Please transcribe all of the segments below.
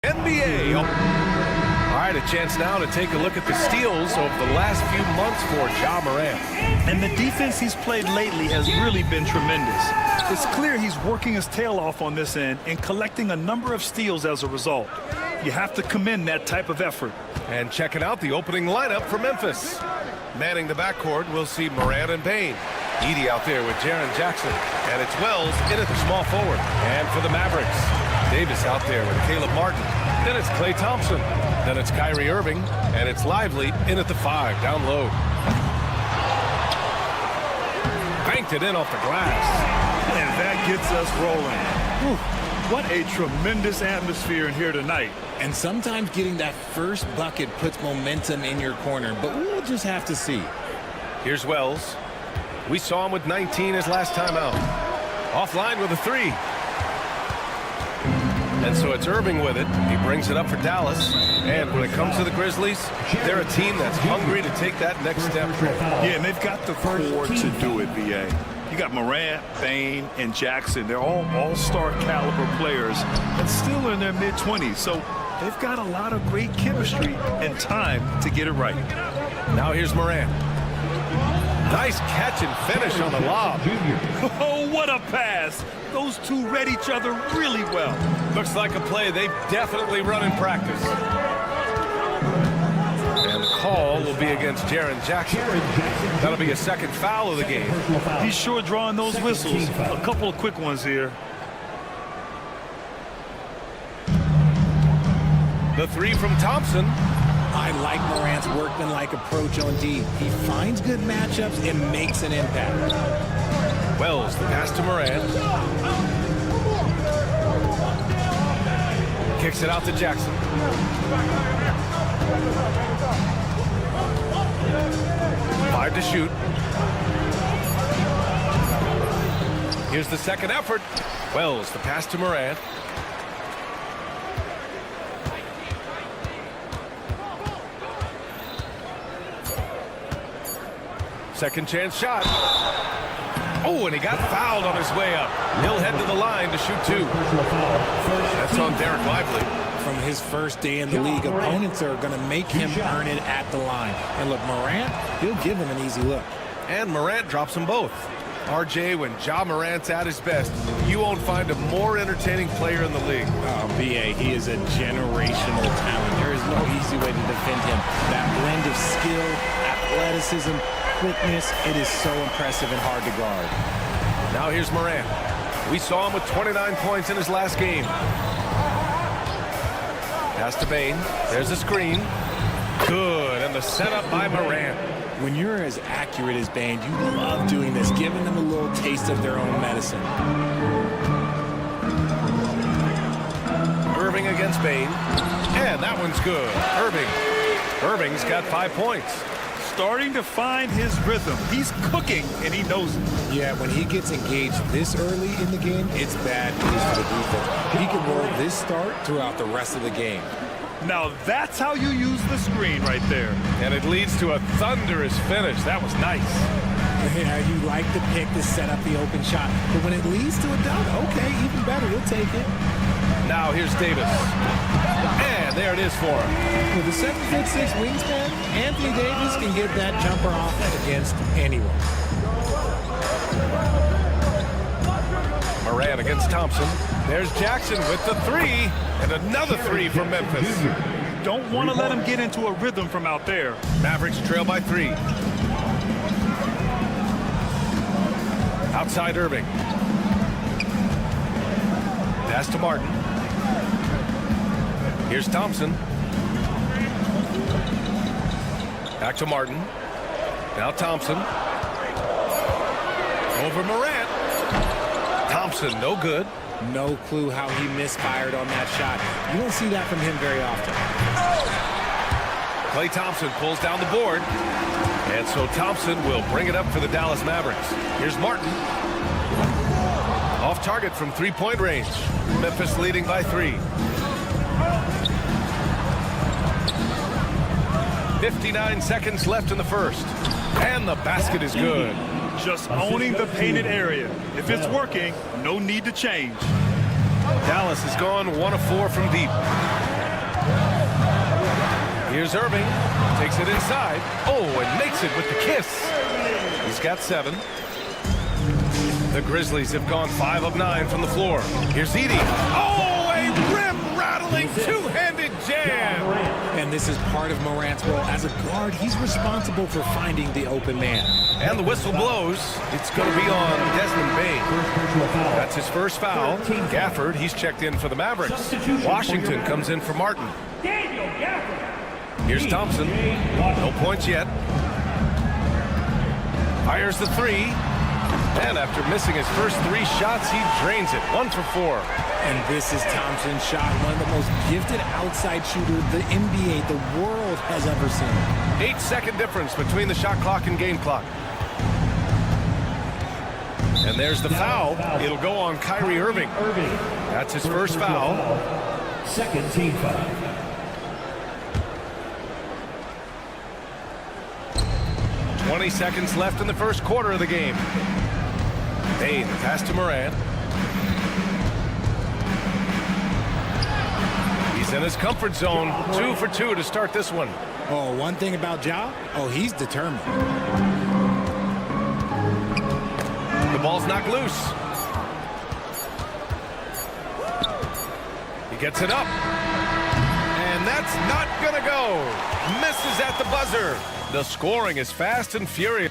NBA. All right, a chance now to take a look at the steals over the last few months for Ja Morant. And the defense he's played lately has really been tremendous. It's clear he's working his tail off on this end and collecting a number of steals as a result. You have to commend that type of effort. And checking out the opening lineup for Memphis. Manning the backcourt, we'll see Morant and Bane. Edey out there with Jaren Jackson. And it's Wells in at the small forward. And for the Mavericks, Davis out there with Caleb Martin. Then it's Klay Thompson. Then it's Kyrie Irving. And it's Lively in at the 5, down low. Banked it in off the glass. And that gets us rolling. Whew. What a tremendous atmosphere in here tonight. And sometimes getting that first bucket puts momentum in your corner, but we'll just have to see. Here's Wells. We saw him with 19 his last time out. Offline with a 3. And so it's Irving with it. He brings it up for Dallas. And when it comes to the Grizzlies, they're a team that's hungry to take that next step. Yeah, and they've got the core to do it, VA. You got Morant, Bane, and Jackson. They're all-star caliber players and still in their mid-20s. So they've got a lot of great chemistry and time to get it right. Now here's Morant. Nice catch and finish on the lob. Oh, what a pass. Those two read each other really well. Looks like a play they've definitely run in practice. And the call will be against Jaren Jackson. That'll be a second foul of the game. He's sure drawing those whistles. A couple of quick ones here. The 3 from Thompson. I like Morant's workmanlike approach on D. He finds good matchups and makes an impact. Wells, the pass to Morant. Kicks it out to Jackson. Five to shoot. Here's the second effort. Wells, the pass to Morant. Second chance shot. Oh, and he got fouled on his way up. He'll head to the line to shoot 2. That's on Derek Lively. From his first day in the league, opponents are going to make him earn it at the line. And look, Morant, he'll give him an easy look. And Morant drops them both. RJ, when Ja Morant's at his best, you won't find a more entertaining player in the league. Oh, BA, he is a generational talent. There is no easy way to defend him. That blend of skill, athleticism, quickness, it is so impressive and hard to guard. Now here's Morant. We saw him with 29 points in his last game. Pass to Bane. There's a screen. Good, and the setup by Morant. When you're as accurate as Bane, you love doing this, giving them a little taste of their own medicine. Irving against Bane. And that one's good. Irving's got 5 points. Starting to find his rhythm. He's cooking, and he knows it. Yeah, when he gets engaged this early in the game, it's bad news for the defense. He can roll this start throughout the rest of the game. Now that's how you use the screen right there. And it leads to a thunderous finish. That was nice. Yeah, you like the pick to set up the open shot. But when it leads to a dunk, okay, even better, you'll take it. Now here's Davis. And there it is for him. With a 7'6" wingspan, Anthony Davis can get that jumper off against anyone. Morant against Thompson. There's Jackson with the 3. And another 3 from Memphis. Don't want to let him get into a rhythm from out there. Mavericks trail by 3. Outside Irving. Pass to Martin. Here's Thompson. Back to Martin. Now Thompson. Over Morant. Thompson, no good. No clue how he misfired on that shot. You don't see that from him very often. Klay Thompson pulls down the board. And so Thompson will bring it up for the Dallas Mavericks. Here's Martin. Off target from 3-point range. Memphis leading by 3. 59 seconds left in the first. And the basket is good. Just owning the painted area. If it's working, no need to change. Dallas has gone 1 of 4 from deep. Here's Irving. Takes it inside. Oh, and makes it with the kiss. He's got 7. The Grizzlies have gone 5 of 9 from the floor. Here's Edey. Oh, a rim-rattling two-handed jam. And this is part of Morant's role. As a guard, he's responsible for finding the open man. And the whistle blows. It's going to be on Desmond Bane. That's his first foul. Gafford, he's checked in for the Mavericks. Washington comes in for Martin. Here's Thompson. No points yet. Fires the 3. And after missing his first 3 shots, he drains it. 1 for 4. And this is Thompson's shot, one of the most gifted outside shooters the NBA, the world has ever seen. 8-second difference between the shot clock and game clock. And there's the foul. It'll go on Kyrie Irving. That's his first foul. Second team foul. 20 seconds left in the first quarter of the game. Bane, pass to Morant. He's in his comfort zone. 2 for 2 to start this one. Oh, one thing about Ja, he's determined. The ball's knocked loose. He gets it up. And that's not gonna go. Misses at the buzzer. The scoring is fast and furious.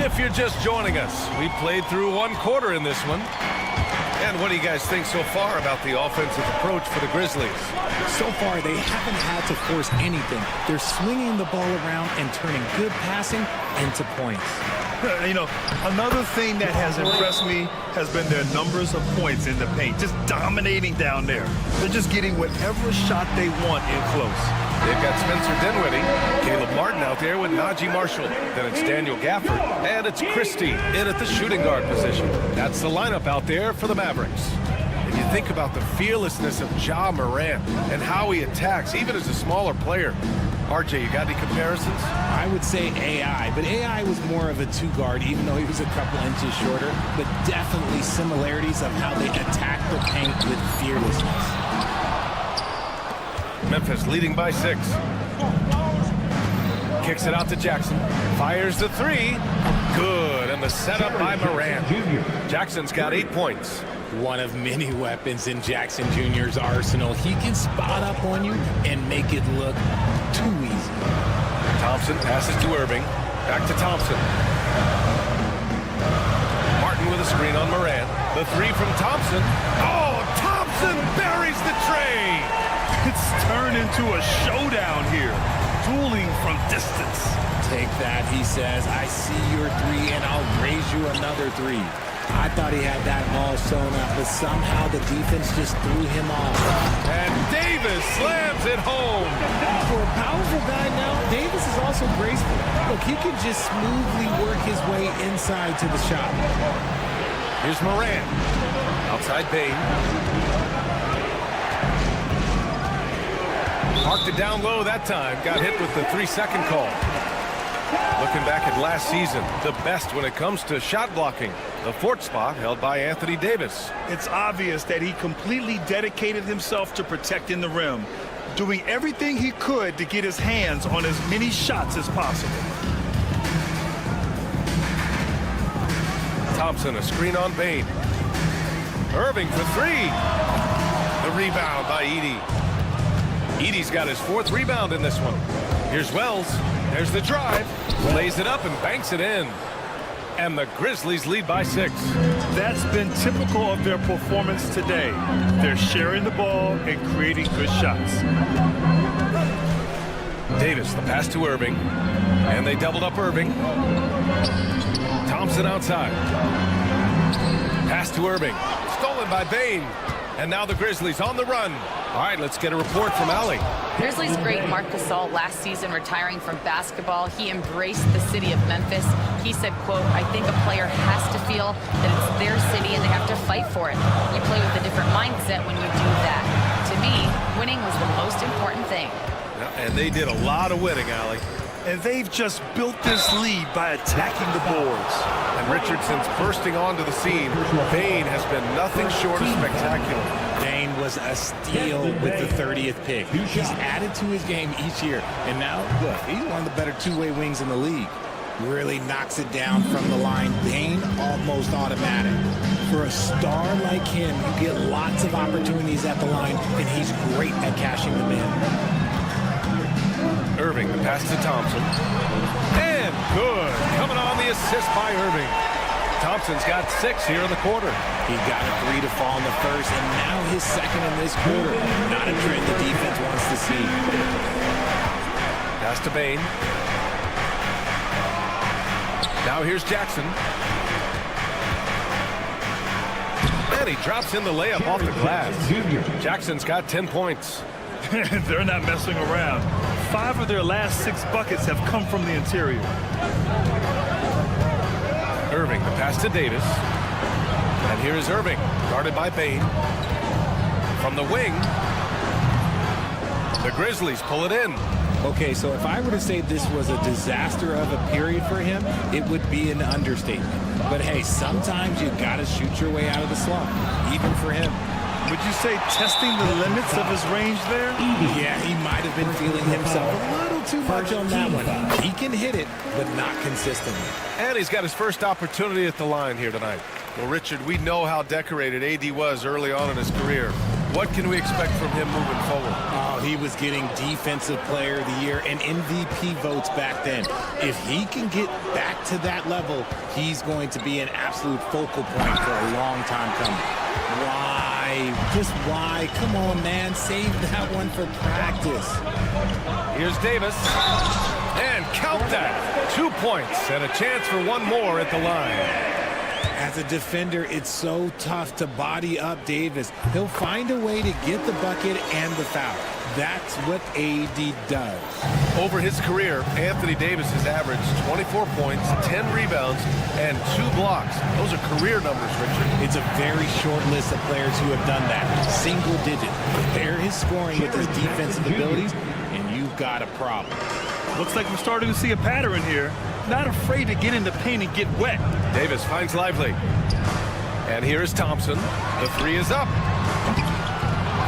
If you're just joining us, we played through 1 quarter in this one. And what do you guys think so far about the offensive approach for the Grizzlies? So far, they haven't had to force anything. They're swinging the ball around and turning good passing into points. You know, another thing that has impressed me has been their numbers of points in the paint, just dominating down there. They're just getting whatever shot they want in close. They've got Spencer Dinwiddie, Caleb Martin out there with Najee Marshall. Then it's Daniel Gafford, and it's Christie in at the shooting guard position. That's the lineup out there for the Mavericks. And you think about the fearlessness of Ja Morant and how he attacks, even as a smaller player. RJ, you got any comparisons? I would say AI, but AI was more of a 2-guard, even though he was a couple inches shorter. But definitely similarities of how they attack the paint with fearlessness. Memphis leading by 6. Kicks it out to Jackson. Fires the 3. Good, and the setup by Morant. Jackson's got 8 points. One of many weapons in Jackson Jr.'s arsenal. He can spot up on you and make it look too easy. Thompson passes to Irving. Back to Thompson. Martin with a screen on Morant. The 3 from Thompson. Oh, Thompson buries the tray. It's turned into a showdown here, dueling from distance. Take that, he says. I see your 3, and I'll raise you another 3. I thought he had that all sewn up, but somehow the defense just threw him off. And Davis slams it home. For a powerful guy now, Davis is also graceful. Look, he can just smoothly work his way inside to the shot. Here's Morant. Outside Bane. Parked it down low that time. Got hit with the 3-second call. Looking back at last season, the best when it comes to shot blocking. The 4th spot held by Anthony Davis. It's obvious that he completely dedicated himself to protecting the rim, doing everything he could to get his hands on as many shots as possible. Thompson, a screen on Bane. Irving for 3. The rebound by Edey. Edey's got his 4th rebound in this one. Here's Wells. There's the drive. Lays it up and banks it in. And the Grizzlies lead by 6. That's been typical of their performance today. They're sharing the ball and creating good shots. Davis, the pass to Irving. And they doubled up Irving. Thompson outside. Pass to Irving. Stolen by Bane. And now the Grizzlies on the run. All right, let's get a report from Allie. Grizzlies great Marc Gasol last season retiring from basketball. He embraced the city of Memphis. He said, quote, I think a player has to feel that it's their city and they have to fight for it. You play with a different mindset when you do that. To me, winning was the most important thing. And they did a lot of winning, Allie. And they've just built this lead by attacking the boards. And Richardson's bursting onto the scene. Bane has been nothing short of spectacular. Bane was a steal with the 30th pick. He's added to his game each year. And now, look, he's one of the better two-way wings in the league. Really knocks it down from the line. Bane almost automatic. For a star like him, you get lots of opportunities at the line, and he's great at cashing them in. Irving, the pass to Thompson. And good. Coming on the assist by Irving. Thompson's got 6 here in the quarter. He got a 3 to fall in the first, and now his second in this quarter. Not a trend the defense wants to see. Pass to Bane. Now here's Jackson. And he drops in the layup off the glass. Jackson's got 10 points. They're not messing around. 5 of their last 6 buckets have come from the interior. Irving, the pass to Davis. And here is Irving, guarded by Bane. From the wing, the Grizzlies pull it in. Okay, so if I were to say this was a disaster of a period for him, it would be an understatement. But hey, sometimes you gotta shoot your way out of the slump, even for him. Would you say testing the limits of his range there? Yeah, he might have been feeling himself a little too much on that one. He can hit it, but not consistently. And he's got his first opportunity at the line here tonight. Well, Richard, we know how decorated AD was early on in his career. What can we expect from him moving forward? Oh, he was getting Defensive Player of the Year and MVP votes back then. If he can get back to that level, he's going to be an absolute focal point for a long time coming. Why? Just why? Come on, man. Save that one for practice. Here's Davis. And count that. 2 points and a chance for one more at the line. As a defender, it's so tough to body up Davis. He'll find a way to get the bucket and the foul. That's what AD does. Over his career, Anthony Davis has averaged 24 points, 10 rebounds, and 2 blocks. Those are career numbers, Richard. It's a very short list of players who have done that. Single digit. Compare his scoring with his defensive abilities, and you've got a problem. Looks like we're starting to see a pattern here. Not afraid to get in the paint and get wet. Davis finds Lively. And here is Thompson. The 3 is up.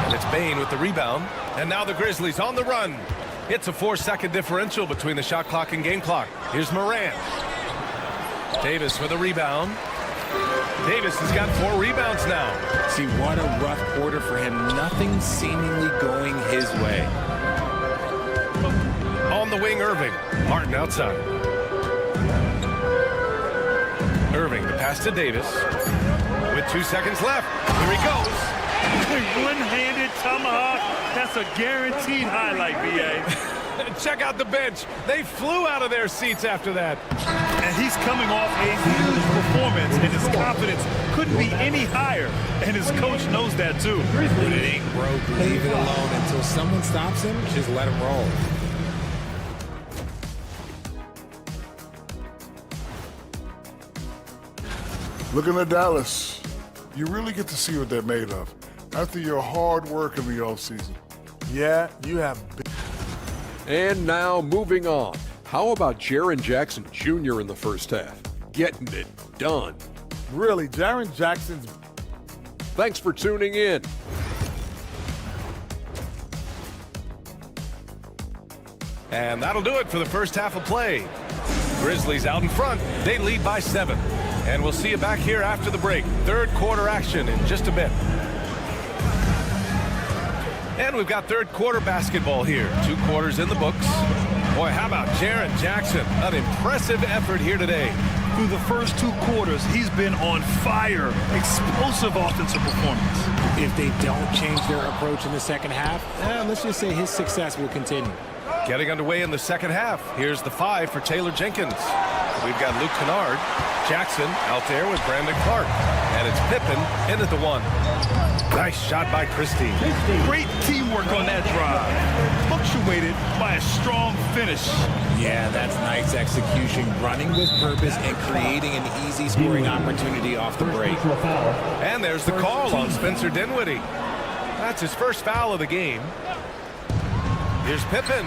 And it's Bane with the rebound. And now the Grizzlies on the run. It's a 4-second differential between the shot clock and game clock. Here's Morant. Davis with a rebound. Davis has got 4 rebounds now. See, what a rough quarter for him. Nothing seemingly going his way. On the wing, Irving. Martin outside. Irving, the pass to Davis. With 2 seconds left. Here he goes. One-handed tomahawk. That's a guaranteed highlight, BA. Check out the bench. They flew out of their seats after that. And he's coming off a huge performance, and his confidence couldn't be any higher. And his coach knows that, too. When it ain't broke, leave it alone. Until someone stops him, just let him roll. Looking at Dallas, you really get to see what they're made of after your hard work in the offseason. Yeah, you have big. And now moving on. How about Jaren Jackson Jr. in the first half? Getting it done. Really, Jaren Jackson's. Thanks for tuning in. And that'll do it for the first half of play. Grizzlies out in front. They lead by 7. And we'll see you back here after the break. Third quarter action in just a bit. And we've got third quarter basketball here. 2 quarters in the books. Boy, how about Jaren Jackson? An impressive effort here today. Through the first 2 quarters, he's been on fire. Explosive offensive performance. If they don't change their approach in the second half, let's just say his success will continue. Getting underway in the second half. Here's the 5 for Taylor Jenkins. We've got Luke Kennard. Jackson out there with Brandon Clark. And it's Pippen in at the 1. Nice shot by Christie. Great teamwork on that drive. Punctuated by a strong finish. Yeah, that's nice execution. Running with purpose and creating an easy scoring opportunity off the break. And there's the call on Spencer Dinwiddie. That's his first foul of the game. Here's Pippen.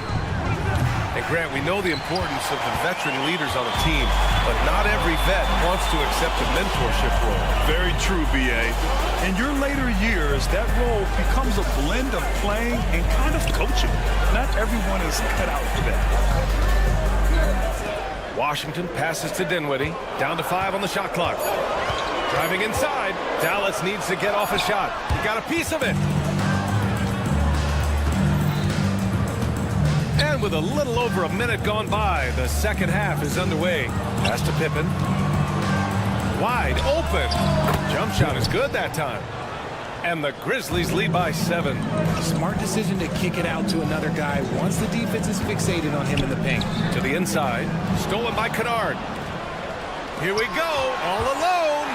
And Grant, we know the importance of the veteran leaders on a team, but not every vet wants to accept a mentorship role. Very true, B.A. In your later years, that role becomes a blend of playing and kind of coaching. Not everyone is cut out for that. Washington passes to Dinwiddie. Down to 5 on the shot clock. Driving inside. Dallas needs to get off a shot. He got a piece of it. And with a little over a minute gone by, the second half is underway. Pass to Pippen. Wide open. Jump shot is good that time. And the Grizzlies lead by 7. Smart decision to kick it out to another guy once the defense is fixated on him in the paint. To the inside. Stolen by Kennard. Here we go. All alone.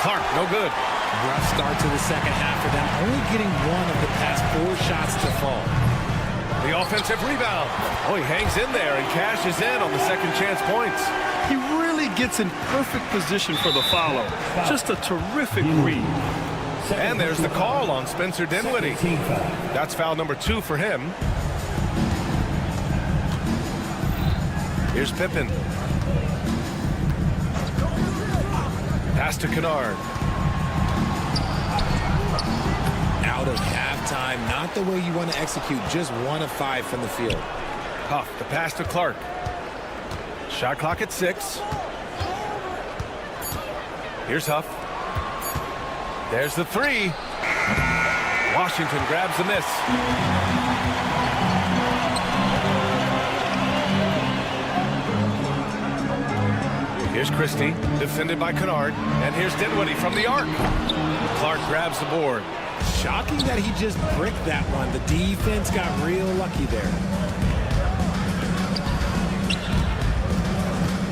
Clark, no good. Rough start to the second half for them, only getting one of the past 4 shots to fall. The offensive rebound. Oh, he hangs in there and cashes in on the second chance points. He really gets in perfect position for the follow. Just a terrific read. And there's the call on Spencer Dinwiddie. That's foul number 2 for him. Here's Pippen. Pass to Kennard. Out of halftime, not the way you want to execute, just 1 of 5 from the field. Huff, the pass to Clark. Shot clock at 6. Here's Huff. There's the 3. Washington grabs the miss. Here's Christie, defended by Kennard. And here's Dinwiddie from the arc. Clark grabs the board. Shocking that he just bricked that one. The defense got real lucky there.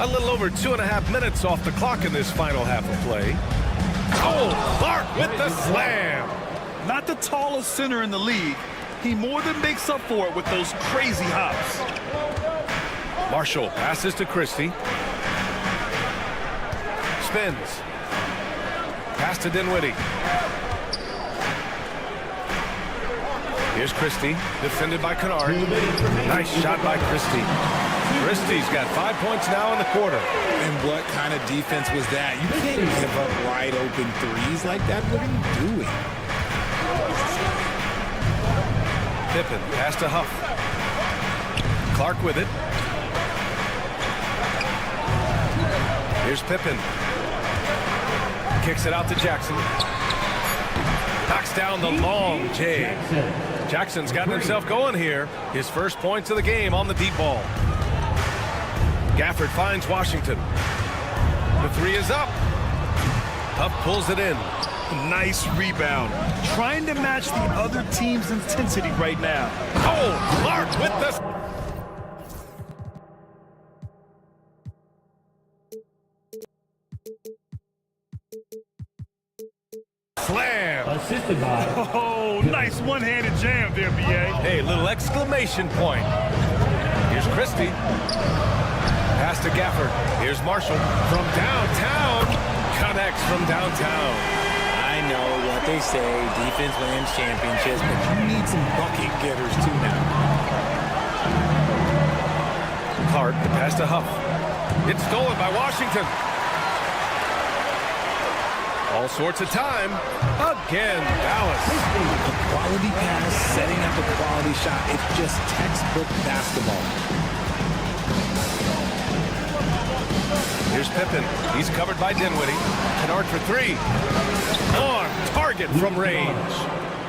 A little over 2.5 minutes off the clock in this final half of play. Oh, Clark with the slam. Not the tallest center in the league. He more than makes up for it with those crazy hops. Marshall passes to Christie. Spins. Pass to Dinwiddie. Here's Christie, defended by Kennard. Nice shot by Christie. Christie's got 5 points now in the quarter. And what kind of defense was that? You can't give up wide open threes like that. What are you doing? Pippen, pass to Huff. Clark with it. Here's Pippen. Kicks it out to Jackson. Knocks down the long J. Jackson's gotten himself going here. His first points of the game on the deep ball. Gafford finds Washington. The 3 is up. Huff pulls it in. Nice rebound. Trying to match the other team's intensity right now. Oh, Clark with the... slam. Assisted by. Oh, nice one-handed jam there, B.A. Hey, little exclamation point. Here's Christie. Pass to Gafford. Here's Marshall from downtown. Connects from downtown. I know what they say, defense wins championships, but you need some bucket getters too now. Clark, the pass to Huff. It's stolen by Washington. All sorts of time. Again, Dallas. A quality pass, setting up a quality shot. It's just textbook basketball. Here's Pippen. He's covered by Dinwiddie. Kennard for 3. On target from range.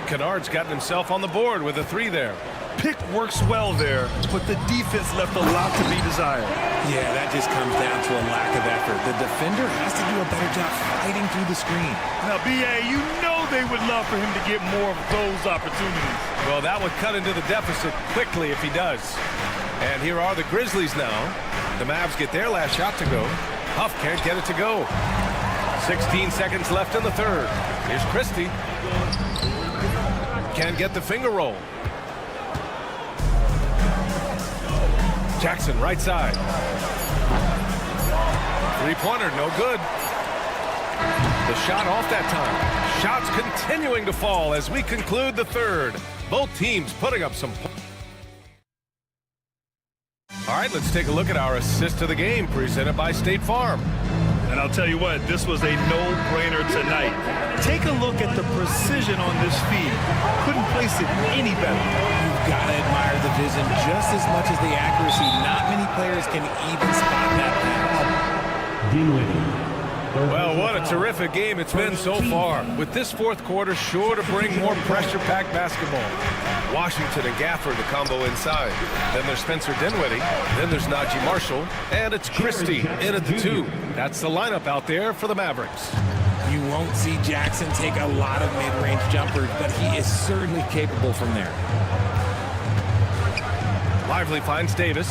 Kennard's gotten himself on the board with a 3 there. Pick works well there, but the defense left a lot to be desired. Yeah, that just comes down to a lack of effort. The defender has to do a better job fighting through the screen. Now, B.A., you know they would love for him to get more of those opportunities. Well, that would cut into the deficit quickly if he does. And here are the Grizzlies now. The Mavs get their last shot to go. Huff can't get it to go. 16 seconds left in the third. Here's Christie. Can't get the finger roll. Jackson, right side. Three-pointer, no good. The shot off that time. Shots continuing to fall as we conclude the third. Both teams putting up some points. right, let's take a look at our assist of the game presented by State Farm. And I'll tell you what, this was a no-brainer tonight. Take a look at the precision on this feed. Couldn't place it any better. You've got to admire the vision just as much as the accuracy. Not many players can even spot that pass. Well, what a terrific game it's been so far. With this fourth quarter sure to bring more pressure-packed basketball. Washington and Gafford the combo inside. Then there's Spencer Dinwiddie. Then there's Najee Marshall. And it's Christie in at the 2. That's the lineup out there for the Mavericks. You won't see Jackson take a lot of mid-range jumpers, but he is certainly capable from there. Lively finds Davis.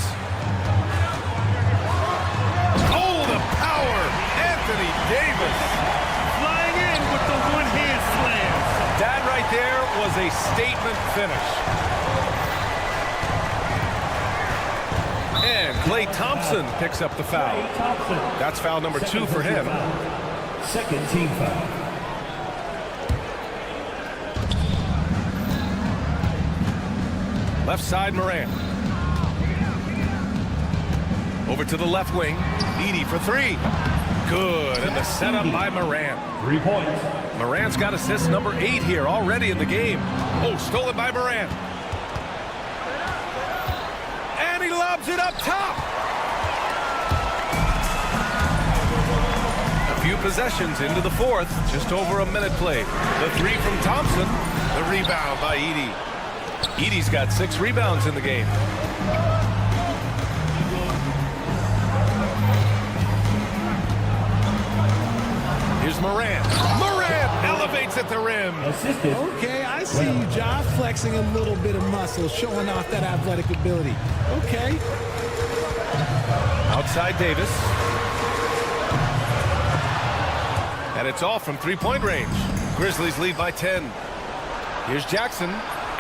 Oh, the power! Anthony Davis. Flying in with the one-hand slam. That right there was a statement finish. And Klay Thompson picks up the foul. That's foul number 2 for him. Second team foul. Left side, Morant. Over to the left wing. Edey for 3. Good, and the setup by Morant. 3 points. Morant's got assist number 8 here already in the game. Oh, stolen by Morant. And he lobs it up top. A few possessions into the fourth. Just over a minute played. The 3 from Thompson. The rebound by Edey. Edey's got 6 rebounds in the game. Here's Morant. Morant elevates at the rim. Assisted. Okay, I see you, Ja, flexing a little bit of muscle, showing off that athletic ability. Okay. Outside Davis. And it's all from three-point range. Grizzlies lead by 10. Here's Jackson.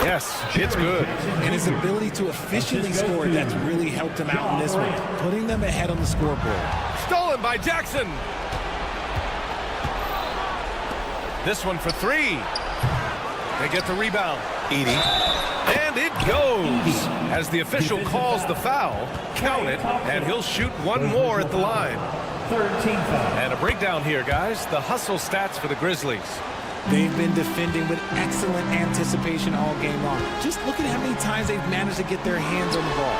Yes, it's good. And his ability to efficiently score, that's really helped him out in this one, putting them ahead on the scoreboard. Stolen by Jackson. This one for 3. They get the rebound. Edey. And it goes. As the official calls the foul, count it, and he'll shoot one more at the line. Third team foul. And a breakdown here, guys. The hustle stats for the Grizzlies. They've been defending with excellent anticipation all game long. Just look at how many times they've managed to get their hands on the ball.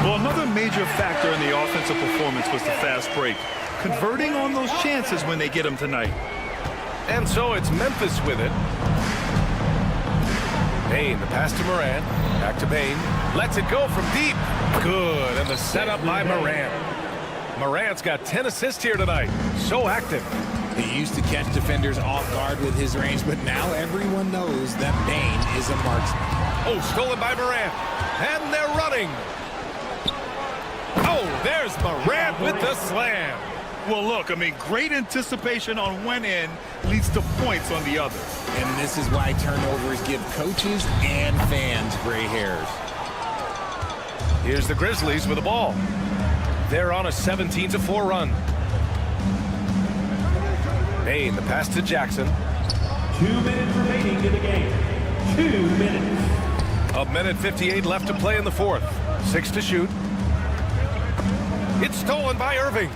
Well, another major factor in the offensive performance was the fast break. Converting on those chances when they get them tonight. And so it's Memphis with it. Bane, the pass to Morant. Back to Bane. Lets it go from deep. Good, and the setup by Morant. Morant's got 10 assists here tonight. So active. He used to catch defenders off guard with his range, but now everyone knows that Bane is a marksman. Oh, stolen by Morant. And they're running. Oh, there's Morant with the slam. Well, look, I mean, great anticipation on one end leads to points on the other. And this is why turnovers give coaches and fans gray hairs. Here's the Grizzlies with the ball. They're on a 17-4 run. Bane, the pass to Jackson. 2 minutes remaining in the game. 2 minutes. A minute 58 left to play in the fourth. 6 to shoot. It's stolen by Irving.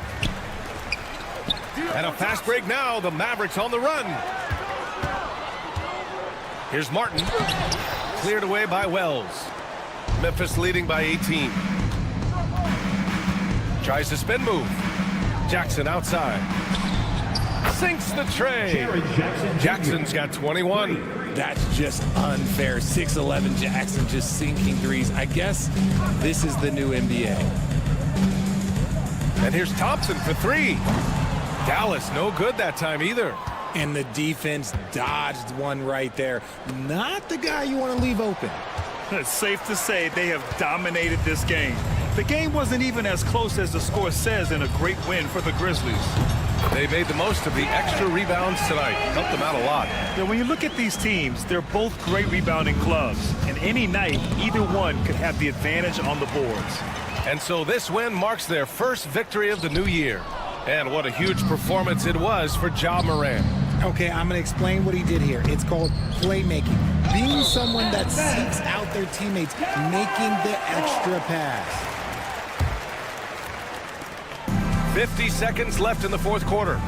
And a fast break now. The Mavericks on the run. Here's Martin. Cleared away by Wells. Memphis leading by 18. Tries to spin move. Jackson outside. Sinks the tray. Jackson's got 21. That's just unfair. 6'11" Jackson just sinking threes. I guess this is the new NBA. And here's Thompson for 3. Dallas no good that time either. And the defense dodged one right there. Not the guy you want to leave open. It's safe to say they have dominated this game. The game wasn't even as close as the score says in a great win for the Grizzlies. They made the most of the extra rebounds tonight. Helped them out a lot. Now, when you look at these teams, they're both great rebounding clubs. And any night, either one could have the advantage on the boards. And so this win marks their first victory of the new year. And what a huge performance it was for Ja Morant. Okay, I'm going to explain what he did here. It's called playmaking. Being someone that seeks out their teammates, making the extra pass. 50 seconds left in the fourth quarter.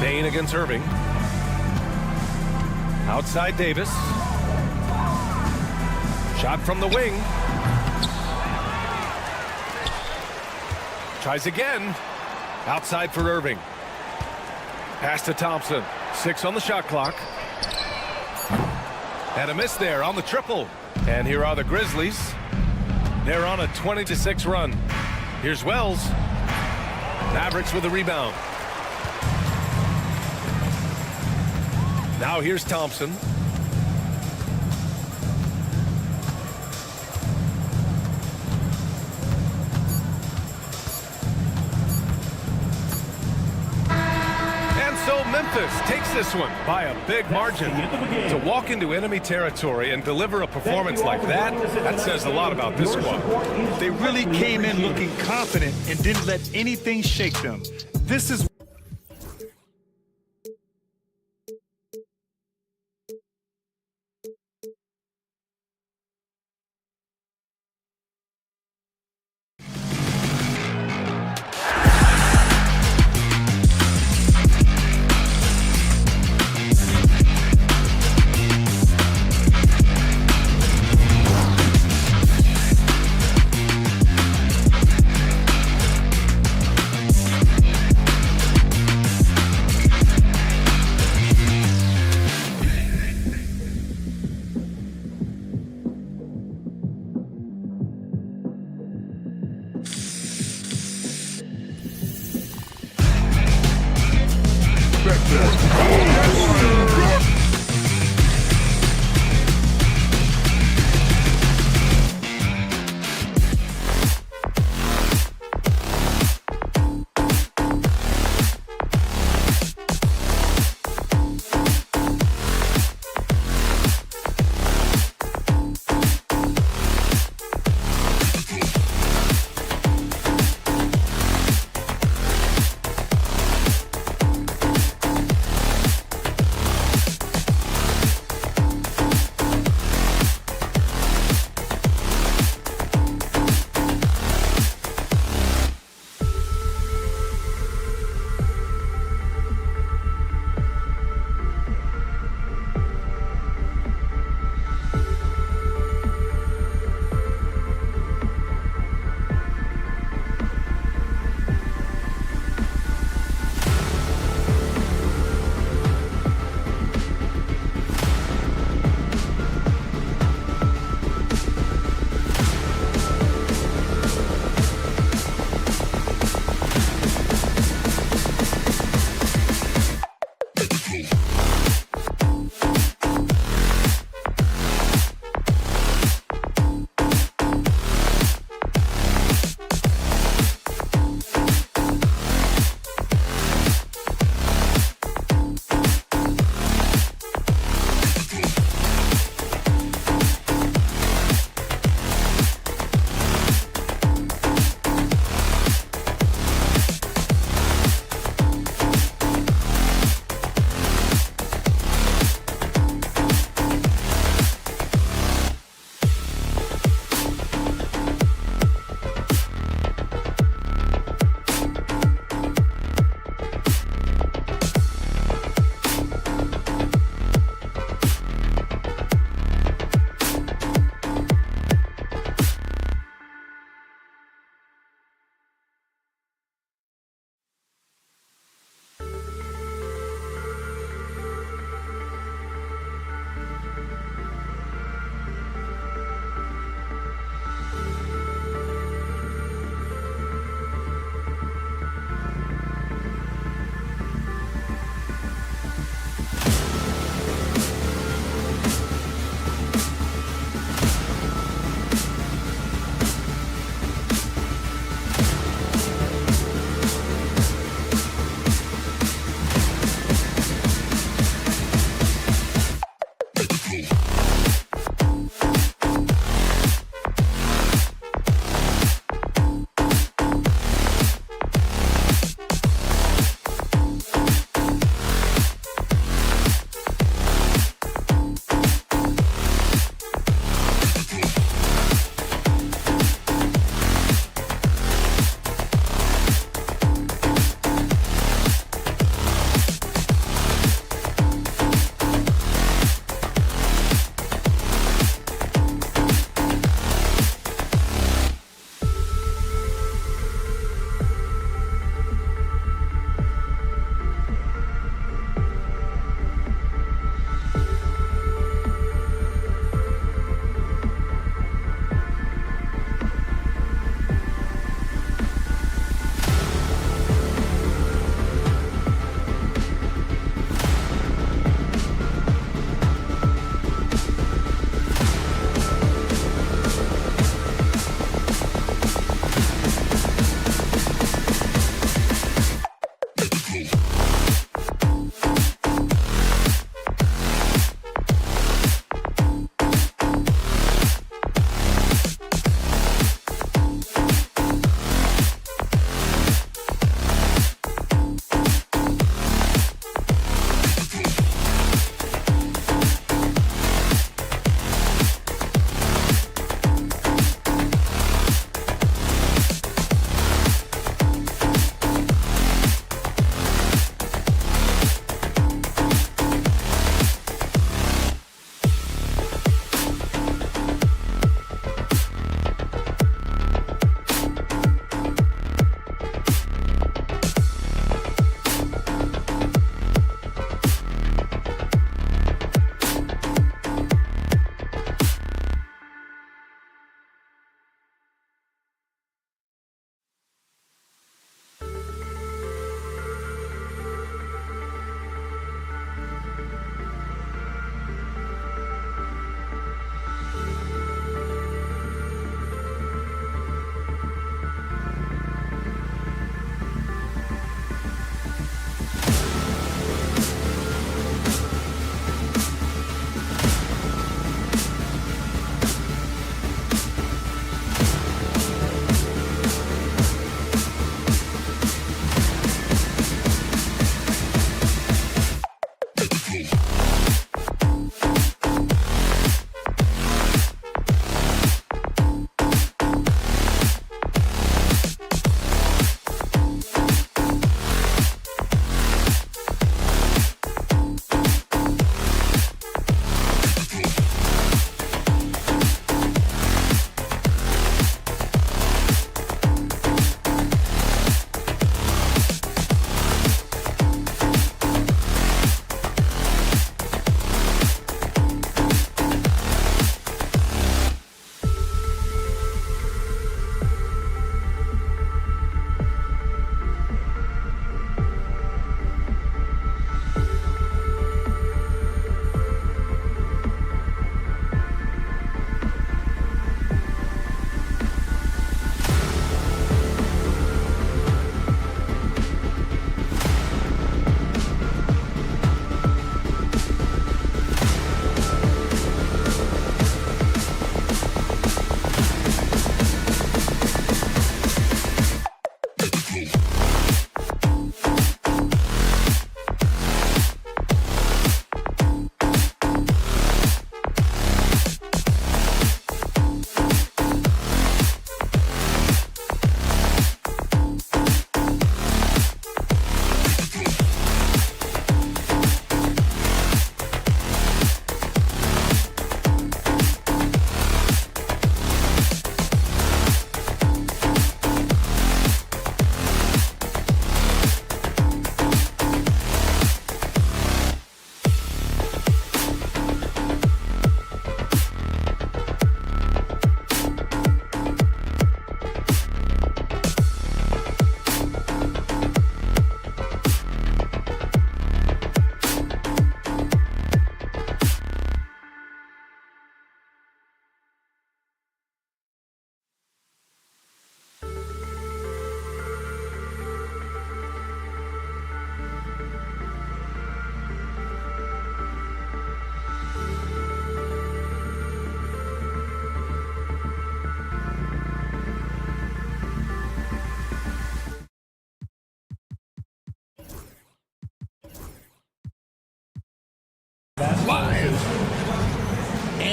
Bain against Irving. Outside Davis. Shot from the wing. Tries again. Outside for Irving. Pass to Thompson. 6 on the shot clock. And a miss there on the triple. And here are the Grizzlies. They're on a 20-6 run. Here's Wells. Mavericks with a rebound. Now here's Thompson. And so Memphis takes this one by a big margin. To walk into enemy territory and deliver a performance like that, that says a lot about this squad. They really came in looking confident and didn't let anything shake them. This is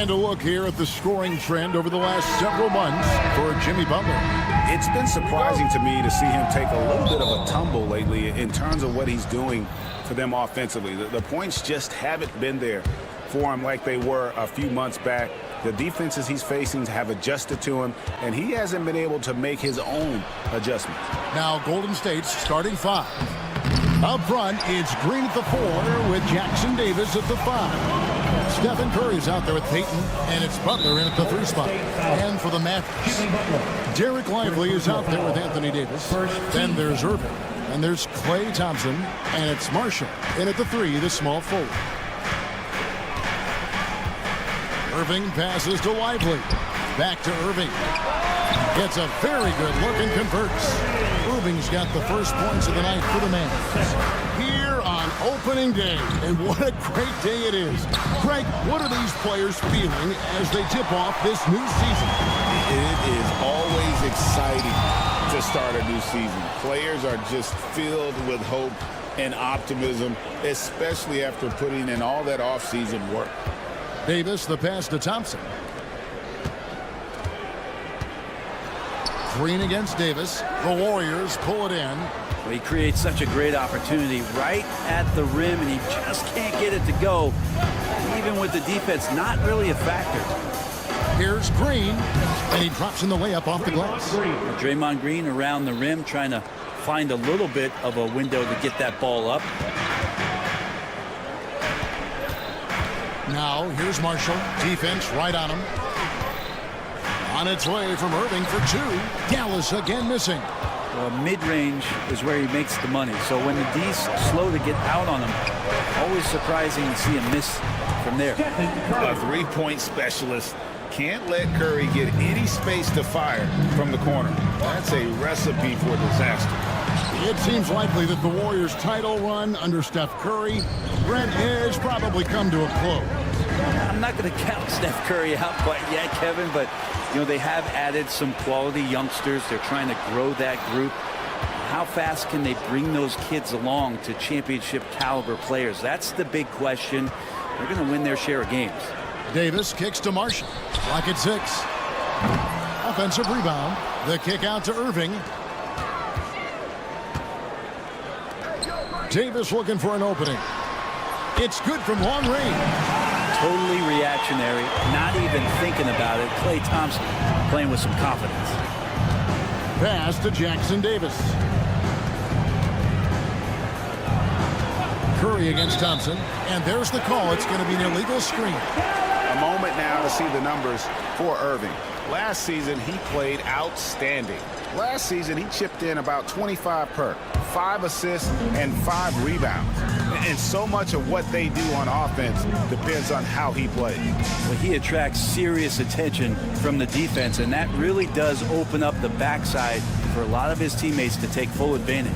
And a look here at the scoring trend over the last several months for Jimmy Butler. It's been surprising to me to see him take a little bit of a tumble lately in terms of what he's doing for them offensively. The points just haven't been there for him like they were a few months back. The defenses he's facing have adjusted to him, and he hasn't been able to make his own adjustments. Now Golden State's starting five. Up front, it's Green at the 4 with Jackson Davis at the 5. Stephen Curry's out there with Peyton, and it's Butler in at the 3 spot. And for the Mavericks, Derek Lively is out there with Anthony Davis. Then there's Irving, and there's Klay Thompson, and it's Marshall in at the 3, the small forward. Irving passes to Lively. Back to Irving. Gets a very good look and converts. Irving's got the first points of the night for the Mavericks. Here on opening day, and what a great day it is. Greg, what are these players feeling as they tip off this new season? It is always exciting to start a new season. Players are just filled with hope and optimism, especially after putting in all that offseason work. Davis, the pass to Thompson. Green against Davis. The Warriors pull it in. Well, he creates such a great opportunity right at the rim, and he just can't get it to go. Even with the defense not really a factor. Here's Green, and he drops in the layup off the glass. Draymond Green around the rim trying to find a little bit of a window to get that ball up. Now, here's Marshall. Defense right on him. On its way from Irving for 2. Dallas again missing. Well, mid-range is where he makes the money. So when the D's slow to get out on him, always surprising to see him miss from there. A three-point specialist can't let Curry get any space to fire from the corner. That's a recipe for disaster. It seems likely that the Warriors' title run under Steph Curry, Brent, has probably come to a close. I'm not going to count Steph Curry out quite yet, Kevin, but you know they have added some quality youngsters. They're trying to grow that group. How fast can they bring those kids along to championship caliber players? That's the big question. They're going to win their share of games. Davis kicks to Marshall. Clock at 6. Offensive rebound. The kick out to Irving. Davis looking for an opening. It's good from long range. Totally reactionary, not even thinking about it. Klay Thompson playing with some confidence. Pass to Jackson Davis. Curry against Thompson, and there's the call. It's going to be an illegal screen. A moment now to see the numbers for Irving. Last season, he played outstanding. Last season, he chipped in about 25 per, 5 assists and 5 rebounds. And so much of what they do on offense depends on how he plays. Well, he attracts serious attention from the defense, and that really does open up the backside for a lot of his teammates to take full advantage.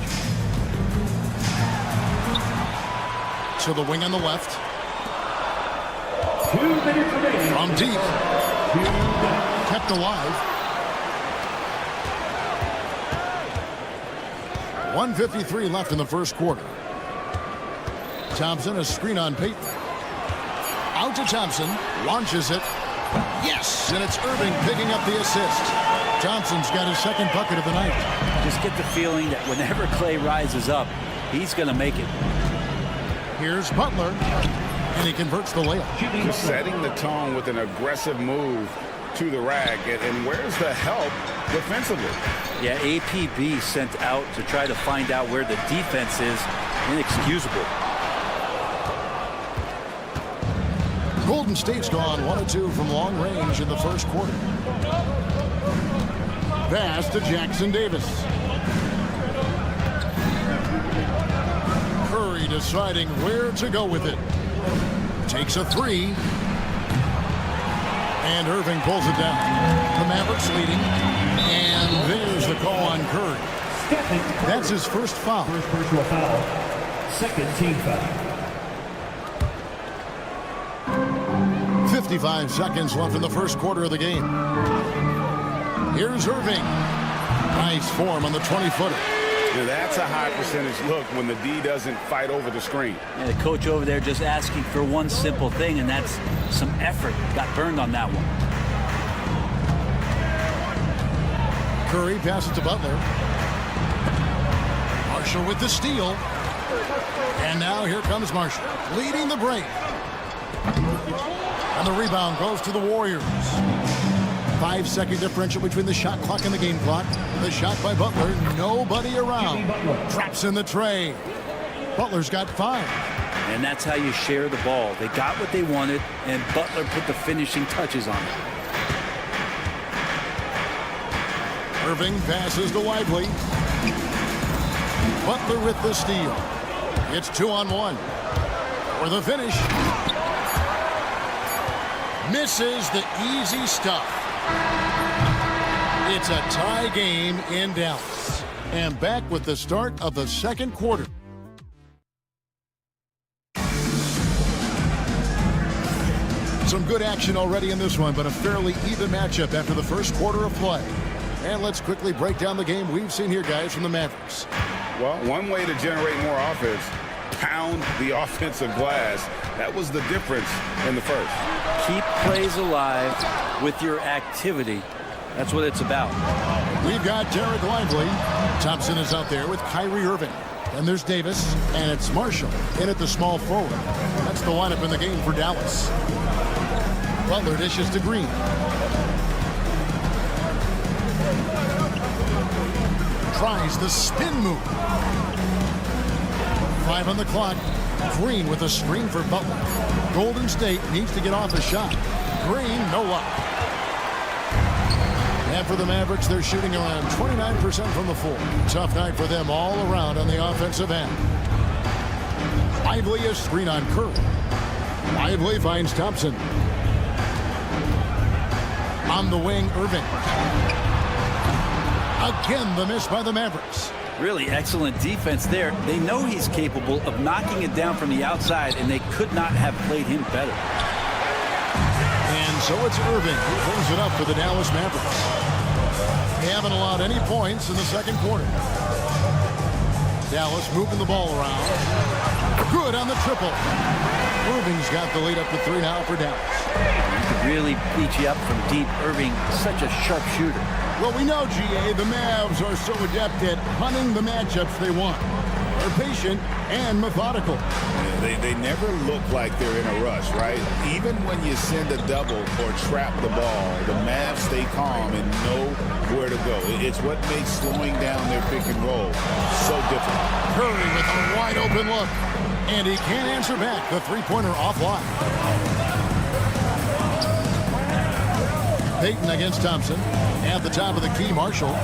To the wing on the left. 2 minutes remaining. From deep. Kept alive. 1:53 left in the first quarter. Thompson, a screen on Peyton. Out to Thompson, launches it. Yes, and it's Irving picking up the assist. Thompson's got his second bucket of the night. Just get the feeling that whenever Klay rises up, he's going to make it. Here's Butler, and he converts the layup. Just setting the tone with an aggressive move to the rack, and where's the help defensively? Yeah, APB sent out to try to find out where the defense is. Inexcusable. Golden State's gone 1-2 from long range in the first quarter. Pass to Jackson Davis. Curry deciding where to go with it. Takes a 3. And Irving pulls it down. The Mavericks leading. And there's the call on Curry. That's his first foul. First personal foul. Second team foul. 55 seconds left in the first quarter of the game. Here's Irving. Nice form on the 20-footer. Now, that's a high percentage look when the D doesn't fight over the screen. And the coach over there just asking for one simple thing, and that's some effort. Got burned on that one. Curry passes to Butler. Marshall with the steal. And now here comes Marshall, leading the break. And the rebound goes to the Warriors. 5-second differential between the shot clock and the game clock. The shot by Butler, nobody around. Traps in the tray. Butler's got 5. And that's how you share the ball. They got what they wanted, and Butler put the finishing touches on it. Irving passes to Lively. Butler with the steal. It's 2-on-1. For the finish. Misses the easy stuff. It's a tie game in Dallas. And back with the start of the second quarter. Some good action already in this one, but a fairly even matchup after the first quarter of play. And let's quickly break down the game we've seen here, guys, from the Mavericks. Well, one way to generate more offense, pound the offensive glass. That was the difference in the first. Keep plays alive with your activity. That's what it's about. We've got Derek Lively. Thompson is out there with Kyrie Irving. And there's Davis, and it's Marshall in at the small forward. That's the lineup in the game for Dallas. Butler dishes to Green. Tries the spin move. 5 on the clock. Green with a screen for Butler. Golden State needs to get off a shot. Green, no luck. And for the Mavericks, they're shooting around 29% from the floor. Tough night for them all around on the offensive end. Lively, a screen on Curry. Lively finds Thompson. On the wing, Irving. Again, the miss by the Mavericks. Really excellent defense there. They know he's capable of knocking it down from the outside, and they could not have played him better. And so it's Irving who brings it up for the Dallas Mavericks. They haven't allowed any points in the second quarter. Dallas moving the ball around. Good on the triple. Irving's got the lead up to 3 now for Dallas. He could really beat you up from deep. Irving, such a sharp shooter. Well, we know, GA, the Mavs are so adept at hunting the matchups they want. They're patient and methodical. They never look like they're in a rush, right? Even when you send a double or trap the ball, the Mavs stay calm and know where to go. It's what makes slowing down their pick and roll so difficult. Curry with a wide open look. And he can't answer back. The three-pointer offline. Payton against Thompson. At the top of the key, Marshall.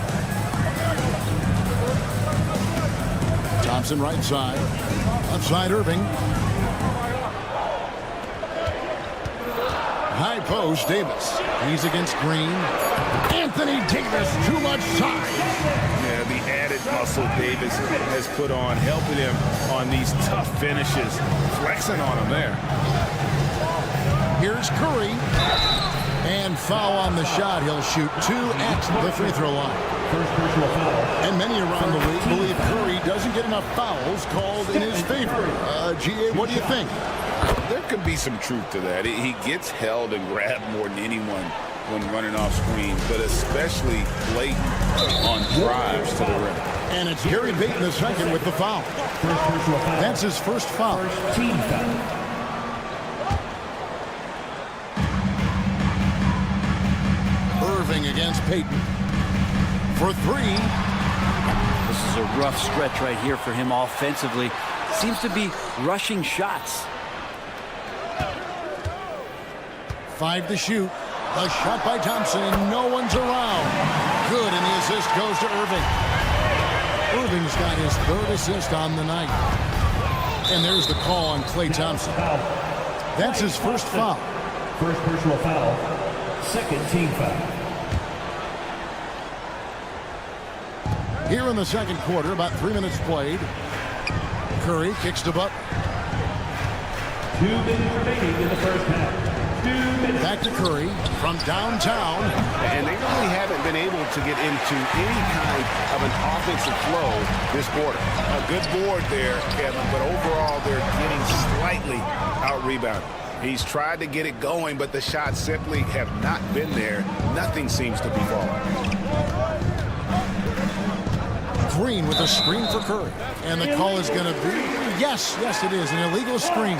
Thompson right side. Left side, Irving. High post, Davis. He's against Green. Anthony Davis, too much size. Yeah, the added muscle Davis has put on, helping him on these tough finishes. Flexing on him there. Here's Curry. And foul on the shot. He'll shoot 2 at the free throw line. First personal foul. And many around the league believe Curry doesn't get enough fouls called in his favor. GA, what do you think? There could be some truth to that. He gets held and grabbed more than anyone when running off screens, but especially blatant on drives to the rim. And it's Gary Payton the second with the foul. First personal foul. That's his first foul. First team foul. Irving against Payton for 3. This is a rough stretch right here for him offensively. Seems to be rushing shots. 5 to shoot. A shot by Thompson, and no one's around. Good, and the assist goes to Irving. Irving's got his 3rd assist on the night. And there's the call on Klay Thompson. That's his first foul. First personal foul. Second team foul. Here in the second quarter, about 3 minutes played. Curry kicks to Butler. 2 minutes remaining in the first half. Back to Curry from downtown. And they really haven't been able to get into any kind of an offensive flow this quarter. A good board there, Kevin, but overall they're getting slightly out-rebounded. He's tried to get it going, but the shots simply have not been there. Nothing seems to be falling. Green with a screen for Curry. And the call is going to be, yes, it is, an illegal screen.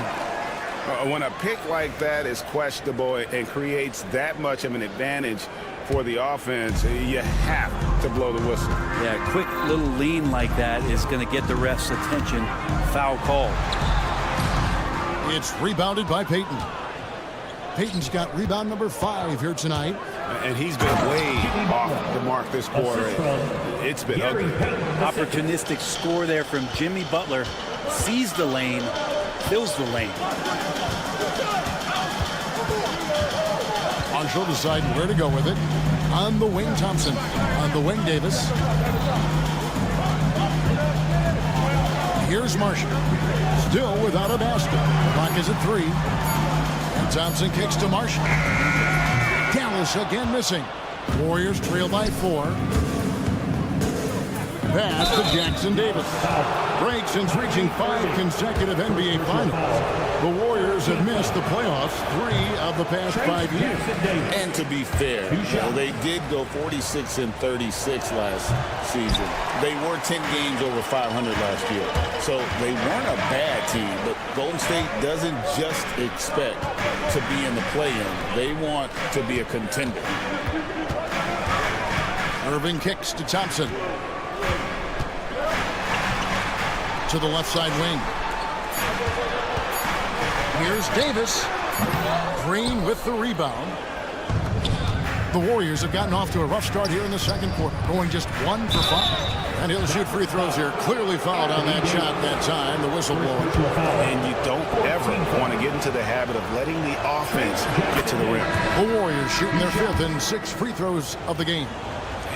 When a pick like that is questionable and creates that much of an advantage for the offense, you have to blow the whistle. Yeah, a quick little lean like that is going to get the ref's attention. Foul call. It's rebounded by Payton. Payton's got rebound number 5 here tonight. And he's been way off the mark this quarter. It's been ugly. Opportunistic score there from Jimmy Butler. Sees the lane, fills the lane. Marshall deciding where to go with it. On the wing, Thompson. On the wing, Davis. Here's Marshall. Still without a basket. Clock is at 3. And Thompson kicks to Marshall. Dallas again missing. Warriors trail by 4. Pass to Jackson Davis. Break since reaching 5 consecutive NBA Finals. The Warriors have missed the playoffs 3 of the past 5 years. And to be fair, they did go 46-36 last season. They were 10 games over 500 last year. So they weren't a bad team, but Golden State doesn't just expect to be in the play-in. They want to be a contender. Irving kicks to Thompson. To the left side wing. Here's Davis. Green with the rebound. The Warriors have gotten off to a rough start here in the second quarter, going just 1 for 5. And he'll shoot free throws here. Clearly fouled on that shot that time, the whistle blower. And you don't ever want to get into the habit of letting the offense get to the rim. The Warriors shooting their 5th and 6th free throws of the game.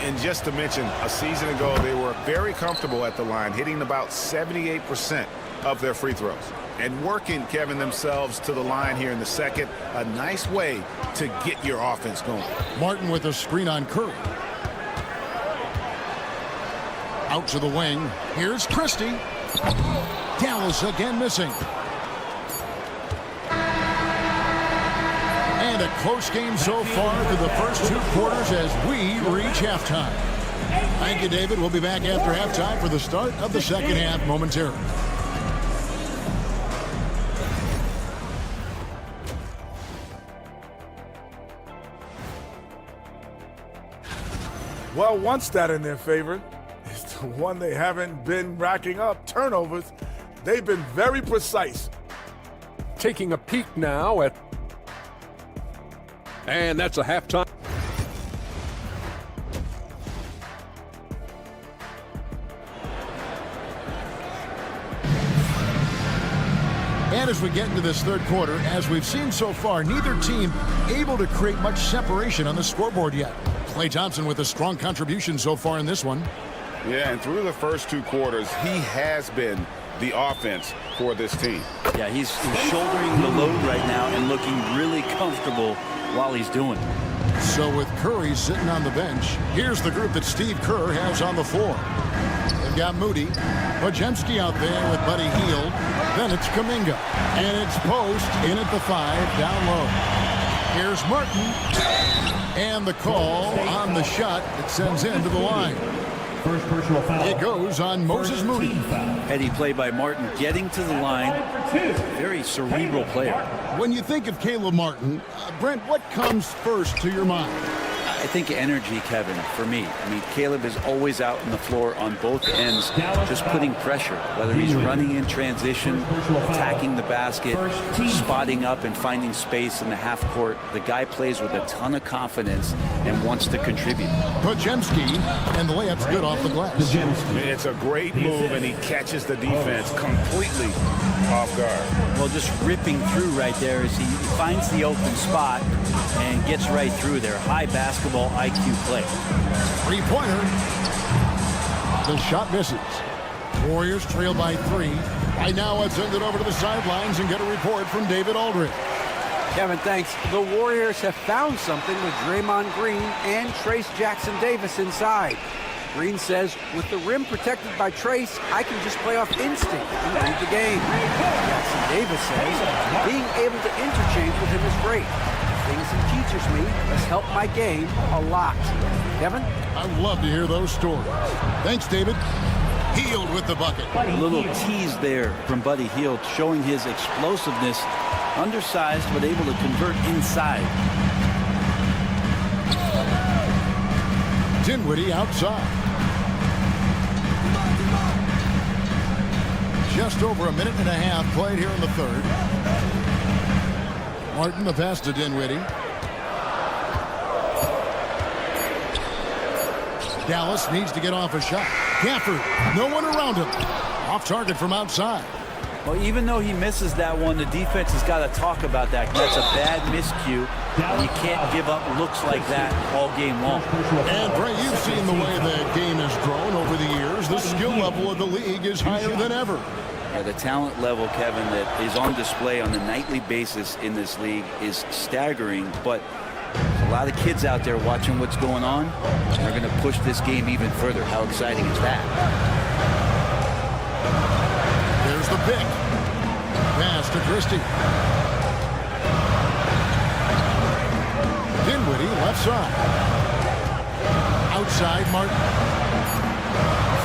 And just to mention, a season ago, they were very comfortable at the line, hitting about 78% of their free throws. And working, Kevin, themselves to the line here in the second. A nice way to get your offense going. Martin with a screen on Curry. Out to the wing. Here's Christie. Dallas again missing. And a close game so far through the first 2 quarters as we reach halftime. Thank you, David. We'll be back after halftime for the start of the second half momentarily. Well, one stat in their favor is the one they haven't been racking up, turnovers. They've been very precise. Taking a peek now at... And that's a halftime. And as we get into this third quarter, as we've seen so far, neither team able to create much separation on the scoreboard yet. Klay Thompson with a strong contribution so far in this one. Yeah, and through the first 2 quarters, he has been the offense for this team. Yeah, he's shouldering the load right now and looking really comfortable while he's doing it. So with Curry sitting on the bench, here's the group that Steve Kerr has on the floor. They've got Moody, Podziemski out there with Buddy Hield. Then it's Kuminga. And it's Post in at the 5, down low. Here's Martin. And the call on the shot that sends him to the line. First personal foul. It goes on Moses Moody. Heady play by Martin, getting to the line. Very cerebral player. When you think of Caleb Martin, Brent, what comes first to your mind? I think energy, Kevin, for me. I mean, Caleb is always out on the floor on both ends, just putting pressure, whether he's running in transition, attacking the basket, spotting up and finding space in the half court. The guy plays with a ton of confidence and wants to contribute. Podziemski, and the layup's good off the glass. It's a great move, and he catches the defense completely off guard. Well, just ripping through right there as he finds the open spot and gets right through there. High basketball IQ play. 3-pointer. The shot misses. Warriors trail by 3. Right now, let's send it over to the sidelines and get a report from David Aldridge. Kevin, thanks. The Warriors have found something with Draymond Green and Trace Jackson-Davis inside. Green says, with the rim protected by Trace, I can just play off instinct and read the game. Jackson-Davis says, being able to interchange with him is great. Things he teaches me has helped my game a lot. Kevin? I love to hear those stories. Thanks, David. Hield with the bucket. A little tease there from Buddy Hield, showing his explosiveness. Undersized, but able to convert inside. Dinwiddie outside. Just over a minute and a half played here in the third. Martin, the pass to Dinwiddie. Dallas needs to get off a shot. Gafford, no one around him. Off target from outside. Well, even though he misses that one, the defense has got to talk about that. That's a bad miscue. And you can't give up looks like that all game long. And, Bray, you've seen the way the game has grown over the years. The skill level of the league is higher than ever. Yeah, the talent level, Kevin, that is on display on a nightly basis in this league is staggering. But a lot of kids out there watching what's going on. They're going to push this game even further. How exciting is that? There's the pick. Pass to Christie. Dinwiddie left side. Outside Martin.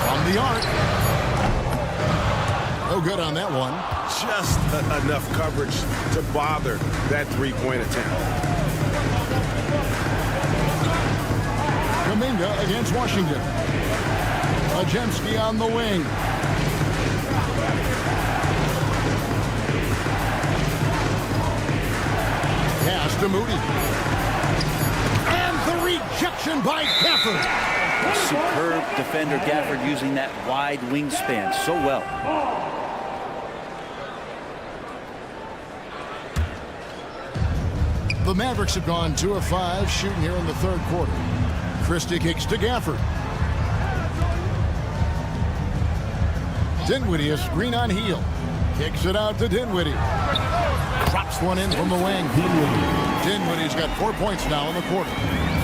From the arc. No good on that one. Just enough coverage to bother that three-point attempt. Kuminga against Washington. Podziemski on the wing. Pass to Moody. And the rejection by Gafford. Superb defender Gafford using that wide wingspan so well. The Mavericks have gone 2 of 5 shooting here in the third quarter. Christie kicks to Gafford. Dinwiddie is screen on heel. Kicks it out to Dinwiddie. Drops one in from the wing. Dinwiddie's got 4 points now in the quarter.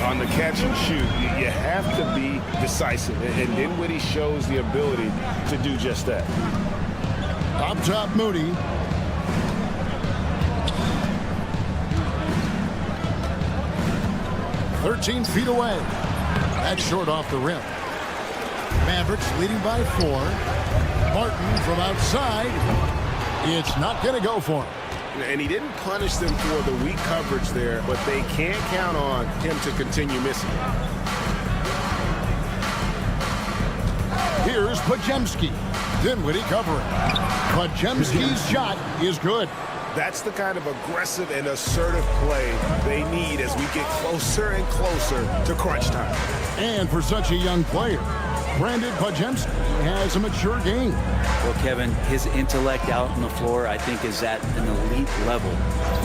On the catch and shoot, you have to be decisive, and Dinwiddie shows the ability to do just that. Up top, Moody. "13 feet away." That's short off the rim. Mavericks leading by 4. Martin from outside. It's not going to go for him. And he didn't punish them for the weak coverage there, but they can't count on him to continue missing. Here's Podziemski. Dinwiddie covering. Podziemski's shot is good. That's the kind of aggressive and assertive play they need as we get closer and closer to crunch time. And for such a young player, Brandon Podziemski has a mature game. Well, Kevin, his intellect out on the floor, I think, is at an elite level.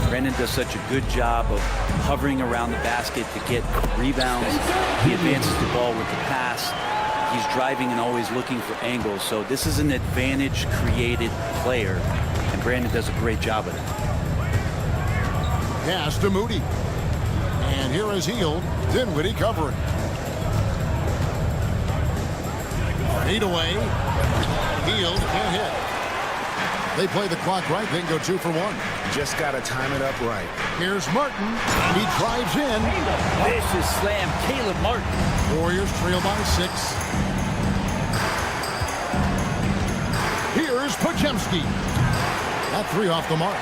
Brandon does such a good job of hovering around the basket to get rebounds. He advances the ball with the pass. He's driving and always looking for angles. So this is an advantage-created player, and Brandon does a great job of it. Pass to Moody. And here is Hield. Dinwiddie covering. 8 away. Hield can't hit. They play the clock right. They can go 2 for 1. Just got to time it up right. Here's Martin. He drives in. Vicious slam, Caleb Martin. Warriors trail by 6. Here's Podziemski. That 3 off the mark.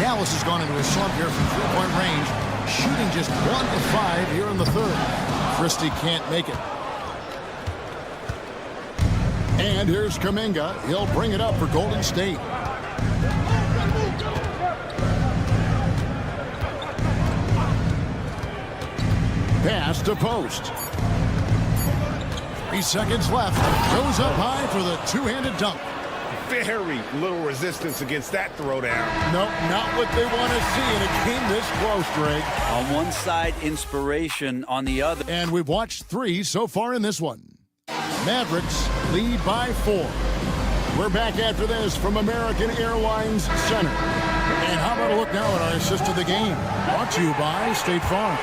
Dallas has gone into a slump here from 3-point range, shooting just 1 of 5 here in the third. Christie can't make it. And here's Kuminga. He'll bring it up for Golden State. Pass to Post. 3 seconds left. Goes up high for the two-handed dunk. Very little resistance against that throwdown. Nope, not what they want to see in a game this close, Greg. On one side, inspiration. On the other. And we've watched 3 so far in this one. Mavericks lead by 4. We're back after this from American Airlines Center. And how about a look now at our assist of the game? Brought to you by State Farm.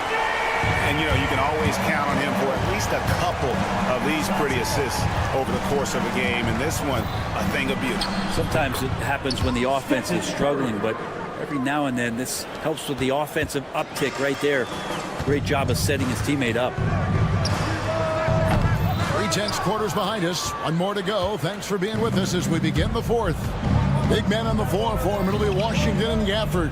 And, you know, you can always count on him for at least a couple of these pretty assists over the course of a game. And this one, a thing of beauty. Sometimes it happens when the offense is struggling, but every now and then this helps with the offensive uptick right there. Great job of setting his teammate up. 3/10 quarters behind us. One more to go. Thanks for being with us as we begin the fourth. Big man on the floor for him. It'll be Washington and Gafford.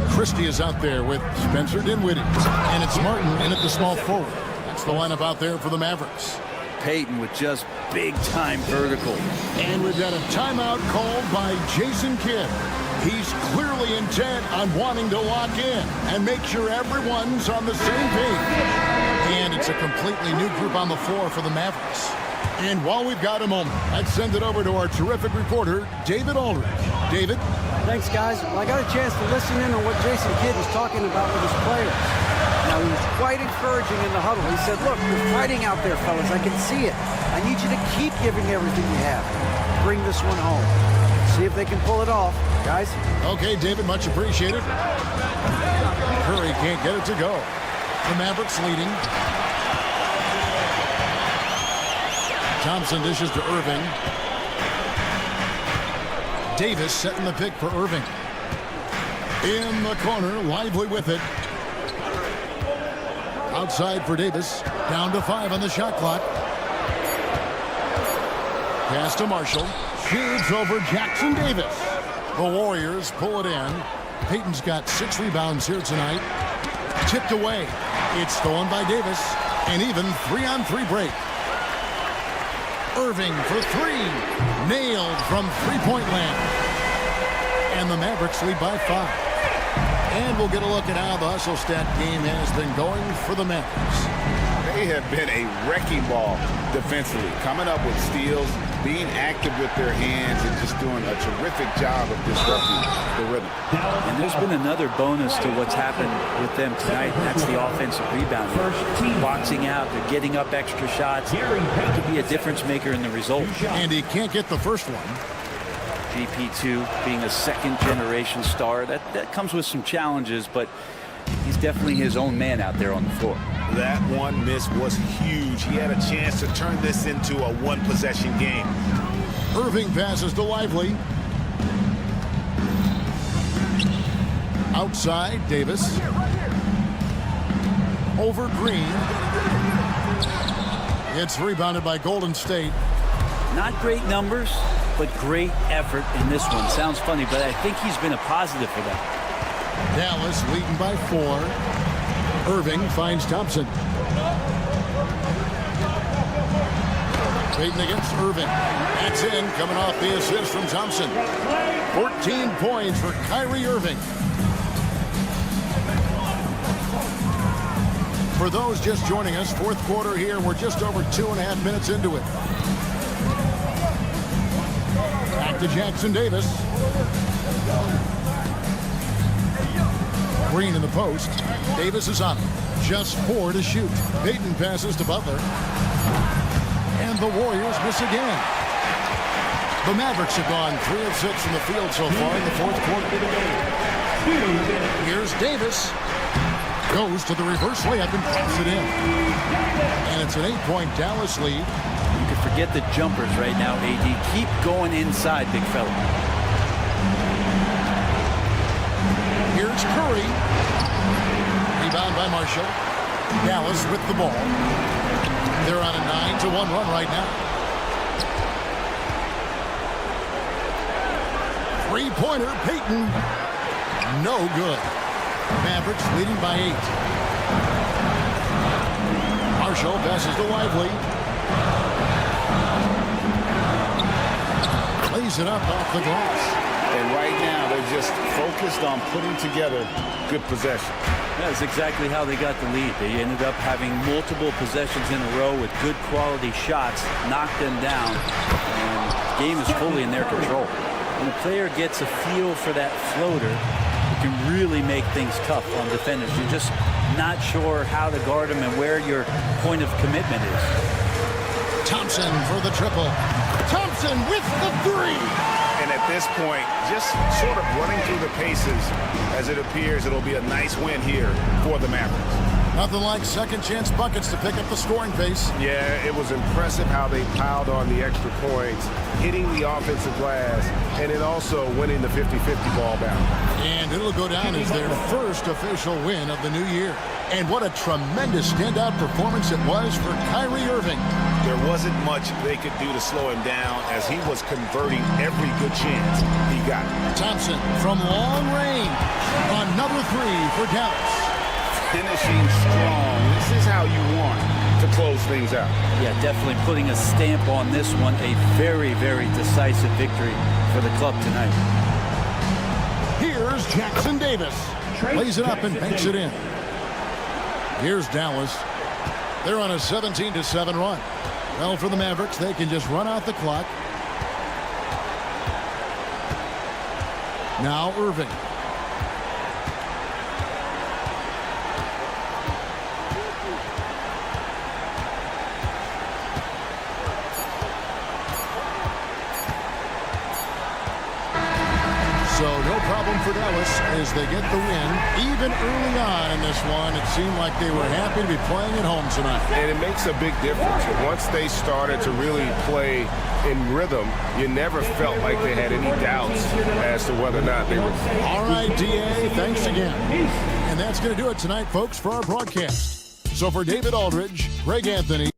Christie is out there with Spencer Dinwiddie. And it's Martin in at the small forward. That's the lineup out there for the Mavericks. Payton with just big-time vertical. And we've got a timeout called by Jason Kidd. He's clearly intent on wanting to lock in and make sure everyone's on the same page. And it's a completely new group on the floor for the Mavericks. And while we've got a moment, let's send it over to our terrific reporter, David Aldridge. David? Thanks, guys. Well, I got a chance to listen in on what Jason Kidd was talking about with his players. Now, he was quite encouraging in the huddle. He said, look, you're fighting out there, fellas. I can see it. I need you to keep giving everything you have. Bring this one home. See if they can pull it off. Guys? Okay, David, much appreciated. Curry can't get it to go. The Mavericks leading. Thompson dishes to Irving. Davis setting the pick for Irving. In the corner, Lively with it. Outside for Davis. Down to 5 on the shot clock. Pass to Marshall. Shoots over Jackson Davis. The Warriors pull it in. Payton's got 6 rebounds here tonight. Tipped away. It's stolen by Davis. And even 3-on-3 break. Irving for 3. Nailed from three-point land. And the Mavericks lead by 5. And we'll get a look at how the hustle stat game has been going for the Mavericks. They have been a wrecking ball defensively, coming up with steals, being active with their hands, and just doing a terrific job of disrupting the rhythm. And there's been another bonus to what's happened with them tonight, and that's the offensive rebounding. Boxing out, they're getting up extra shots. It could be a difference maker in the result. And he can't get the first one. GP2 being a second-generation star, that comes with some challenges, but he's definitely his own man out there on the floor. That one miss was huge. He had a chance to turn this into a one-possession game. Irving passes to Lively. Outside, Davis. Over Green. It's rebounded by Golden State. Not great numbers, but great effort in this one. Sounds funny, but I think he's been a positive for them. Dallas leading by 4. Irving finds Thompson. Payton against Irving. That's in, coming off the assist from Thompson. 14 points for Kyrie Irving. For those just joining us, fourth quarter here. We're just over 2.5 minutes into it. Back to Jackson Davis. Green in the post. Davis is on. Just 4 to shoot. Payton passes to Butler. And the Warriors miss again. The Mavericks have gone 3 of 6 from the field so far in the fourth quarter. Here's Davis. Goes to the reverse layup and puts it in. And it's an 8-point Dallas lead. You can forget the jumpers right now, AD. Keep going inside, big fella. Here's Curry. Rebound by Marshall. Dallas with the ball. They're on a 9-1 run right now. 3-pointer, Payton. No good. Mavericks leading by 8. Marshall passes to Lively. Lays it up off the glass. And right now, they're just focused on putting together good possession. That's exactly how they got the lead. They ended up having multiple possessions in a row with good quality shots, knocked them down, and the game is fully in their control. When a player gets a feel for that floater, it can really make things tough on defenders. You're just not sure how to guard them and where your point of commitment is. Thompson for the triple. Thompson with the 3. And at this point, just sort of running through the paces as it appears it'll be a nice win here for the Mavericks. Nothing like second chance buckets to pick up the scoring pace. Yeah, it was impressive how they piled on the extra points, hitting the offensive glass, and then also winning the 50-50 ball battle. And it'll go down as their first official win of the new year. And what a tremendous standout performance it was for Kyrie Irving. There wasn't much they could do to slow him down as he was converting every good chance he got. Thompson from long range. Another three for Dallas. Finishing strong. This is how you want to close things out. Yeah, definitely putting a stamp on this one. A very, very decisive victory for the club tonight. Here's Jackson Davis. Lays it up and banks it in. Here's Dallas. They're on a 17-7 run. Well, for the Mavericks, they can just run out the clock. Now Irving. So no problem for Dallas as they get the win. Even early on in this one, it seemed like they were happy to be playing at home tonight. And it makes a big difference. Once they started to really play in rhythm, you never felt like they had any doubts as to whether or not they were. All right, D.A., thanks again. And that's going to do it tonight, folks, for our broadcast. So for David Aldridge, Greg Anthony,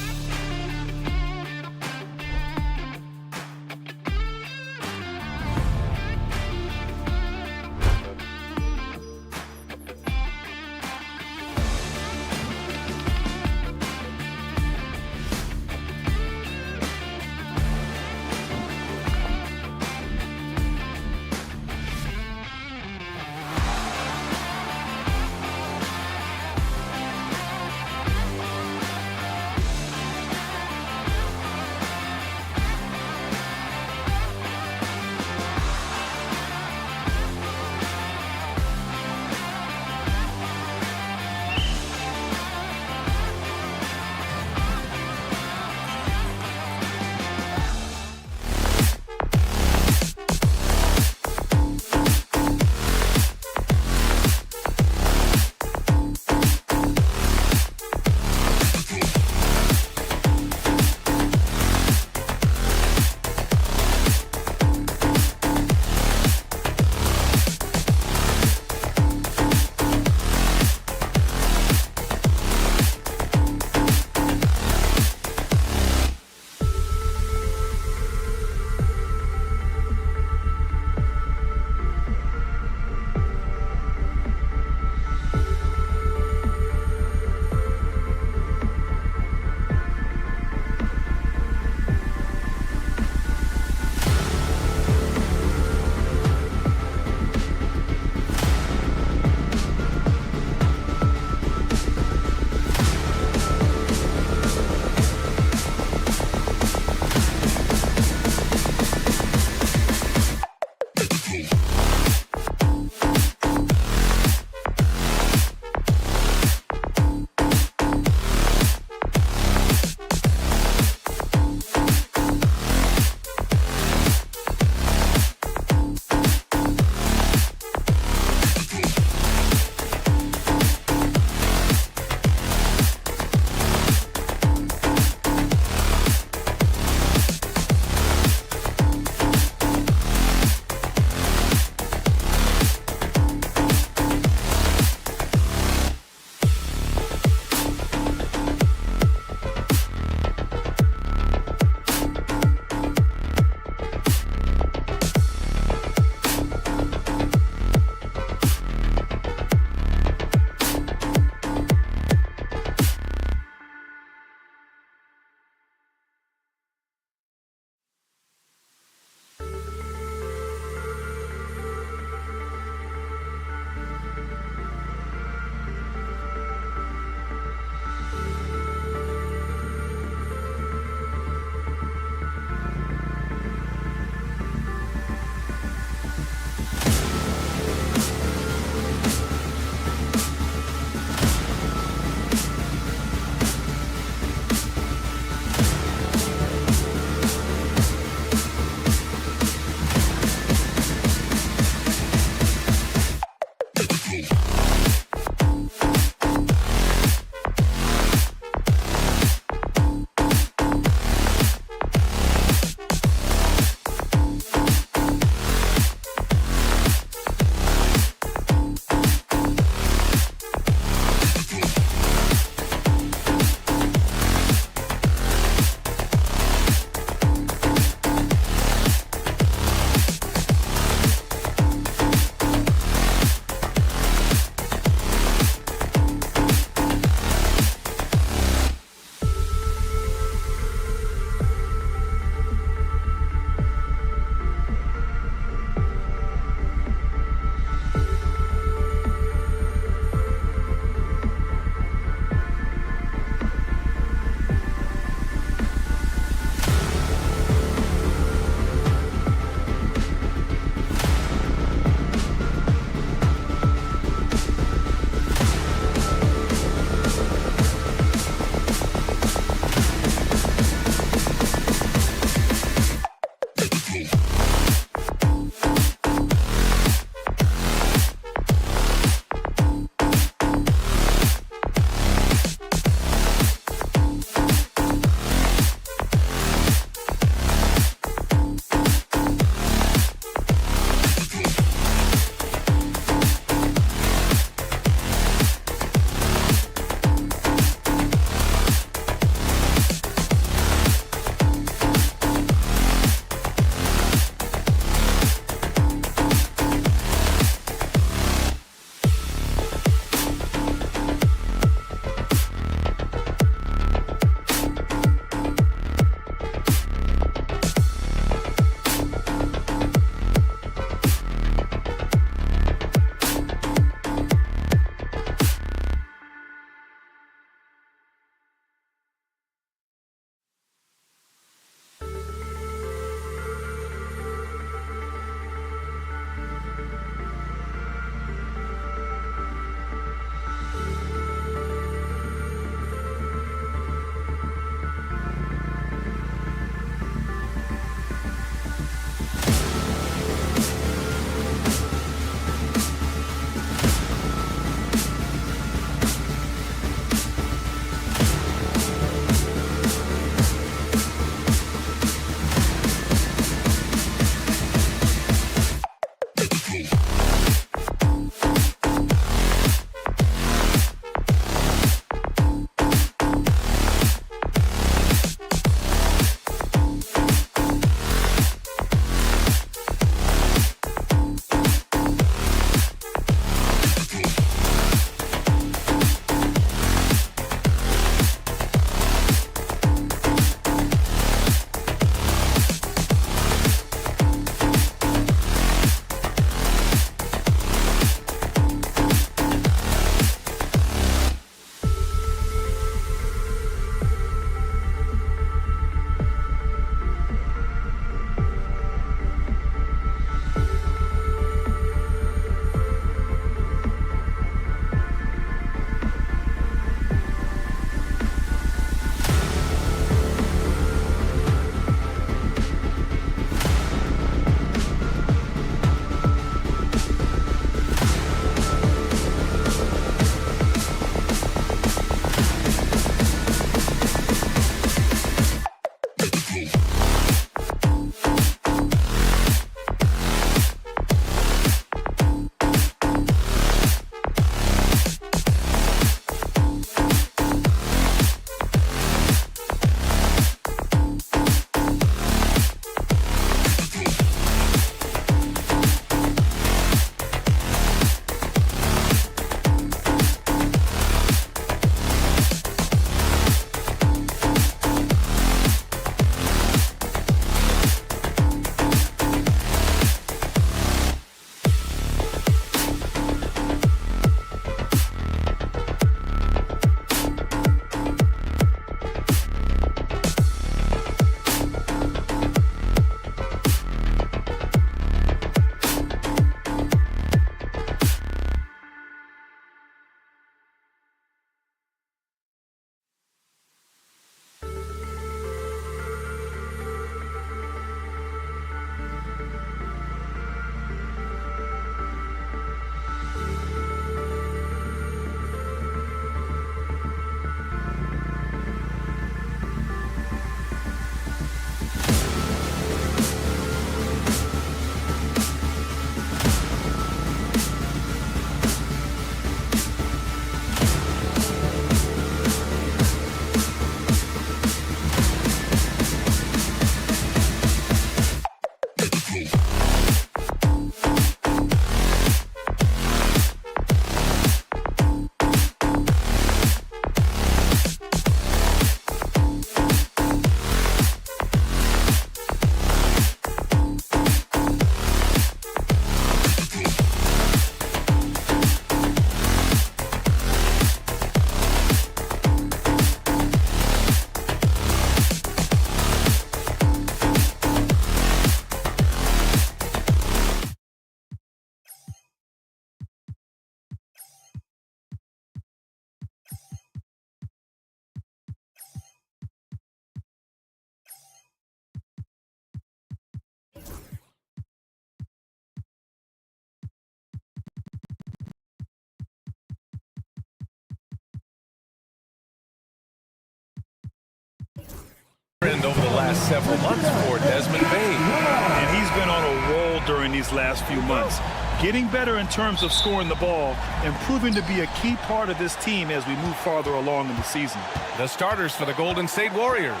trend over the last several months for Desmond Bane. And he's been on a roll during these last few months. Getting better in terms of scoring the ball and proving to be a key part of this team as we move farther along in the season. The starters for the Golden State Warriors.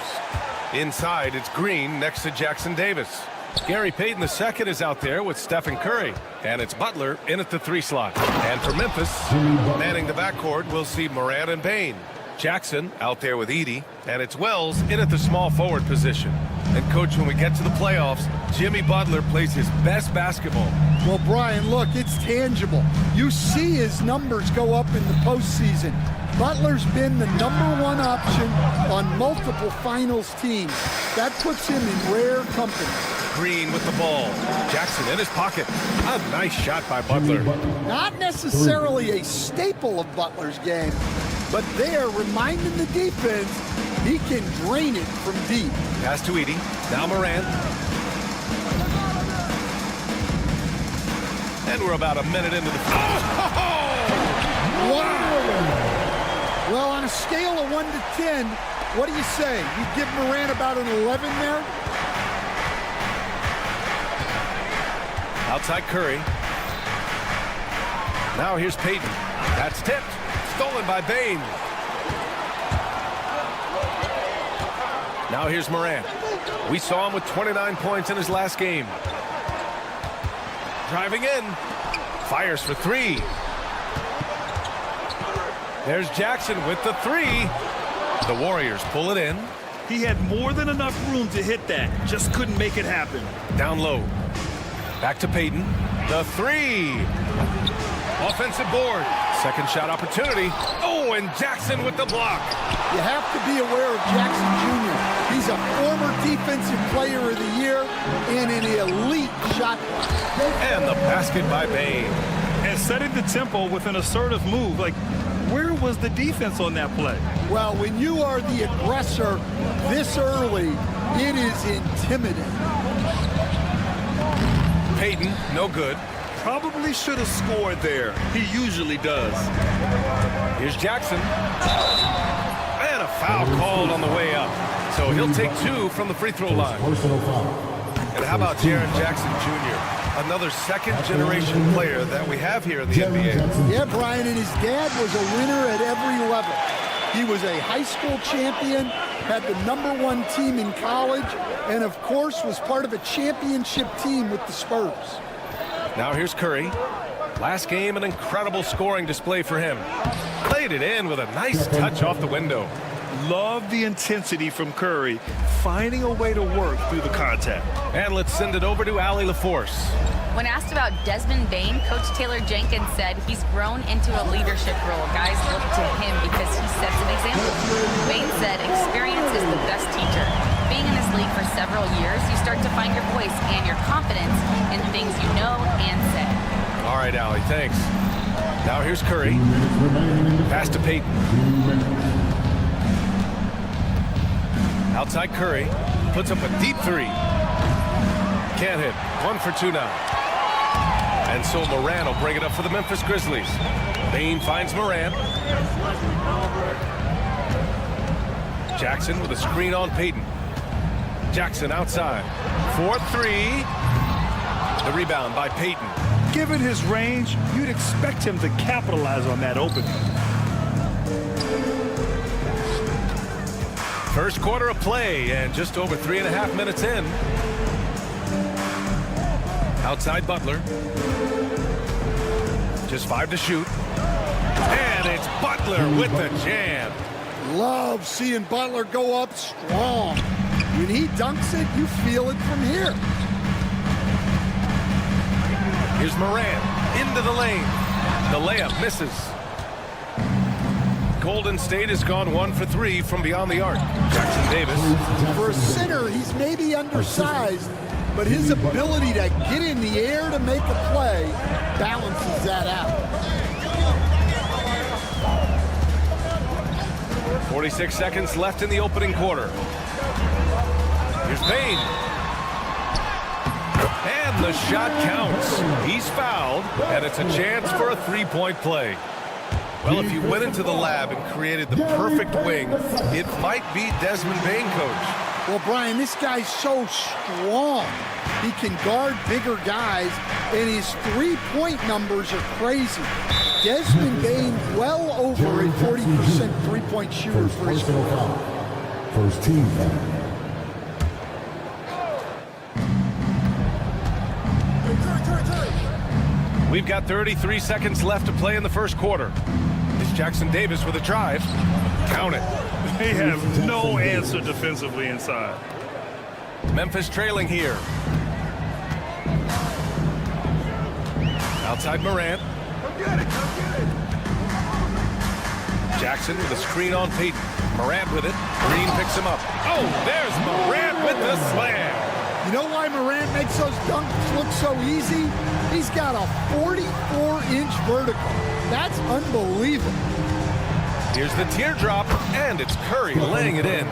Inside, it's Green next to Jackson Davis. Gary Payton II is out there with Stephen Curry. And it's Butler in at the 3 slot. And for Memphis, manning the backcourt, we'll see Morant and Bane. Jackson out there with Edey. And it's Wells in at the small forward position. And, Coach, when we get to the playoffs, Jimmy Butler plays his best basketball. Well, Brian, look, it's tangible. You see his numbers go up in the postseason. Butler's been the #1 option on multiple finals teams. That puts him in rare company. Green with the ball. Jackson in his pocket. A nice shot by Butler. Not necessarily a staple of Butler's game, but there reminding the defense he can drain it from deep. Pass to Edey. Now Morant. And we're about a minute into the Well, on a scale of 1 to 10, what do you say? You give Morant about an 11 there? Outside Curry. Now here's Payton. That's tipped. Stolen by Bane. Now here's Morant. We saw him with 29 points in his last game. Driving in. Fires for 3. There's Jackson with the 3. The Warriors pull it in. He had more than enough room to hit that. Just couldn't make it happen. Down low. Back to Payton. The 3. Offensive board. Second shot opportunity. Oh, and Jackson with the block. You have to be aware of Jackson Jr. He's a former defensive player of the year and an elite shot blocker. And the basket by Bane. And setting the tempo with an assertive move. Like, where was the defense on that play? Well, when you are the aggressor this early, it is intimidating. Payton, no good. Probably should have scored there. He usually does. Here's Jackson. And a foul called on the way up. So he'll take 2 from the free throw line. And how about Jaren Jackson Jr., another second-generation player that we have here in the NBA? Yeah, Brian, and his dad was a winner at every level. He was a high school champion, had the #1 team in college, and of course was part of a championship team with the Spurs. Now here's Curry. Last game, an incredible scoring display for him. Played it in with a nice touch off the window. Love the intensity from Curry, finding a way to work through the contact. And let's send it over to Allie LaForce. When asked about Desmond Bane, Coach Taylor Jenkins said he's grown into a leadership role. Guys look to him because he sets an example. Bane said experience is the best teacher. Being in this league for several years, you start to find your voice and your confidence in things you know and say. All right, Allie, thanks. Now here's Curry. Pass to Payton. Outside Curry. Puts up a deep 3. Can't hit. 1 for 2 now. And so Morant will bring it up for the Memphis Grizzlies. Bane finds Morant. Jackson with a screen on Payton. Jackson outside. 4-3. The rebound by Payton. Given his range, you'd expect him to capitalize on that opening. First quarter of play and just over 3.5 minutes in. Outside Butler. Just 5 to shoot. And it's Butler with the jam. Love seeing Butler go up strong. When he dunks it, you feel it from here. Here's Morant into the lane. The layup misses. Golden State has gone 1 for 3 from beyond the arc. Jackson Davis. For a center, he's maybe undersized, but his ability to get in the air to make a play balances that out. 46 seconds left in the opening quarter. Here's Bane. And the shot counts. He's fouled, and it's a chance for a 3-point play. Well, if you went into the lab and created the perfect wing, it might be Desmond Bane, Coach. Well, Brian, this guy's so strong. He can guard bigger guys, and his three-point numbers are crazy. Desmond Bane well over a 40% three-point shooter for his foul. First team foul. We've got 33 seconds left to play in the first quarter. It's Jackson Davis with a drive. Count it. They have no answer defensively inside. Memphis trailing here. Outside Morant. Jackson with a screen on Peyton. Morant with it. Green picks him up. Oh, there's Morant with the slam. You know why Morant makes those dunks look so easy? He's got a 44-inch vertical. That's unbelievable. Here's the teardrop, and it's Curry laying it in.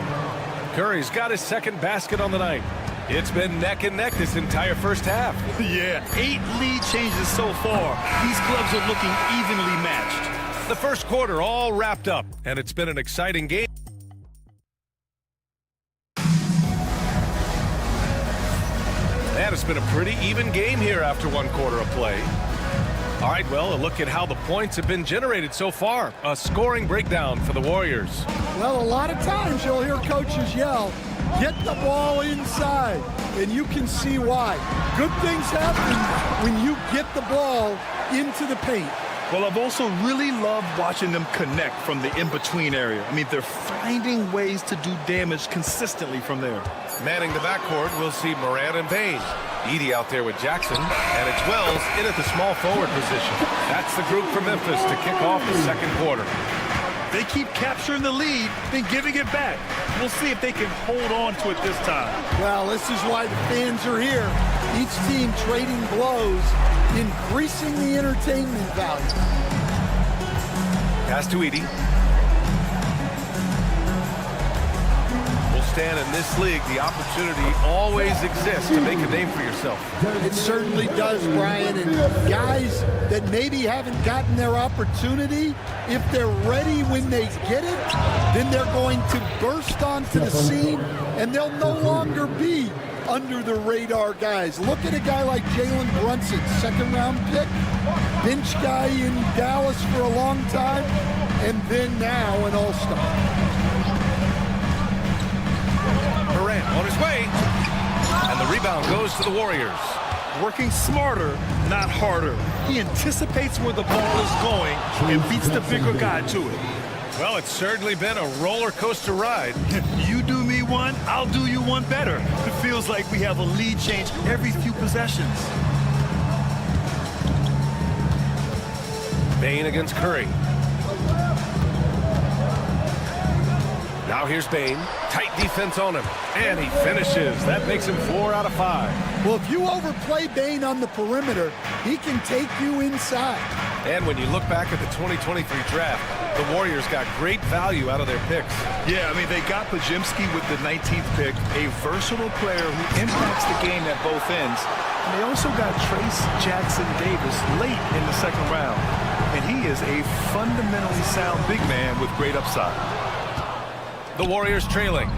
Curry's got his second basket on the night. It's been neck and neck this entire first half. Yeah, 8 lead changes so far. These clubs are looking evenly matched. The first quarter all wrapped up, and it's been an exciting game. And it's been a pretty even game here after one quarter of play. All right, well, a look at how the points have been generated so far. A scoring breakdown for the Warriors. Well, a lot of times you'll hear coaches yell, "Get the ball inside," and you can see why. Good things happen when you get the ball into the paint. Well, I've also really loved watching them connect from the in-between area. I mean, they're finding ways to do damage consistently from there. Manning the backcourt, we'll see Morant and Bane. Edie out there with Jackson, and it's Wells in at the small forward position. That's the group for Memphis to kick off the second quarter. They keep capturing the lead, then giving it back. We'll see if they can hold on to it this time. Well, this is why the fans are here. Each team trading blows, increasing the entertainment value. Pass to Edie. Stand in this league, the opportunity always exists to make a name for yourself. It certainly does, Brian. And guys that maybe haven't gotten their opportunity, if they're ready when they get it, then they're going to burst onto the scene, and they'll no longer be under the radar guys. Look at a guy like Jalen Brunson, second-round pick, bench guy in Dallas for a long time, and then now an all-star. Morant on his way, and the rebound goes to the Warriors. Working smarter, not harder. He anticipates where the ball is going and beats the bigger guy to it. Well, it's certainly been a roller coaster ride. You do me one, I'll do you one better. It feels like we have a lead change every few possessions. Bane against Curry. Now here's Bane. Tight defense on him. And he finishes. That makes him 4 out of 5. Well, if you overplay Bane on the perimeter, he can take you inside. And when you look back at the 2023 draft, the Warriors got great value out of their picks. Yeah, I mean, they got Pajimski with the 19th pick, a versatile player who impacts the game at both ends. And they also got Trace Jackson Davis late in the second round. And he is a fundamentally sound big man with great upside. The Warriors trailing.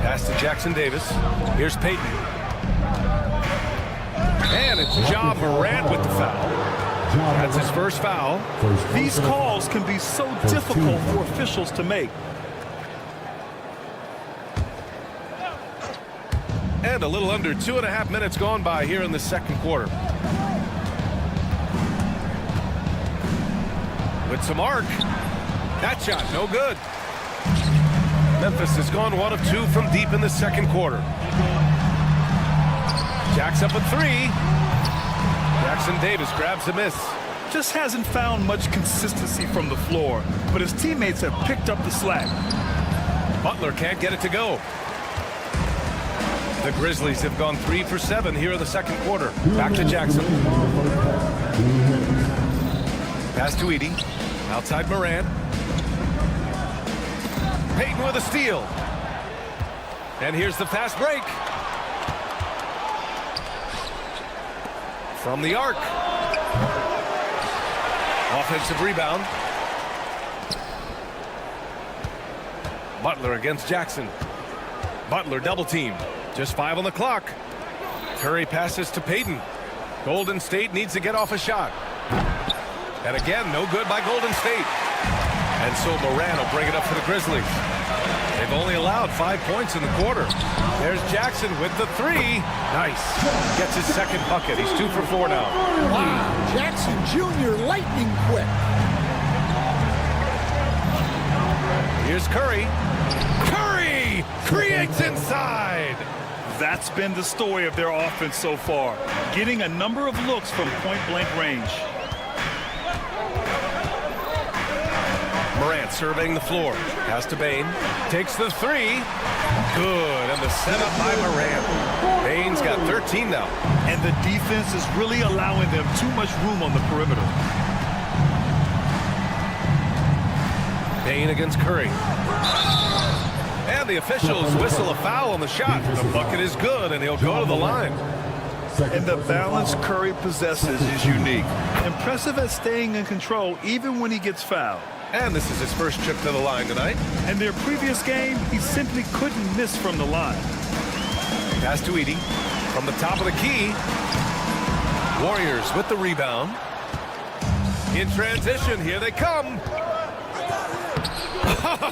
Pass to Jackson Davis. Here's Peyton. And it's Ja Morant with the foul. That's his first foul. These calls can be so difficult for officials to make. And a little under 2.5 minutes gone by here in the second quarter. With some arc. That shot, no good. Memphis has gone 1 of 2 from deep in the second quarter. Jack's up a 3. Jackson Davis grabs the miss. Just hasn't found much consistency from the floor, but his teammates have picked up the slack. Butler can't get it to go. The Grizzlies have gone 3 for 7 here in the second quarter. Back to Jackson. Pass to Edie. Outside Morant. Peyton with a steal. And here's the fast break. From the arc. Offensive rebound. Butler against Jackson. Butler double team. Just 5 on the clock. Curry passes to Payton. Golden State needs to get off a shot. And again, no good by Golden State. And so Moran will bring it up for the Grizzlies. They've only allowed 5 points in the quarter. There's Jackson with the 3. Nice. Gets his second bucket. He's 2 for 4 now. Wow, Jackson Jr. lightning quick. Here's Curry. Curry creates inside. That's been the story of their offense so far, getting a number of looks from point-blank range. Morant surveying the floor. Pass to Bane. Takes the 3. Good. And the setup by Morant. Bane's got 13 now. And the defense is really allowing them too much room on the perimeter. Bane against Curry. And the officials whistle a foul on the shot. The bucket is good, and he'll go to the line. And the balance Curry possesses is unique. Impressive at staying in control even when he gets fouled. And this is his first trip to the line tonight. In their previous game, he simply couldn't miss from the line. Pass to Edey. From the top of the key. Warriors with the rebound. In transition, here they come.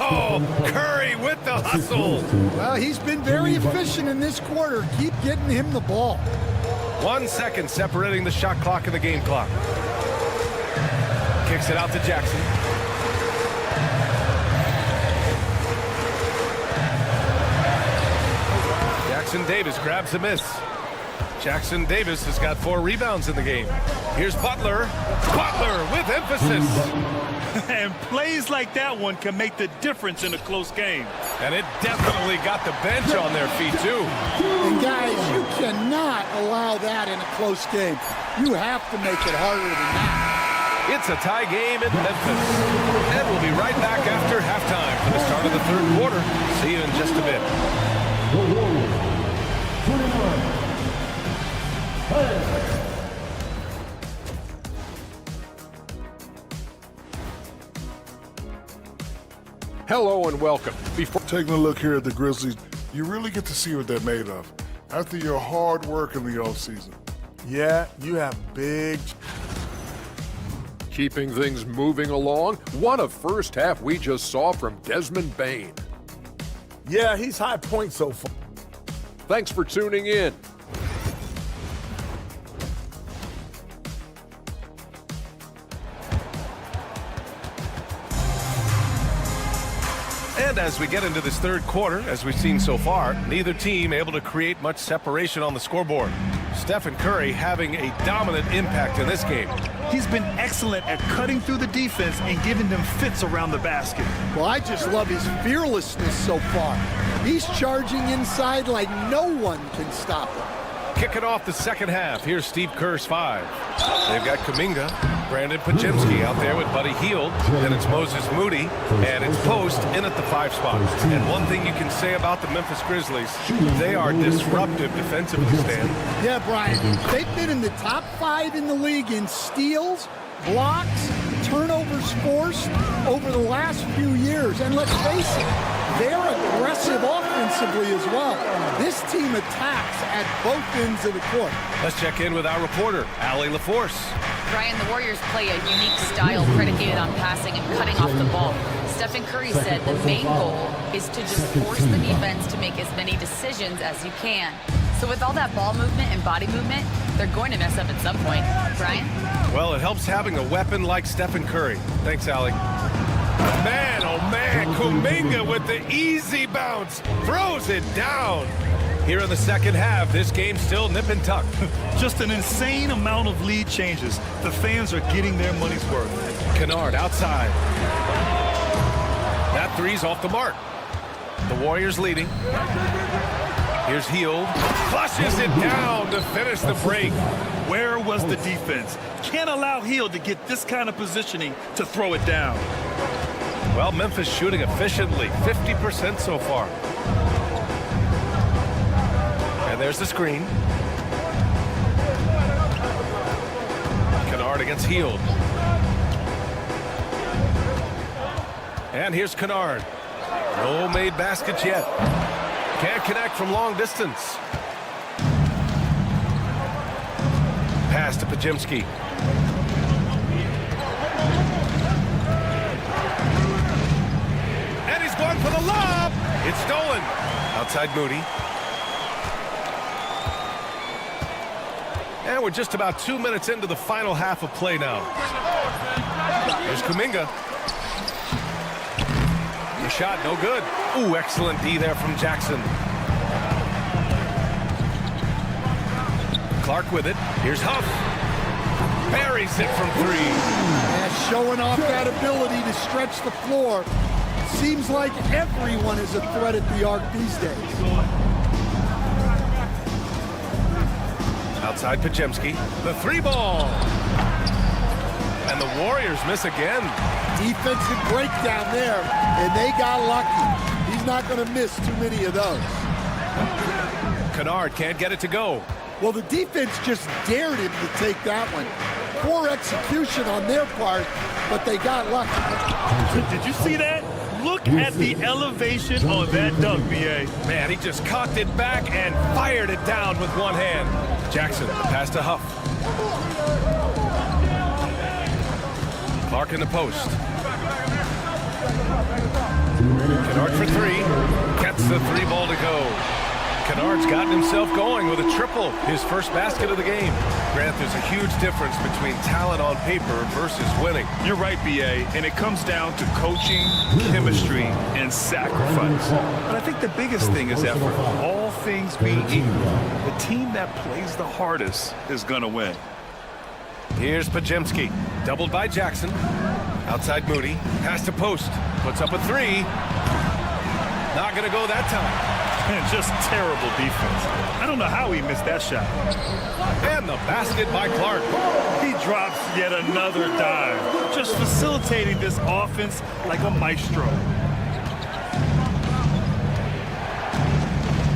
Oh, Curry with the hustle. Well, he's been very efficient in this quarter. Keep getting him the ball. 1 second separating the shot clock and the game clock. Kicks it out to Jackson. Jackson Davis grabs the miss. Jackson Davis has got 4 rebounds in the game. Here's Butler. Butler with emphasis. And plays like that one can make the difference in a close game. And it definitely got the bench on their feet, too. And guys, you cannot allow that in a close game. You have to make it harder than that. It's a tie game in Memphis. And we'll be right back after halftime for the start of the 3rd quarter. See you in just a bit. Hello and welcome. Before taking a look here at the Grizzlies, you really get to see what they're made of. After your hard work in the offseason. Yeah, you have big... Keeping things moving along, what a first half we just saw from Desmond Bane. Yeah, he's high point so far. Thanks for tuning in. And as we get into this 3rd quarter, as we've seen so far, neither team able to create much separation on the scoreboard. Stephen Curry having a dominant impact in this game. He's been excellent at cutting through the defense and giving them fits around the basket. Well, I just love his fearlessness so far. He's charging inside like no one can stop him. Kicking off the second half, here's Steve Kerr's 5. They've got Kuminga, Brandon Podziemski out there with Buddy Hield, and it's Moses Moody, and it's Post in at the 5 spot. And one thing you can say about the Memphis Grizzlies, they are disruptive defensively, Stan. Yeah, Brian, they've been in the top 5 in the league in steals, blocks, turnovers forced over the last few years. And let's face it, they're aggressive offensively as well. This team attacks at both ends of the court. Let's check in with our reporter, Allie LaForce. Brian, the Warriors play a unique style predicated on passing and cutting off the ball. Stephen Curry said the main goal is to just force the defense to make as many decisions as you can. So with all that ball movement and body movement, they're going to mess up at some point. Brian? Well, it helps having a weapon like Stephen Curry. Thanks, Allie. Man, oh man, Kuminga with the easy bounce. Throws it down. Here in the second half, this game's still nip and tuck. Just an insane amount of lead changes. The fans are getting their money's worth. Kennard outside. That 3's off the mark. The Warriors leading. Here's Hield. Flushes it down to finish the break. Where was the defense? Can't allow Hield to get this kind of positioning to throw it down. Well, Memphis shooting efficiently, 50% so far. And there's the screen. Kennard against Hield. And here's Kennard. No made baskets yet. Can't connect from long distance. Pass to Pajemski. And he's going for the lob. It's stolen. Outside Moody. And we're just about 2 minutes into the final half of play now. Here's Kuminga. The shot, no good. Ooh, excellent D there from Jackson. Clark with it. Here's Huff. Buries it from 3. Yeah, showing off that ability to stretch the floor. Seems like everyone is a threat at the arc these days. Outside Pajemski. The 3 ball. And the Warriors miss again. Defensive breakdown there, and they got lucky. He's not going to miss too many of those. Kennard can't get it to go. Well, the defense just dared him to take that one. Poor execution on their part, but they got lucky. Did you see that? Look at the elevation on that dunk, B.A. Man, he just cocked it back and fired it down with one hand. Jackson, pass to Huff. Clark in the post. Kennard for 3. Gets the 3 ball to go. Kennard's gotten himself going with a triple, his first basket of the game. Grant, there's a huge difference between talent on paper versus winning. You're right, B.A., and it comes down to coaching, chemistry, and sacrifice. But I think the biggest thing is effort. All things being equal, the team that plays the hardest is going to win. Here's Pajemski, doubled by Jackson. Outside Moody, pass to post, puts up a 3. Not going to go that time. And just terrible defense. I don't know how he missed that shot. And the basket by Clark. He drops yet another dive, just facilitating this offense like a maestro.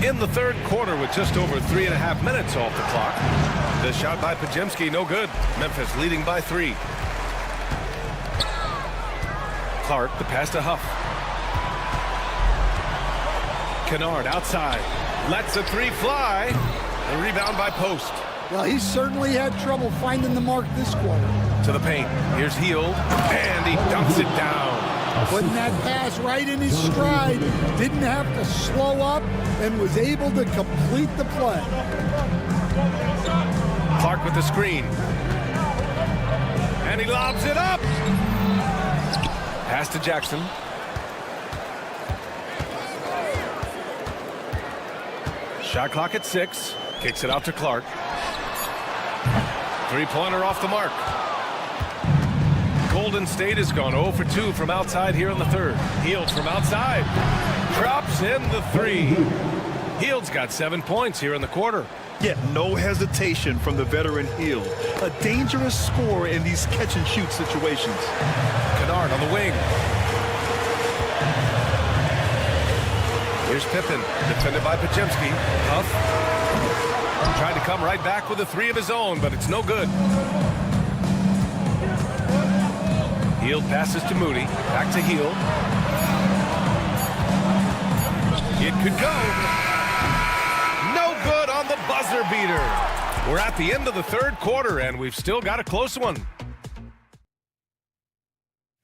In the third quarter with just over 3.5 minutes off the clock. The shot by Pajemski, no good. Memphis leading by 3. Clark, the pass to Huff. Kennard outside. Lets a 3 fly. The rebound by Post. Well, he certainly had trouble finding the mark this quarter. To the paint. Here's Hield. And he dunks it down. Putting that pass right in his stride. Didn't have to slow up and was able to complete the play. Clark with the screen. And he lobs it up. Pass to Jackson. Shot clock at 6. Kicks it out to Clark. 3-pointer off the mark. Golden State has gone 0 for 2 from outside here in the third. Hield from outside. Drops in the 3. Hield's got 7 points here in the quarter. Yeah, no hesitation from the veteran Hield. A dangerous scorer in these catch-and-shoot situations. Kennard on the wing. Here's Pippen, defended by Pajemski. Huff tried to come right back with a 3 of his own, but it's no good. Hield passes to Moody. Back to Hield. It could go. No good on the buzzer beater. We're at the end of the third quarter, and we've still got a close one.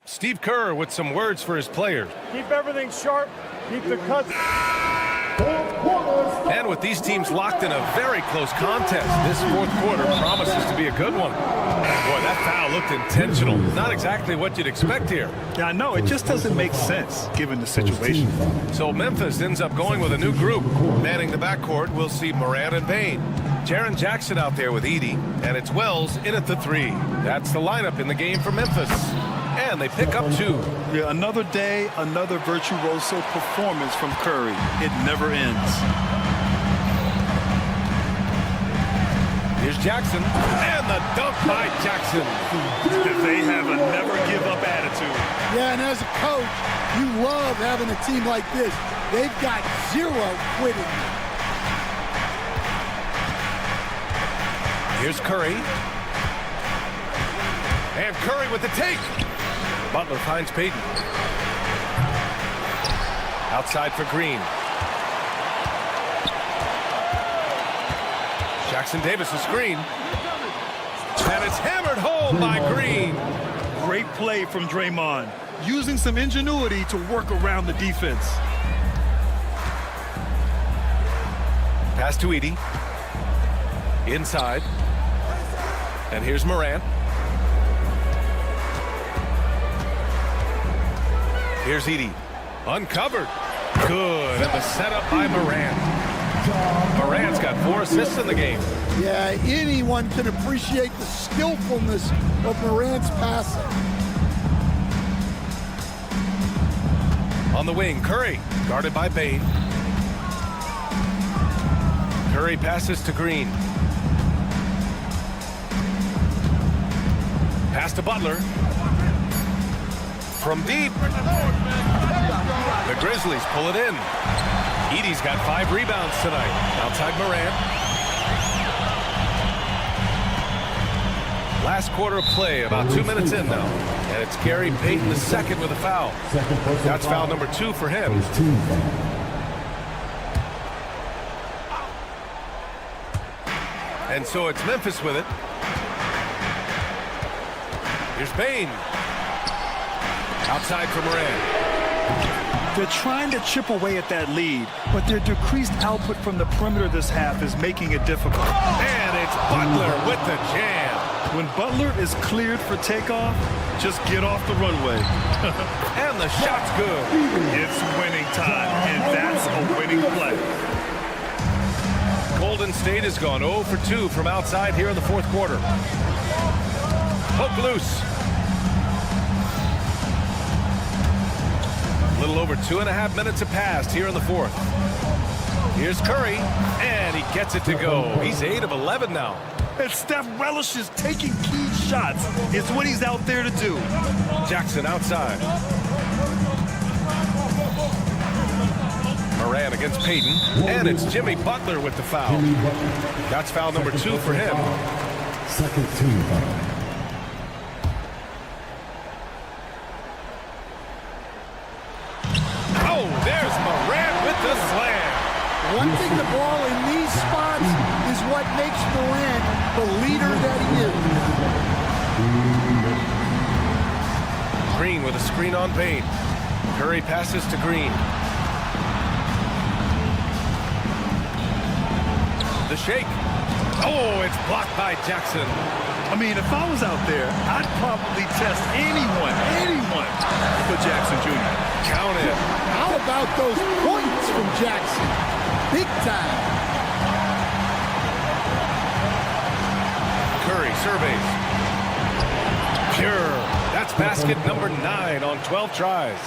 Steve Kerr with some words for his players. Keep everything sharp. Keep the cuts. And with these teams locked in a very close contest, this fourth quarter promises to be a good one. Boy, that foul looked intentional. Not exactly what you'd expect here. Yeah, I know. It just doesn't make sense given the situation. So Memphis ends up going with a new group. Manning the backcourt, we'll see Morant and Payne. Jaren Jackson out there with Edey, and it's Wells in at the 3. That's the lineup in the game for Memphis. And they pick up 2. Yeah, another day, another virtuoso performance from Curry. It never ends. Here's Jackson, and the dunk by Jackson. They have a never-give-up attitude. Yeah, and as a coach, you love having a team like this. They've got 0 quitting. Here's Curry. And Curry with the take. Butler finds Payton. Outside for Green. Jackson Davis a screen. And it's hammered home by Green. Great play from Draymond, using some ingenuity to work around the defense. Pass to Edie. Inside. And here's Morant. Here's Edie. Uncovered. Good. And the setup by Morant. Morant's got 4 assists in the game. Yeah, anyone can appreciate the skillfulness of Morant's passing. On the wing, Curry. Guarded by Bane. Curry passes to Green. Pass to Butler. From deep. The Grizzlies pull it in. Edie's got 5 rebounds tonight. Outside Morant. Last quarter of play, about 2 minutes in now. And it's Gary Payton II with a foul. That's foul number 2 for him. And so it's Memphis with it. Here's Bane. Outside for Morant. They're trying to chip away at that lead, but their decreased output from the perimeter this half is making it difficult. And it's Butler with the jam. When Butler is cleared for takeoff, just get off the runway. And the shot's good. It's winning time, and that's a winning play. Golden State has gone 0 for 2 from outside here in the 4th quarter. Hook loose. A little over 2.5 minutes have passed here in the 4th. Here's Curry, and he gets it to go. He's 8 of 11 now. And Steph relishes taking key shots. It's what he's out there to do. Jackson outside. Morant against Payton, and it's Jimmy Butler with the foul. That's foul number 2 for him. Second team foul. Oh, there's Morant with the slam. One thing the ball in these spots is what makes Morant the leader that he is. Green with a screen on Bane. Curry passes to Green. The shake. Oh, it's blocked by Jackson. I mean, if I was out there, I'd probably test anyone for Jackson Jr. Count it. How about those points from Jackson? Big time. Curry surveys. Pure. That's basket number 9 on 12 tries.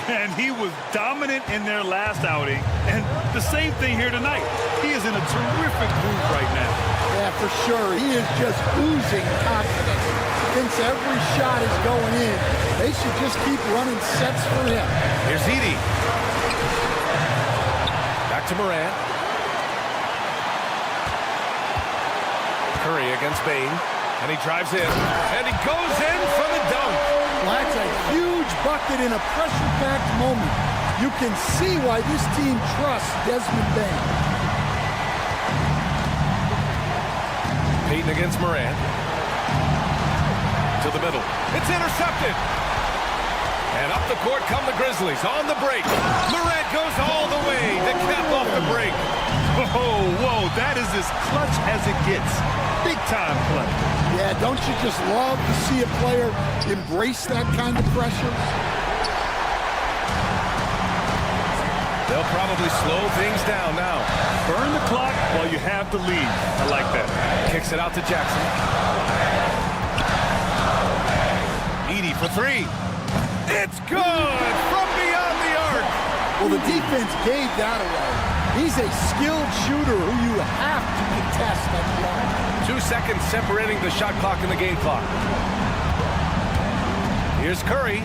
And he was dominant in their last outing. And the same thing here tonight. He is in a terrific groove right now. Yeah, for sure. He is just oozing confidence. Thinks every shot is going in. They should just keep running sets for him. Here's Edie. Back to Morant. Curry against Bane. And he drives in. And he goes in for the dunk. Well, that's a huge bucket in a pressure-packed moment. You can see why this team trusts Desmond Bane. Payton against Morant. To the middle. It's intercepted. And up the court come the Grizzlies on the break. Morant goes all the way to cap off the break. Whoa, that is as clutch as it gets. Big time play. Yeah, don't you just love to see a player embrace that kind of pressure? They'll probably slow things down now. Burn the clock while you have the lead. I like that. Kicks it out to Jackson. Edie for 3. It's good from beyond the arc. Well, the defense gave that away. He's a skilled shooter who you have to contest at the arc. 2 seconds separating the shot clock and the game clock. Here's Curry.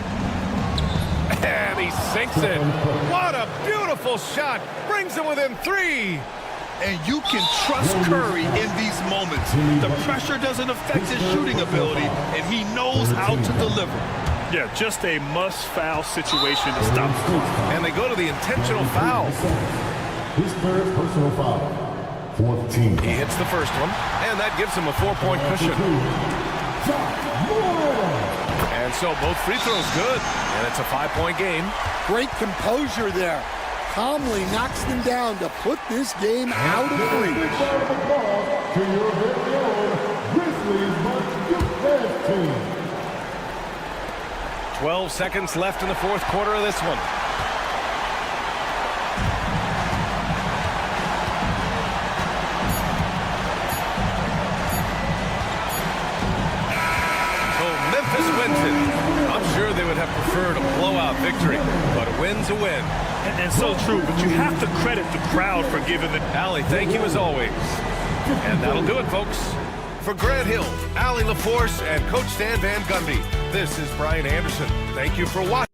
And he sinks it. What a beautiful shot. Brings him within 3. And you can trust Curry in these moments. The pressure doesn't affect his shooting ability, and he knows how to deliver. Yeah, just a must-foul situation to stop the clock. And they go to the intentional foul. His third personal foul. 4th team. He hits the first one, and that gives him a 4-point cushion. And so both free throws good, and it's a 5-point game. Great composure there. Calmly knocks them down to put this game out of reach. To your very own Grizzlies defense team. 12 seconds left in the fourth quarter of this one. So Memphis wins it. I'm sure they would have preferred a blowout victory, but a win's a win. And so true, but you have to credit the crowd for giving the... Allie, thank you as always. And that'll do it, folks. For Grant Hill, Allie LaForce, and Coach Stan Van Gundy, this is Brian Anderson. Thank you for watching.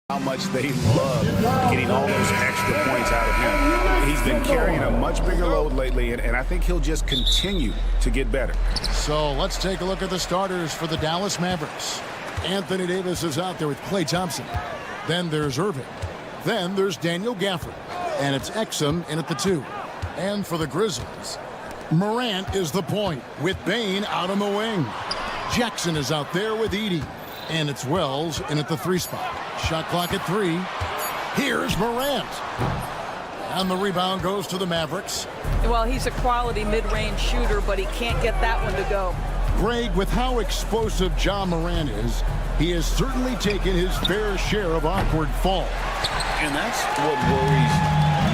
How much they love getting all those extra points out of him. He's been carrying a much bigger load lately, and I think he'll just continue to get better. So let's take a look at the starters for the Dallas Mavericks. Anthony Davis is out there with Klay Thompson. Then there's Irving. Then there's Daniel Gafford. And it's Exum in at the 2. And for the Grizzlies, Morant is the point with Bane out on the wing. Jackson is out there with Edey. And it's Wells in at the 3 spot. Shot clock at 3. Here's Morant. And the rebound goes to the Mavericks. Well, he's a quality mid-range shooter, but he can't get that one to go. Greg, with how explosive Ja Morant is, he has certainly taken his fair share of awkward falls. And that's what worries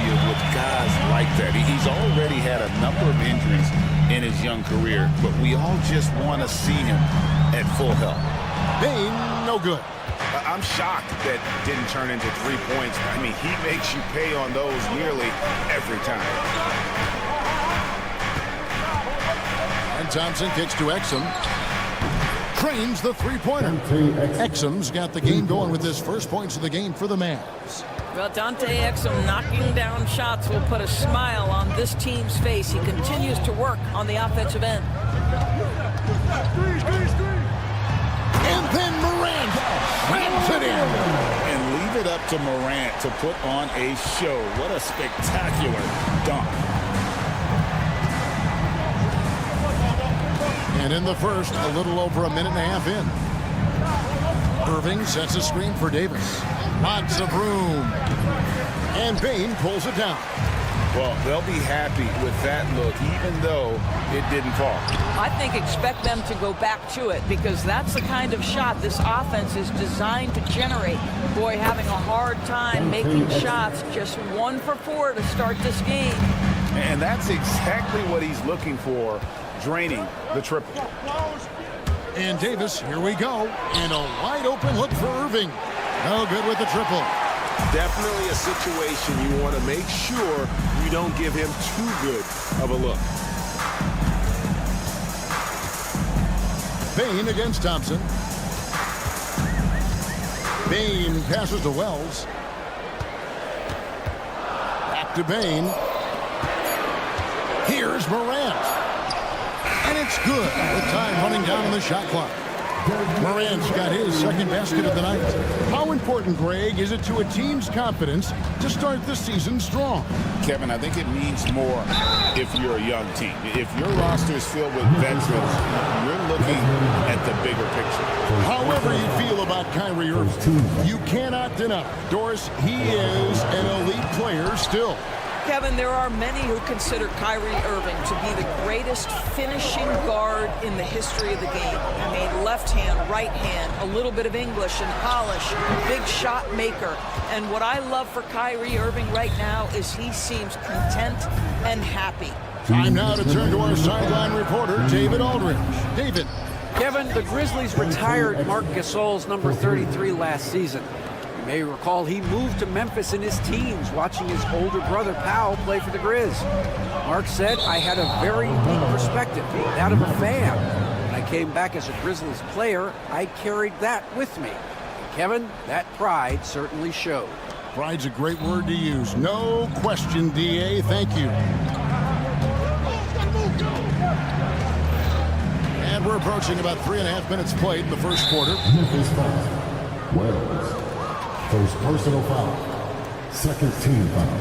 you with guys like that. He's already had a number of injuries in his young career, but we all just want to see him at full health. Bane, no good. I'm shocked that didn't turn into 3 points. I mean, he makes you pay on those nearly every time. And Thompson kicks to Exum. Trains the 3-pointer. Exum's got the game going with his first points of the game for the Mavs. Well, Dante Exum knocking down shots will put a smile on this team's face. He continues to work on the offensive end. And then Morant slams it in. And leave it up to Morant to put on a show. What a spectacular dunk. And in the first, a little over a minute and a half in. Irving sets a screen for Davis. Lots of room. And Bane pulls it down. Well, they'll be happy with that look, even though it didn't fall. I think expect them to go back to it because that's the kind of shot this offense is designed to generate. Boy, having a hard time making shots, just 1 for 4 to start this game. And that's exactly what he's looking for, draining the triple. And Davis, here we go. And a wide open look for Irving. No good with the triple. Definitely a situation you want to make sure you don't give him too good of a look. Bane against Thompson. Bane passes to Wells. Back to Bane. Here's Morant. And it's good with time running down on the shot clock. Morant's got his second basket of the night. How important, Greg, is it to a team's confidence to start the season strong? Kevin, I think it means more if you're a young team. If your roster is filled with veterans, you're looking at the bigger picture. However you feel about Kyrie Irving, you cannot deny, Doris, he is an elite player still. Kevin, there are many who consider Kyrie Irving to be the greatest finishing guard in the history of the game. I mean, left hand, right hand, a little bit of English and polish, big shot maker. And what I love for Kyrie Irving right now is he seems content and happy. Time now to turn to our sideline reporter, David Aldridge. David. Kevin, the Grizzlies retired Marc Gasol's number 33 last season. You may recall he moved to Memphis in his teens, watching his older brother Powell play for the Grizz. Marc said, I had a very unique perspective, that of a fan. When I came back as a Grizzlies player, I carried that with me. And Kevin, that pride certainly showed. Pride's a great word to use. No question, DA. Thank you. And we're approaching about 3.5 minutes played in the first quarter. Memphis foul. Wells. First personal foul. Second team foul.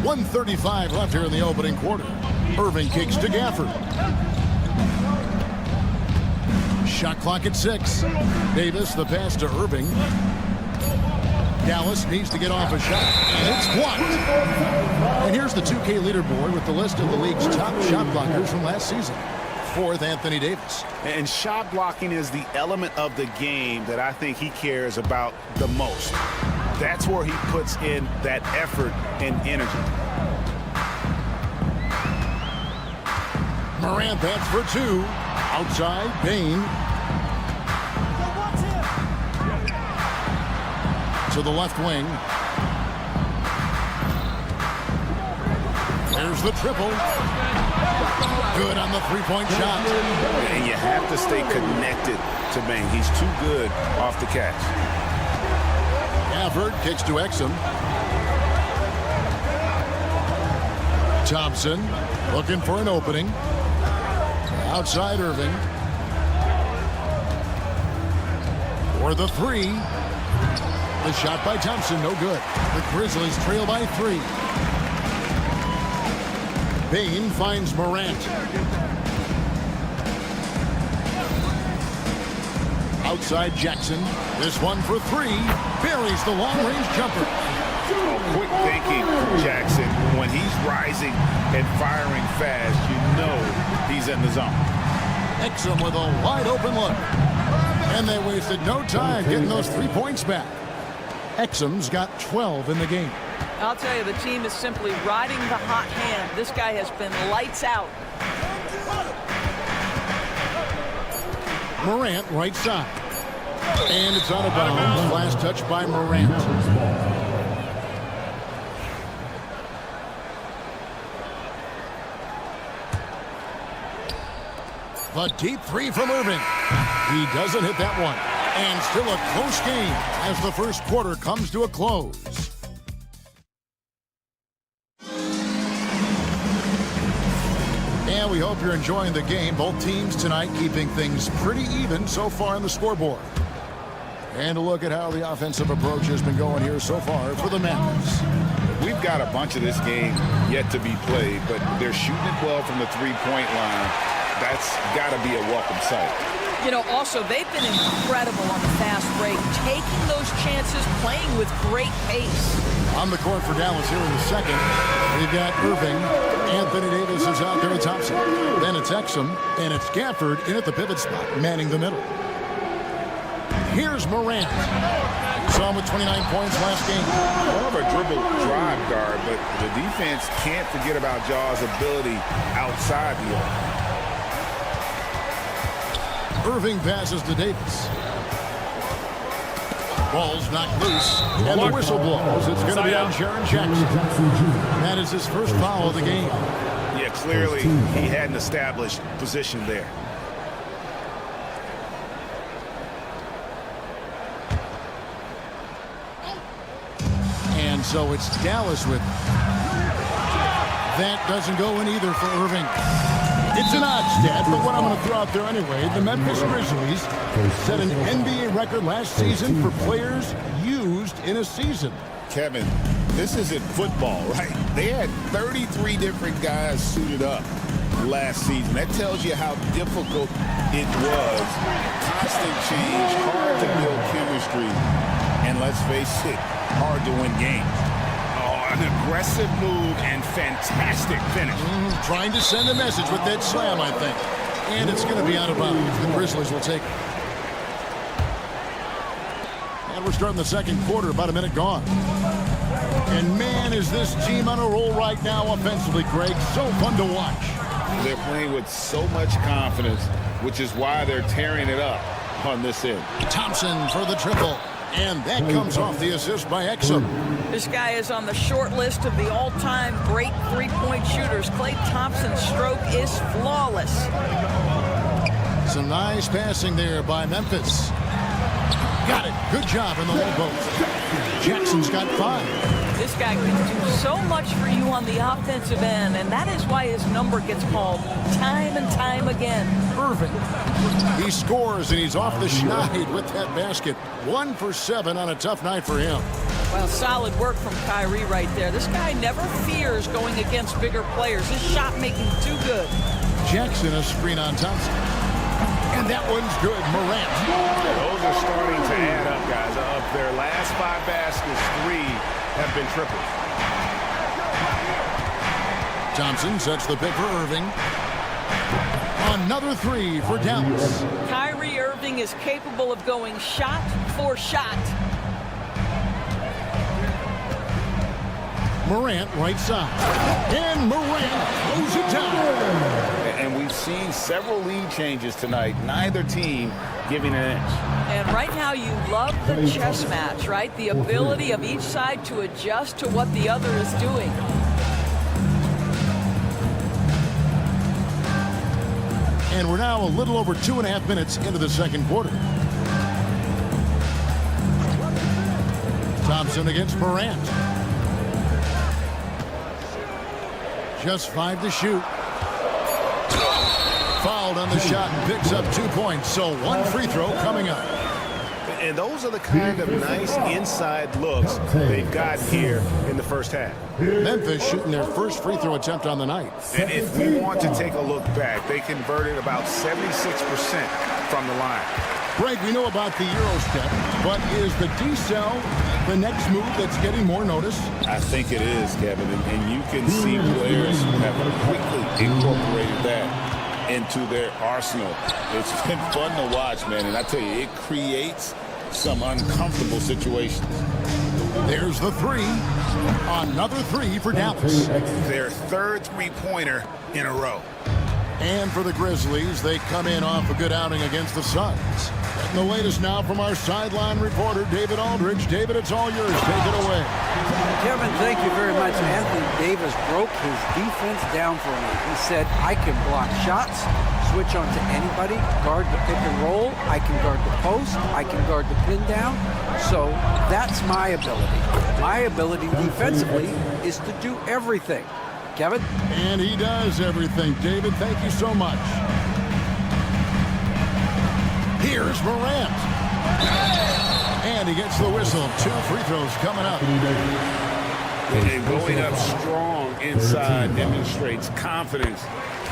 .135 left here in the opening quarter. Irving kicks to Gafford. Shot clock at 6. Davis, the pass to Irving. Dallas needs to get off a shot, and it's blocked. And here's the 2K leaderboard with the list of the league's top shot blockers from last season. 4th, Anthony Davis. And shot blocking is the element of the game that I think he cares about the most. That's where he puts in that effort and energy. Morant, that's for 2. Outside, Bane. To the left wing. There's the triple. Good on the three-point shot. And you have to stay connected to Bain. He's too good off the catch. Gafford kicks to Exum. Thompson looking for an opening. Outside Irving. For the three. The shot by Thompson, no good. The Grizzlies trail by 3. Bain finds Morant. Outside Jackson. This one for 3. Buries the long-range jumper. Oh, quick thinking from Jackson. When he's rising and firing fast, you know he's in the zone. Exum with a wide-open look. And they wasted no time getting those 3 points back. Exum's got 12 in the game. I'll tell you, the team is simply riding the hot hand. This guy has been lights out. Morant right side. And it's out of bounds. Last touch by Morant. The deep 3 from Irving. He doesn't hit that one. And still a close game as the first quarter comes to a close. And we hope you're enjoying the game. Both teams tonight keeping things pretty even so far on the scoreboard. And a look at how the offensive approach has been going here so far for the Mavericks. We've got a bunch of this game yet to be played, but they're shooting it well from the three-point line. That's got to be a welcome sight. You know, also, they've been incredible on the fast break, taking those chances, playing with great pace. On the court for Dallas here in the second, we've got Irving. Anthony Davis is out there with Thompson. Then it's Exum, and it's Gafford in at the pivot spot, manning the middle. Here's Morant. Saw him with 29 points last game. More of a dribble drive guard, but the defense can't forget about Jaw's ability outside the arc. Irving passes to Davis. Ball's knocked loose, and the whistle blows. It's going to be on Jaren Jackson. That is his first foul of the game. Yeah, clearly he had an established position there. And so it's Dallas with it. That doesn't go in either for Irving. It's an odd stat, but what I'm going to throw out there anyway, the Memphis Grizzlies set an NBA record last season for players used in a season. Kevin, this isn't football, right? They had 33 different guys suited up last season. That tells you how difficult it was. Constant change, hard to build chemistry, and let's face it, hard to win games. An aggressive move and fantastic finish. Trying to send a message with that slam, I think. And it's going to be out of bounds. The Grizzlies will take it. And we're starting the second quarter, about a minute gone. And man, is this team on a roll right now offensively, Greg. So fun to watch. They're playing with so much confidence, which is why they're tearing it up on this end. Thompson for the triple. And that comes off the assist by Exum. This guy is on the short list of the all-time great three-point shooters. Klay Thompson's stroke is flawless. Some nice passing there by Memphis. Got it. Good job in the low post. Jackson's got 5. This guy can do so much for you on the offensive end, and that is why his number gets called time and time again. Irving. He scores, and he's off the schneid with that basket. 1 for 7 on a tough night for him. Well, solid work from Kyrie right there. This guy never fears going against bigger players. His shot making too good. Jackson a screen on Thompson. And that one's good. Morant. Those are starting to add up, guys. Of their last 5 baskets, 3 have been triples. Thompson sets the pick for Irving. Another 3 for Dallas. Kyrie Irving is capable of going shot for shot. Morant right side. And Morant throws it down. And we've seen several lead changes tonight. Neither team giving an inch. And right now you love the chess match, right? The ability of each side to adjust to what the other is doing. And we're now a little over 2.5 minutes into the second quarter. Thompson against Morant. Just 5 to shoot. Fouled on the shot and picks up 2 points. So 1 free throw coming up. And those are the kind of nice inside looks they've gotten here in the first half. Memphis shooting their first free throw attempt on the night. And if we want to take a look back, they converted about 76% from the line. Greg, we know about the Euro step, but is the D-cell the next move that's getting more notice? I think it is, Kevin, and you can see players have quickly incorporated that into their arsenal. It's been fun to watch, man, and I tell you, it creates some uncomfortable situations. There's the 3. Another 3 for Dallas. Their third three-pointer in a row. And for the Grizzlies, they come in off a good outing against the Suns. And the latest now from our sideline reporter, David Aldridge. David, it's all yours. Take it away. Kevin, thank you very much. Anthony Davis broke his defense down for me. He said, I can block shots, switch on to anybody, guard the pick and roll, I can guard the post, I can guard the pin down. So that's my ability. My ability defensively is to do everything. Kevin? And he does everything. David, thank you so much. Here's Morant. And he gets the whistle. 2 free throws coming up. And going up strong inside demonstrates confidence.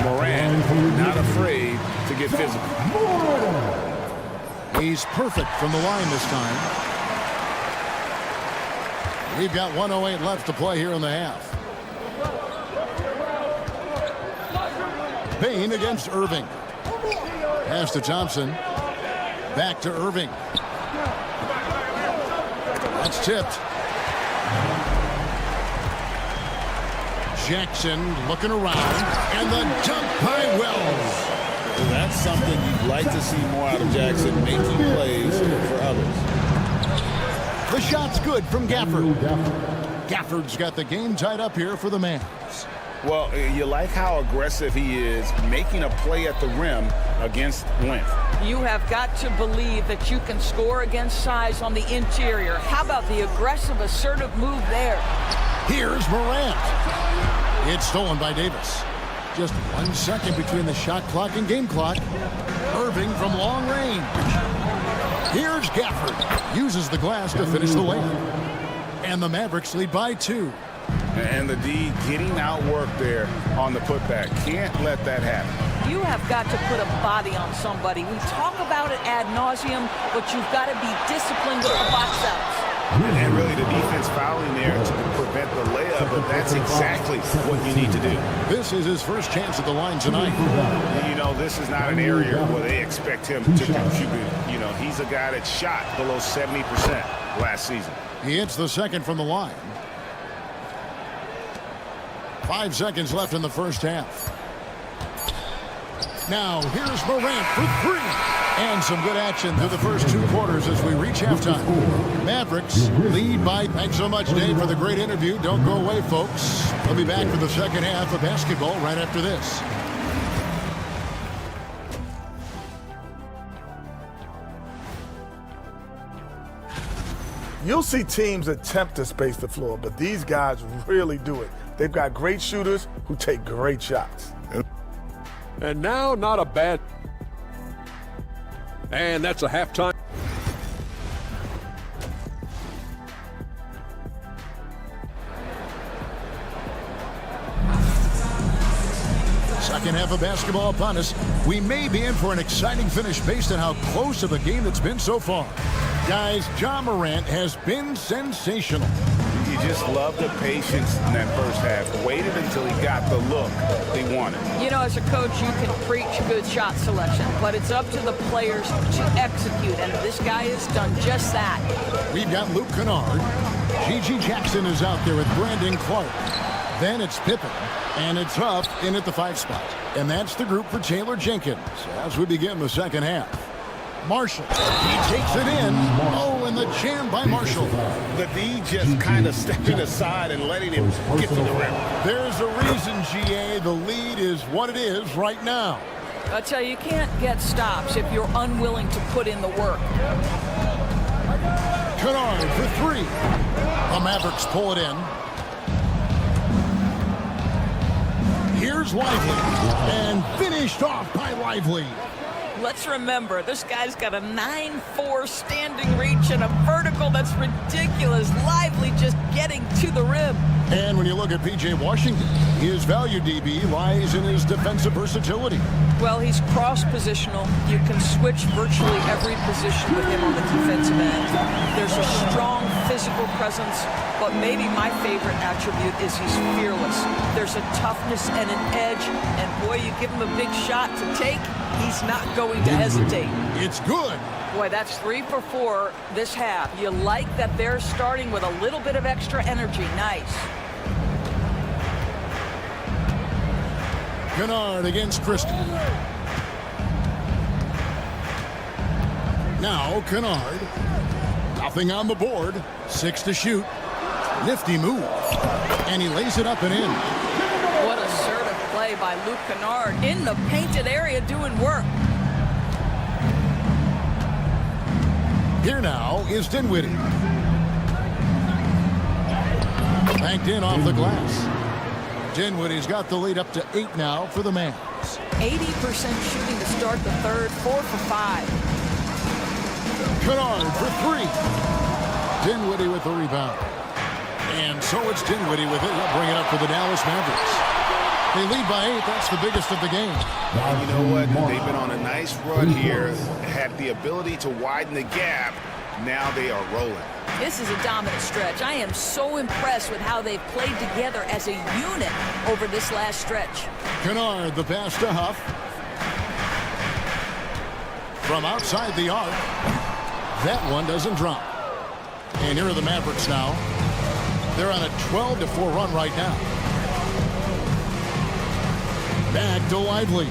Morant not afraid to get physical. He's perfect from the line this time. We've got 1:08 left to play here in the half. Payne against Irving. Pass to Thompson. Back to Irving. That's tipped. Jackson looking around. And the dunk by Wells. That's something you'd like to see more out of Jackson, making plays for others. The shot's good from Gafford. Gafford's got the game tied up here for the Mavs. Well, you like how aggressive he is, making a play at the rim against length. You have got to believe that you can score against size on the interior. How about the aggressive, assertive move there? Here's Morant. It's stolen by Davis. Just 1 second between the shot clock and game clock. Irving from long range. Here's Gafford. Uses the glass to finish the layup. And the Mavericks lead by 2. And the D getting outworked there on the putback. Can't let that happen. You have got to put a body on somebody. We talk about it ad nauseum, but you've got to be disciplined with the box outs. And really the defense fouling there to prevent the layup, but that's exactly what you need to do. This is his first chance at the line tonight. You know, this is not an area where they expect him to contribute. You know, he's a guy that shot below 70% last season. He hits the second from the line. 5 seconds left in the first half. Now, here's Morant for 3. And some good action through the first 2 quarters as we reach halftime. Mavericks lead by... Thanks so much, Dave, for the great interview. Don't go away, folks. We'll be back for the second half of basketball right after this. You'll see teams attempt to space the floor, but these guys really do it. They've got great shooters who take great shots. And now, not a bad... And that's a halftime. Second half of basketball upon us. We may be in for an exciting finish based on how close of a game it's been so far. Guys, Ja Morant has been sensational. You just love the patience in that first half. Waited until he got the look they wanted. You know, as a coach, you can preach good shot selection, but it's up to the players to execute, and this guy has done just that. We've got Luke Kennard. G.G. Jackson is out there with Brandon Clark. Then it's Pippen, and it's Huff in at the 5 spot. And that's the group for Taylor Jenkins as we begin the second half. Marshall, he takes it in. Oh, and the jam by Marshall. The D just kind of stepping aside and letting him get to the rim. There's a reason, GA, the lead is what it is right now. I tell you, you can't get stops if you're unwilling to put in the work. Kennard for three. The Mavericks pull it in. Here's Lively, and finished off by Lively. Let's remember, this guy's got a 9'4" standing reach and a vertical that's ridiculous. Lively just getting to the rim. And when you look at P.J. Washington, his value DB lies in his defensive versatility. Well, he's cross-positional. You can switch virtually every position with him on the defensive end. There's a strong physical presence, but maybe my favorite attribute is he's fearless. There's a toughness and an edge, and boy, you give him a big shot to take, he's not going to hesitate. It's good. Boy, that's 3 for 4 this half. You like that they're starting with a little bit of extra energy. Nice. Kennard against Christie. Now Kennard. Nothing on the board. 6 to shoot. Nifty move. And he lays it up and in. What assertive play by Luke Kennard in the painted area doing work. Here now is Dinwiddie. Banked in off the glass. Dinwiddie's got the lead up to 8 now for the Mavs. 80% shooting to start the third, 4 for 5. Kennard for 3. Dinwiddie with the rebound. And so it's Dinwiddie with it. He'll bring it up for the Dallas Mavericks. They lead by 8. That's the biggest of the game. And you know what? They've been on a nice run here. Had the ability to widen the gap. Now they are rolling. This is a dominant stretch. I am so impressed with how they've played together as a unit over this last stretch. Kennard, the pass to Huff. From outside the arc. That one doesn't drop. And here are the Mavericks now. They're on a 12-4 run right now. Back to Lively.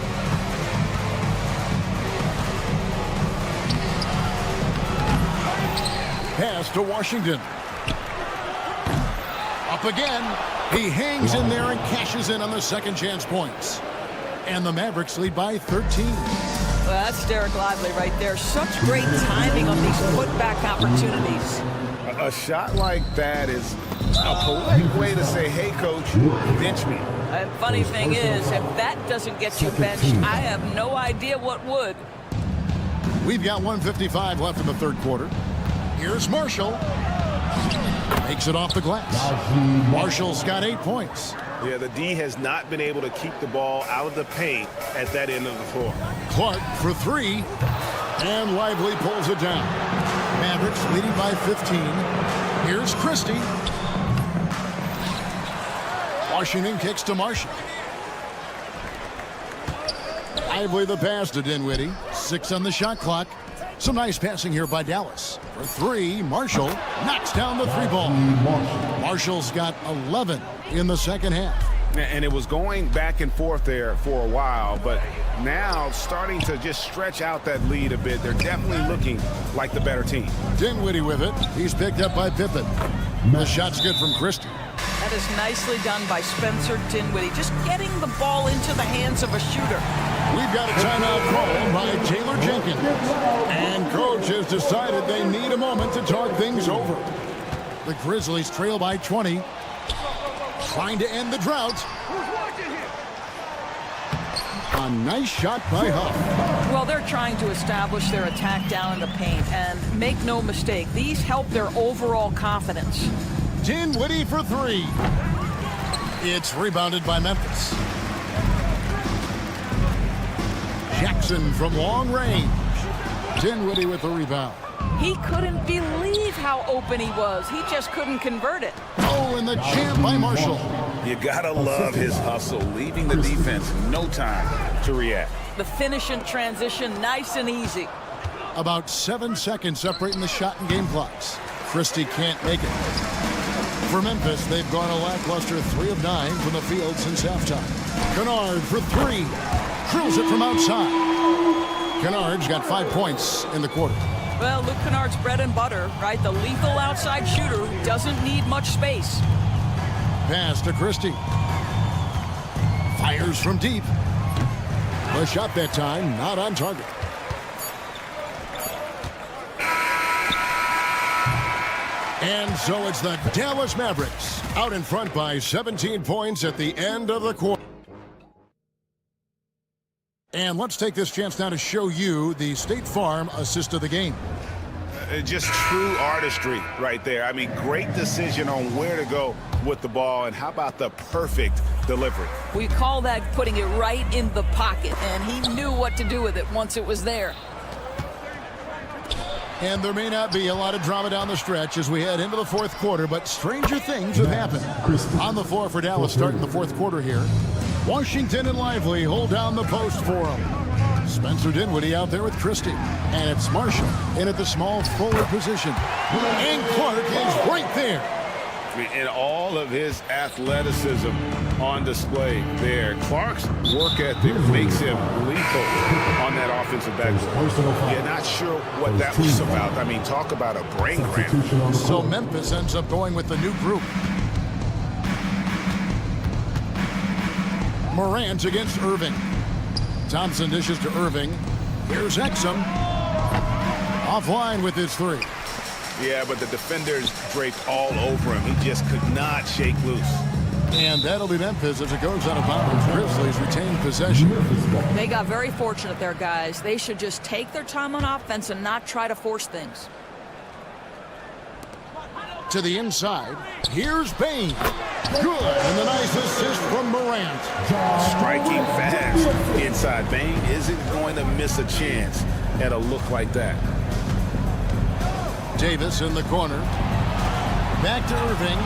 Pass to Washington. Up again. He hangs in there and cashes in on the second chance points. And the Mavericks lead by 13. Well, that's Derek Lively right there. Such great timing on these putback opportunities. A shot like that is a polite way to say, hey, coach, bench me. And funny thing is, if that doesn't get you benched, I have no idea what would. We've got 1:55 left in the third quarter. Here's Marshall. Makes it off the glass. Marshall's got 8 points. Yeah, the D has not been able to keep the ball out of the paint at that end of the floor. Clark for 3. And Lively pulls it down. Mavericks leading by 15. Here's Christie. Washington kicks to Marshall. Lively the pass to Dinwiddie. 6 on the shot clock. Some nice passing here by Dallas. For 3, Marshall knocks down the 3 ball. Marshall's got 11 in the second half. And it was going back and forth there for a while, but now starting to just stretch out that lead a bit. They're definitely looking like the better team. Dinwiddie with it. He's picked up by Pippen. The shot's good from Christie. That is nicely done by Spencer Dinwiddie. Just getting the ball into the hands of a shooter. We've got a timeout called by Taylor Jenkins. And coach has decided they need a moment to talk things over. The Grizzlies trail by 20. Trying to end the drought. A nice shot by Huff. Well, they're trying to establish their attack down in the paint. And make no mistake, these help their overall confidence. Dinwiddie for 3. It's rebounded by Memphis. Jackson from long range. Dinwiddie with the rebound. He couldn't believe how open he was. He just couldn't convert it. Oh, and the jam by Marshall. You gotta love his hustle, leaving the defense no time to react. The finish in transition, nice and easy. About 7 seconds separating the shot and game clocks. Christie can't make it. For Memphis, they've gone a lackluster 3 of 9 from the field since halftime. Kennard for 3. Drills it from outside. Kennard's got 5 points in the quarter. Well, Luke Kennard's bread and butter, right? The lethal outside shooter who doesn't need much space. Pass to Christie. Fires from deep. The shot that time, not on target. And so it's the Dallas Mavericks out in front by 17 points at the end of the quarter. And let's take this chance now to show you the State Farm assist of the game. Just true artistry right there. I mean, great decision on where to go with the ball, and how about the perfect delivery? We call that putting it right in the pocket, and he knew what to do with it once it was there. And there may not be a lot of drama down the stretch as we head into the fourth quarter, but stranger things have happened. On the floor for Dallas starting the fourth quarter here. Washington and Lively hold down the post for him. Spencer Dinwiddie out there with Christie. And it's Marshall in at the small forward position. And Clark is right there. And all of his athleticism on display there. Clark's work ethic makes him lethal on that offensive backboard. You're not sure what that was about. I mean, talk about a brain cramp. So Memphis ends up going with the new group. Morant against Irving. Thompson dishes to Irving. Here's Exum. Offline with his three. Yeah, but the defenders draped all over him. He just could not shake loose. And that'll be Memphis as it goes out of bounds. Grizzlies retain possession. They got very fortunate there, guys. They should just take their time on offense and not try to force things. To the inside. Here's Payne. Good. And the nice assist from Morant. Striking fast inside. Bain isn't going to miss a chance at a look like that. Davis in the corner. Back to Irving.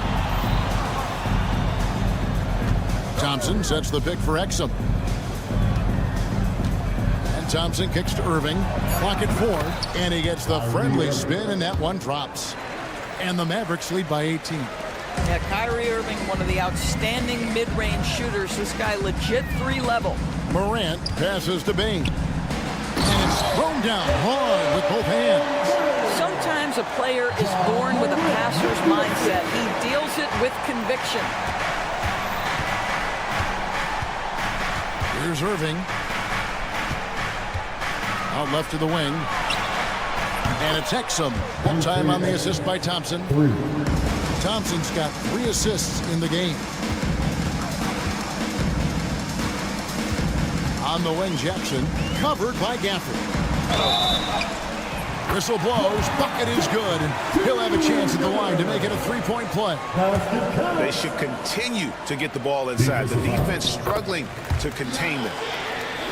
Thompson sets the pick for Exum. And Thompson kicks to Irving. Clock at 4. And he gets the friendly spin, and that one drops. And the Mavericks lead by 18. Yeah, Kyrie Irving, one of the outstanding mid-range shooters. This guy legit 3-level. Morant passes to Bain. And it's thrown down hard with both hands. Sometimes a player is born with a passer's mindset. He deals it with conviction. Here's Irving. Out left to the wing. And it's Exum. One time on the assist by Thompson. Thompson's got 3 assists in the game. On the wing, Jackson. Covered by Gafford. Whistle blows. Bucket is good. And he'll have a chance at the line to make it a 3-point play. They should continue to get the ball inside. The defense struggling to contain them.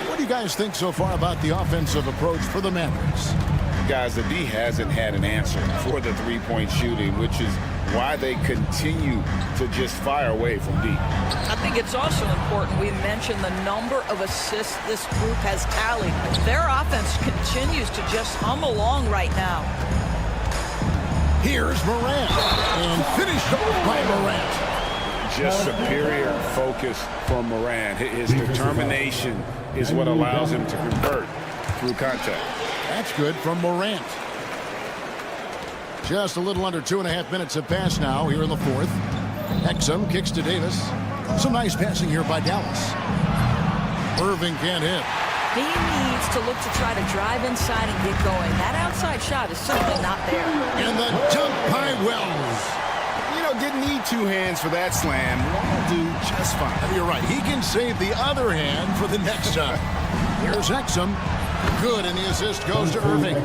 What do you guys think so far about the offensive approach for the Mavericks? Guys, the D hasn't had an answer for the three-point shooting, which is why they continue to just fire away from deep. I think it's also important we mention the number of assists this group has tallied. Their offense continues to just hum along right now. Here's Morant. And finished off by Morant. Just superior focus from Morant. His determination is what allows him to convert through contact. That's good from Morant. Just a little under 2.5 minutes have passed now here in the fourth. Exum kicks to Davis. Some nice passing here by Dallas. Irving can't hit. He needs to look to try to drive inside and get going. That outside shot is simply not there. And the dunk by Wells. You know, didn't need 2 hands for that slam. Won't do just fine. You're right. He can save the other hand for the next time. Here's Exum. Good, and the assist goes to Irving.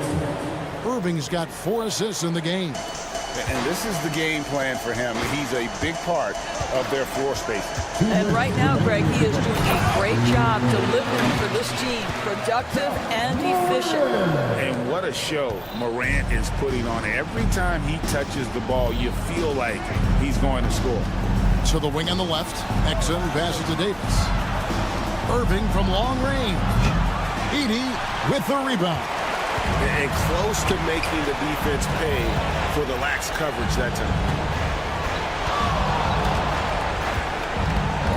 Irving's got 4 assists in the game. And this is the game plan for him. He's a big part of their floor space. And right now, Greg, he is doing a great job delivering for this team. Productive and efficient. And what a show Morant is putting on. Every time he touches the ball, you feel like he's going to score. So the wing on the left. Exum passes to Davis. Irving from long range. Edey with the rebound. And close to making the defense pay for the lax coverage that time.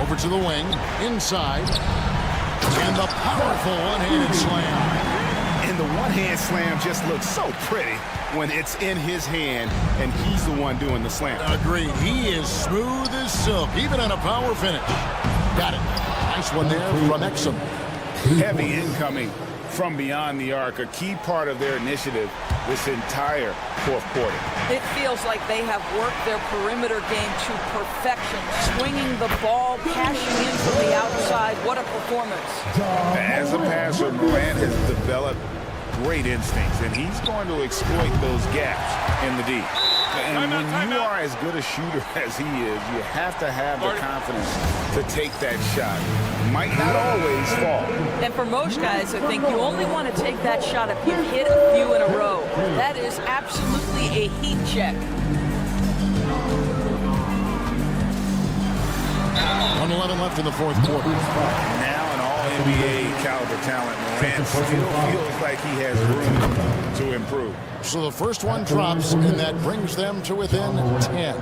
Over to the wing, inside, and the powerful one-handed slam. And the one-hand slam just looks so pretty when it's in his hand and he's the one doing the slam. Agreed. He is smooth as silk, even on a power finish. Got it. Nice one there from Exum. heavy incoming from beyond the arc, a key part of their initiative this entire fourth quarter. It feels like they have worked their perimeter game to perfection, swinging the ball, cashing in from the outside. What a performance. As a passer, Morant has developed great instincts, and he's going to exploit those gaps in the D. And when you are as good a shooter as he is, you have to have the confidence to take that shot. Might not always fall. And for most guys, I think you only want to take that shot if you hit a few in a row. That is absolutely a heat check. 1:11 left in the fourth quarter. Now an all-NBA caliber talent, Morant still feels like he has room to improve. So the first one drops, and that brings them to within 10.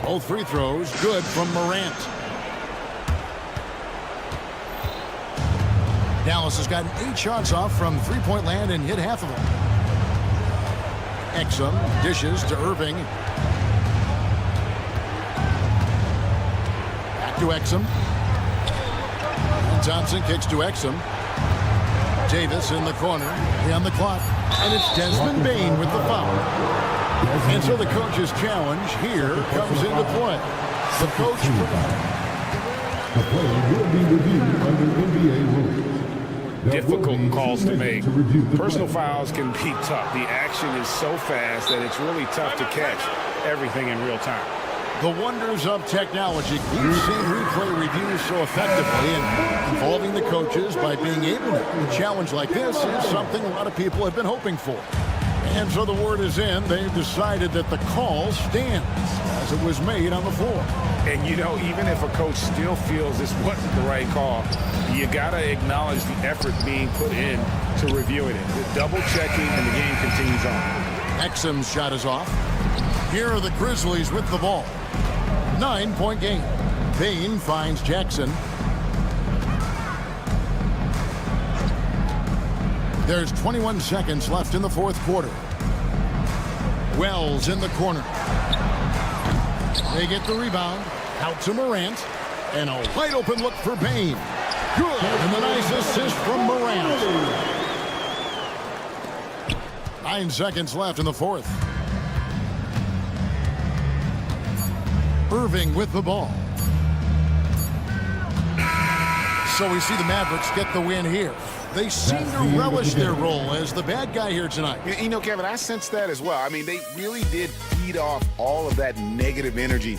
Both free throws good from Morant. Dallas has gotten 8 shots off from three-point land and hit half of them. Exum dishes to Irving. Back to Exum. And Thompson kicks to Exum. Davis in the corner, on the clock, and it's Desmond Bane with the foul. And so the coach's challenge here comes into play. The coach. The play will be reviewed under NBA rules. Difficult calls to make. Personal fouls can be tough. The action is so fast that it's really tough to catch everything in real time. The wonders of technology. We've seen replay reviews so effectively and involving the coaches by being able to. A challenge like this is something a lot of people have been hoping for. And so the word is in. They've decided that the call stands as it was made on the floor. And, you know, even if a coach still feels this wasn't the right call, you got to acknowledge the effort being put in to reviewing it. The double-checking, and the game continues on. Exum's shot is off. Here are the Grizzlies with the ball. 9-point game. Bane finds Jackson. There's 21 seconds left in the fourth quarter. Wells in the corner. They get the rebound. Out to Morant. And a wide open look for Bane. Good. And the nice assist from Morant. 9 seconds left in the fourth. Irving with the ball. So we see the Mavericks get the win here. They seem to relish their role as the bad guy here tonight. You know, Kevin, I sense that as well. I mean, they really did feed off all of that negative energy.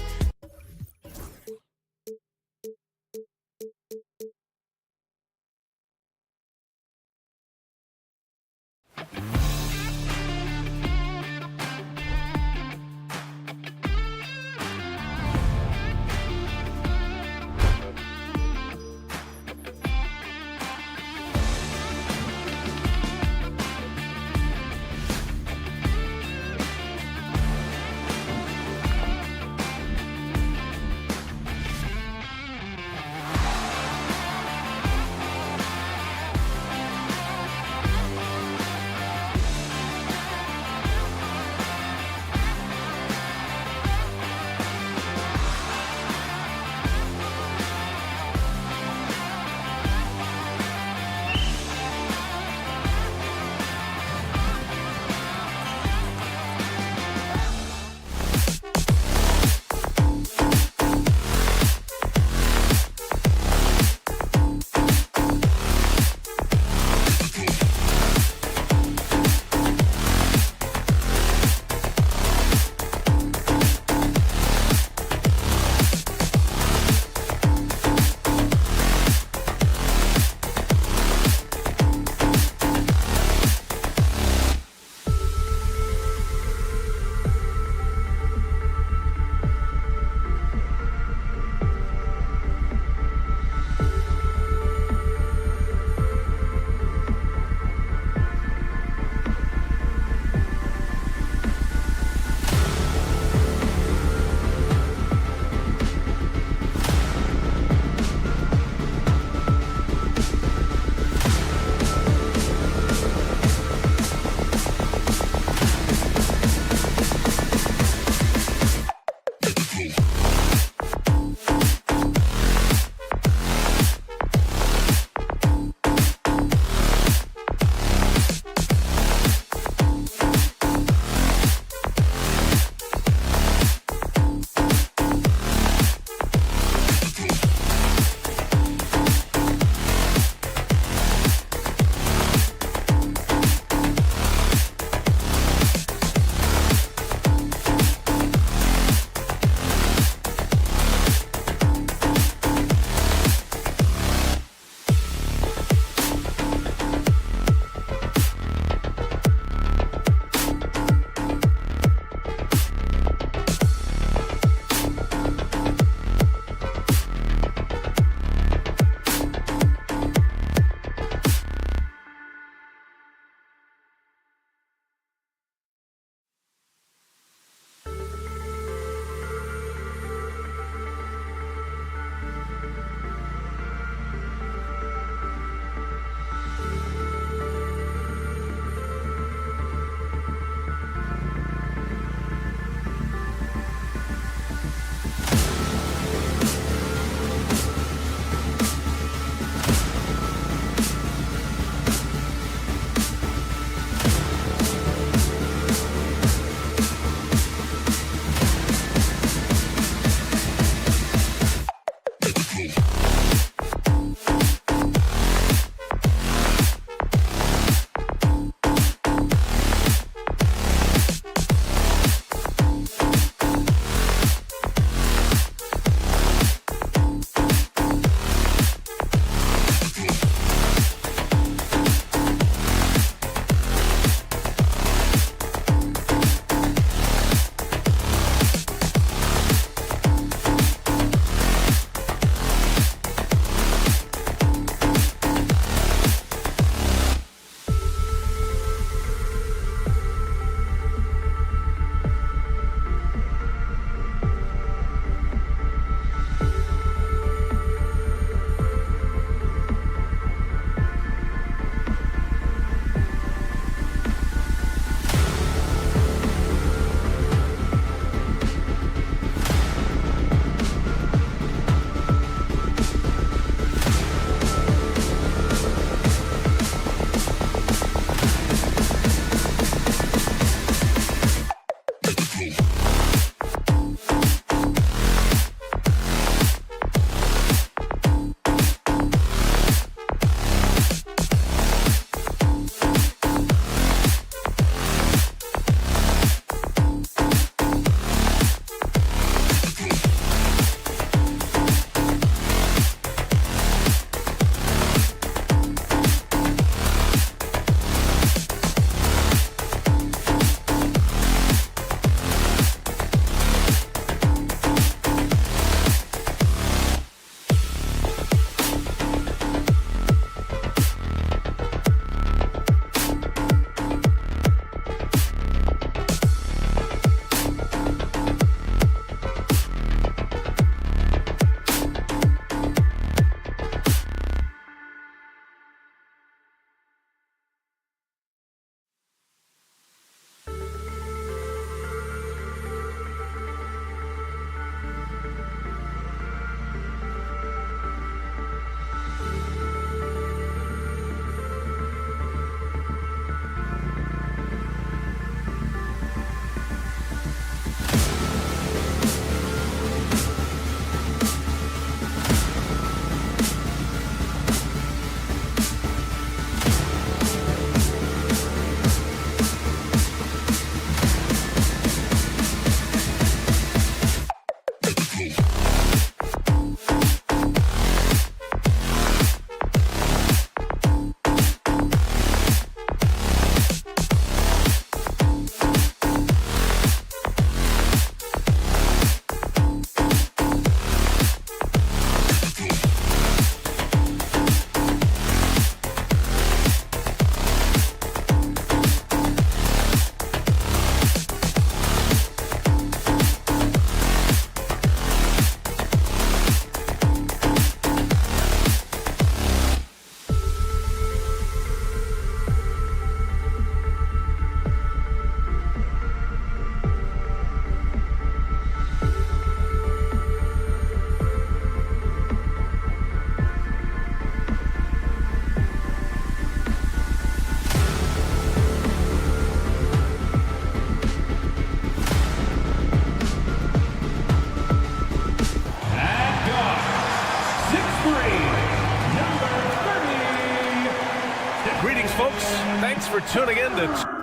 Thanks for tuning in to...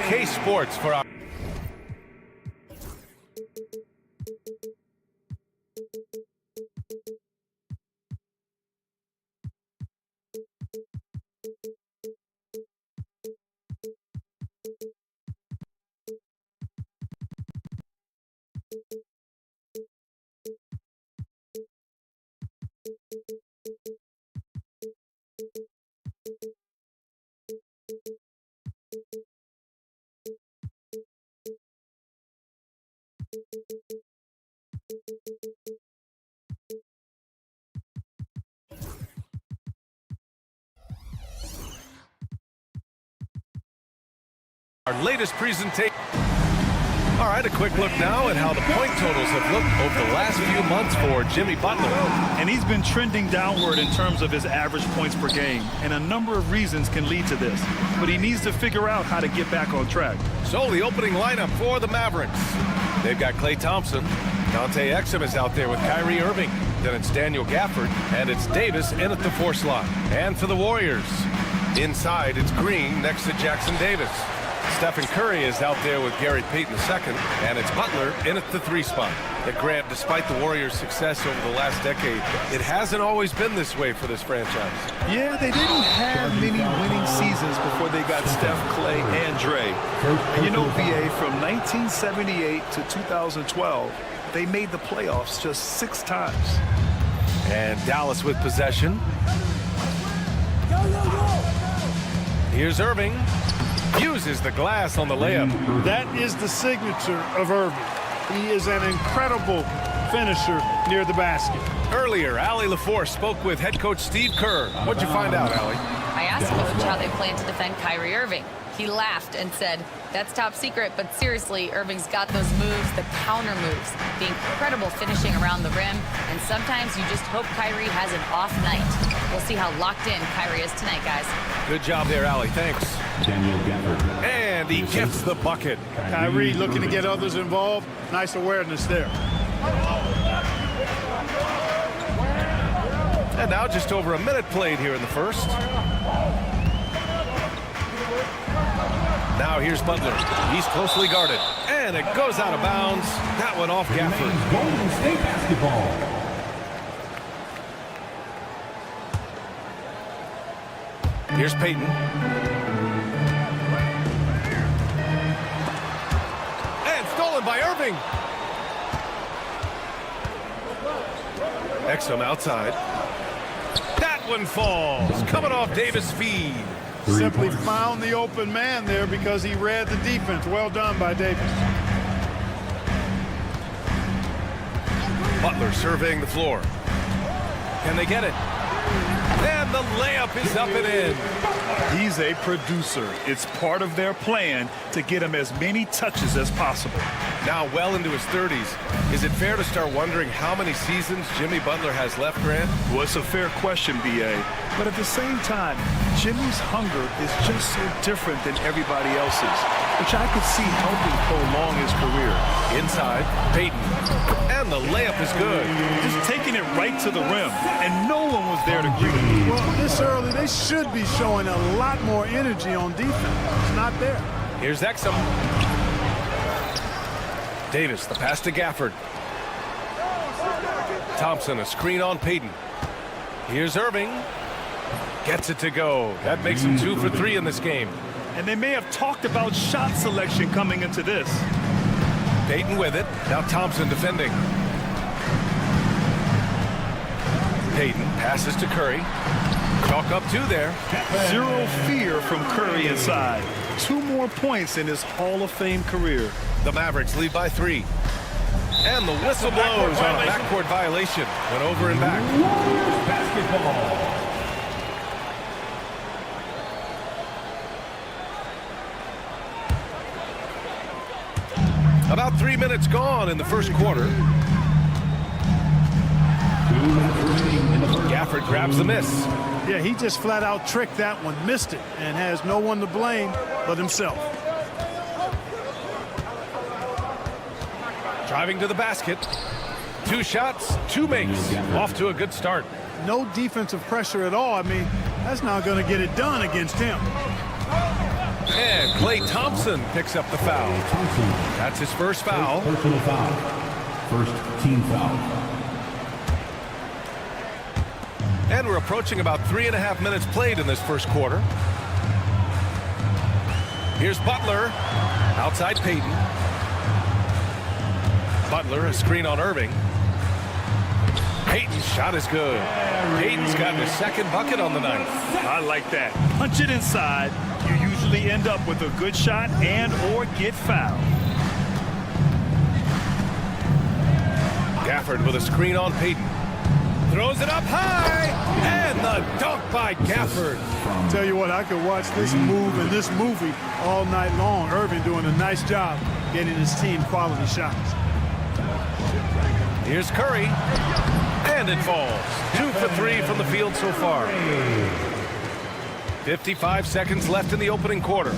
K Sports for our... Our latest presentation. All right, a quick look now at how the point totals have looked over the last few months for Jimmy Butler. And he's been trending downward in terms of his average points per game, and a number of reasons can lead to this. But he needs to figure out how to get back on track. So the opening lineup for the Mavericks. They've got Klay Thompson. Dante Exum is out there with Kyrie Irving. Then it's Daniel Gafford, and it's Davis in at the 4 slot. And for the Warriors, inside it's Green next to Jackson Davis. Stephen Curry is out there with Gary Payton II, and it's Butler in at the 3 spot. But Grant, despite the Warriors' success over the last decade, it hasn't always been this way for this franchise. Yeah, they didn't have many winning seasons before they got Steph, Klay, and Dre. And you know, VA, from 1978 to 2012, they made the playoffs just 6 times. And Dallas with possession. Here's Irving. Uses the glass on the layup. That is the signature of Irving. He is an incredible finisher near the basket. Earlier, Allie LaForce spoke with head coach Steve Kerr. What'd you find out, Allie? I asked Coach how they plan to defend Kyrie Irving. He laughed and said, "That's top secret, but seriously, Irving's got those moves, the counter moves, the incredible finishing around the rim, and sometimes you just hope Kyrie has an off night." We'll see how locked in Kyrie is tonight, guys. Good job there, Allie. Thanks. Daniel Gafford. And he gets the bucket. Kyrie looking to get others involved. Nice awareness there. And now just over a minute played here in the first. Now here's Butler. He's closely guarded. And it goes out of bounds. That one off Gafford. Golden State basketball. Here's Payton. And stolen by Irving. Exum outside. That one falls. Coming off Davis' feed. Simply found the open man there because he read the defense. Well done by Davis. Butler surveying the floor. Can they get it? And the layup is up and in. He's a producer. It's part of their plan to get him as many touches as possible. Now well into his 30s. Is it fair to start wondering how many seasons Jimmy Butler has left, Grant? Well, it's a fair question, B.A. But at the same time, Jimmy's hunger is just so different than everybody else's, which I could see helping prolong his career. Inside, Payton. And the layup is good. Just taking it right to the rim, and no one was there to greet him. Well, this early, they should be showing a lot more energy on defense. It's not there. Here's Exum. Davis, the pass to Gafford. Thompson, a screen on Payton. Here's Irving. Gets it to go. That makes him 2 for 3 in this game. And they may have talked about shot selection coming into this. Payton with it. Now Thompson defending. Payton passes to Curry. Chalk up 2 there. Zero fear from Curry inside. 2 more points in his Hall of Fame career. The Mavericks lead by 3. And the whistle blows on a backcourt violation. Went over and back. Basketball. About 3 minutes gone in the first quarter. Gafford grabs the miss. Yeah, he just flat out tricked that one, missed it, and has no one to blame but himself. Driving to the basket. 2 shots, 2 makes. Off to a good start. No defensive pressure at all. I mean, that's not going to get it done against him. And Klay Thompson picks up the foul. That's his first foul. Personal foul. First team foul. And we're approaching about 3.5 minutes played in this first quarter. Here's Butler. Outside Payton. Butler, a screen on Irving. Payton's shot is good. Payton's got his second bucket on the night. I like that. Punch it inside. You usually end up with a good shot and or get fouled. Gafford with a screen on Payton. Throws it up high. And the dunk by Gafford. Tell you what, I could watch this move and this movie all night long. Irving doing a nice job getting his team quality shots. Here's Curry. And it falls. 2 for 3 from the field so far. 55 seconds left in the opening quarter.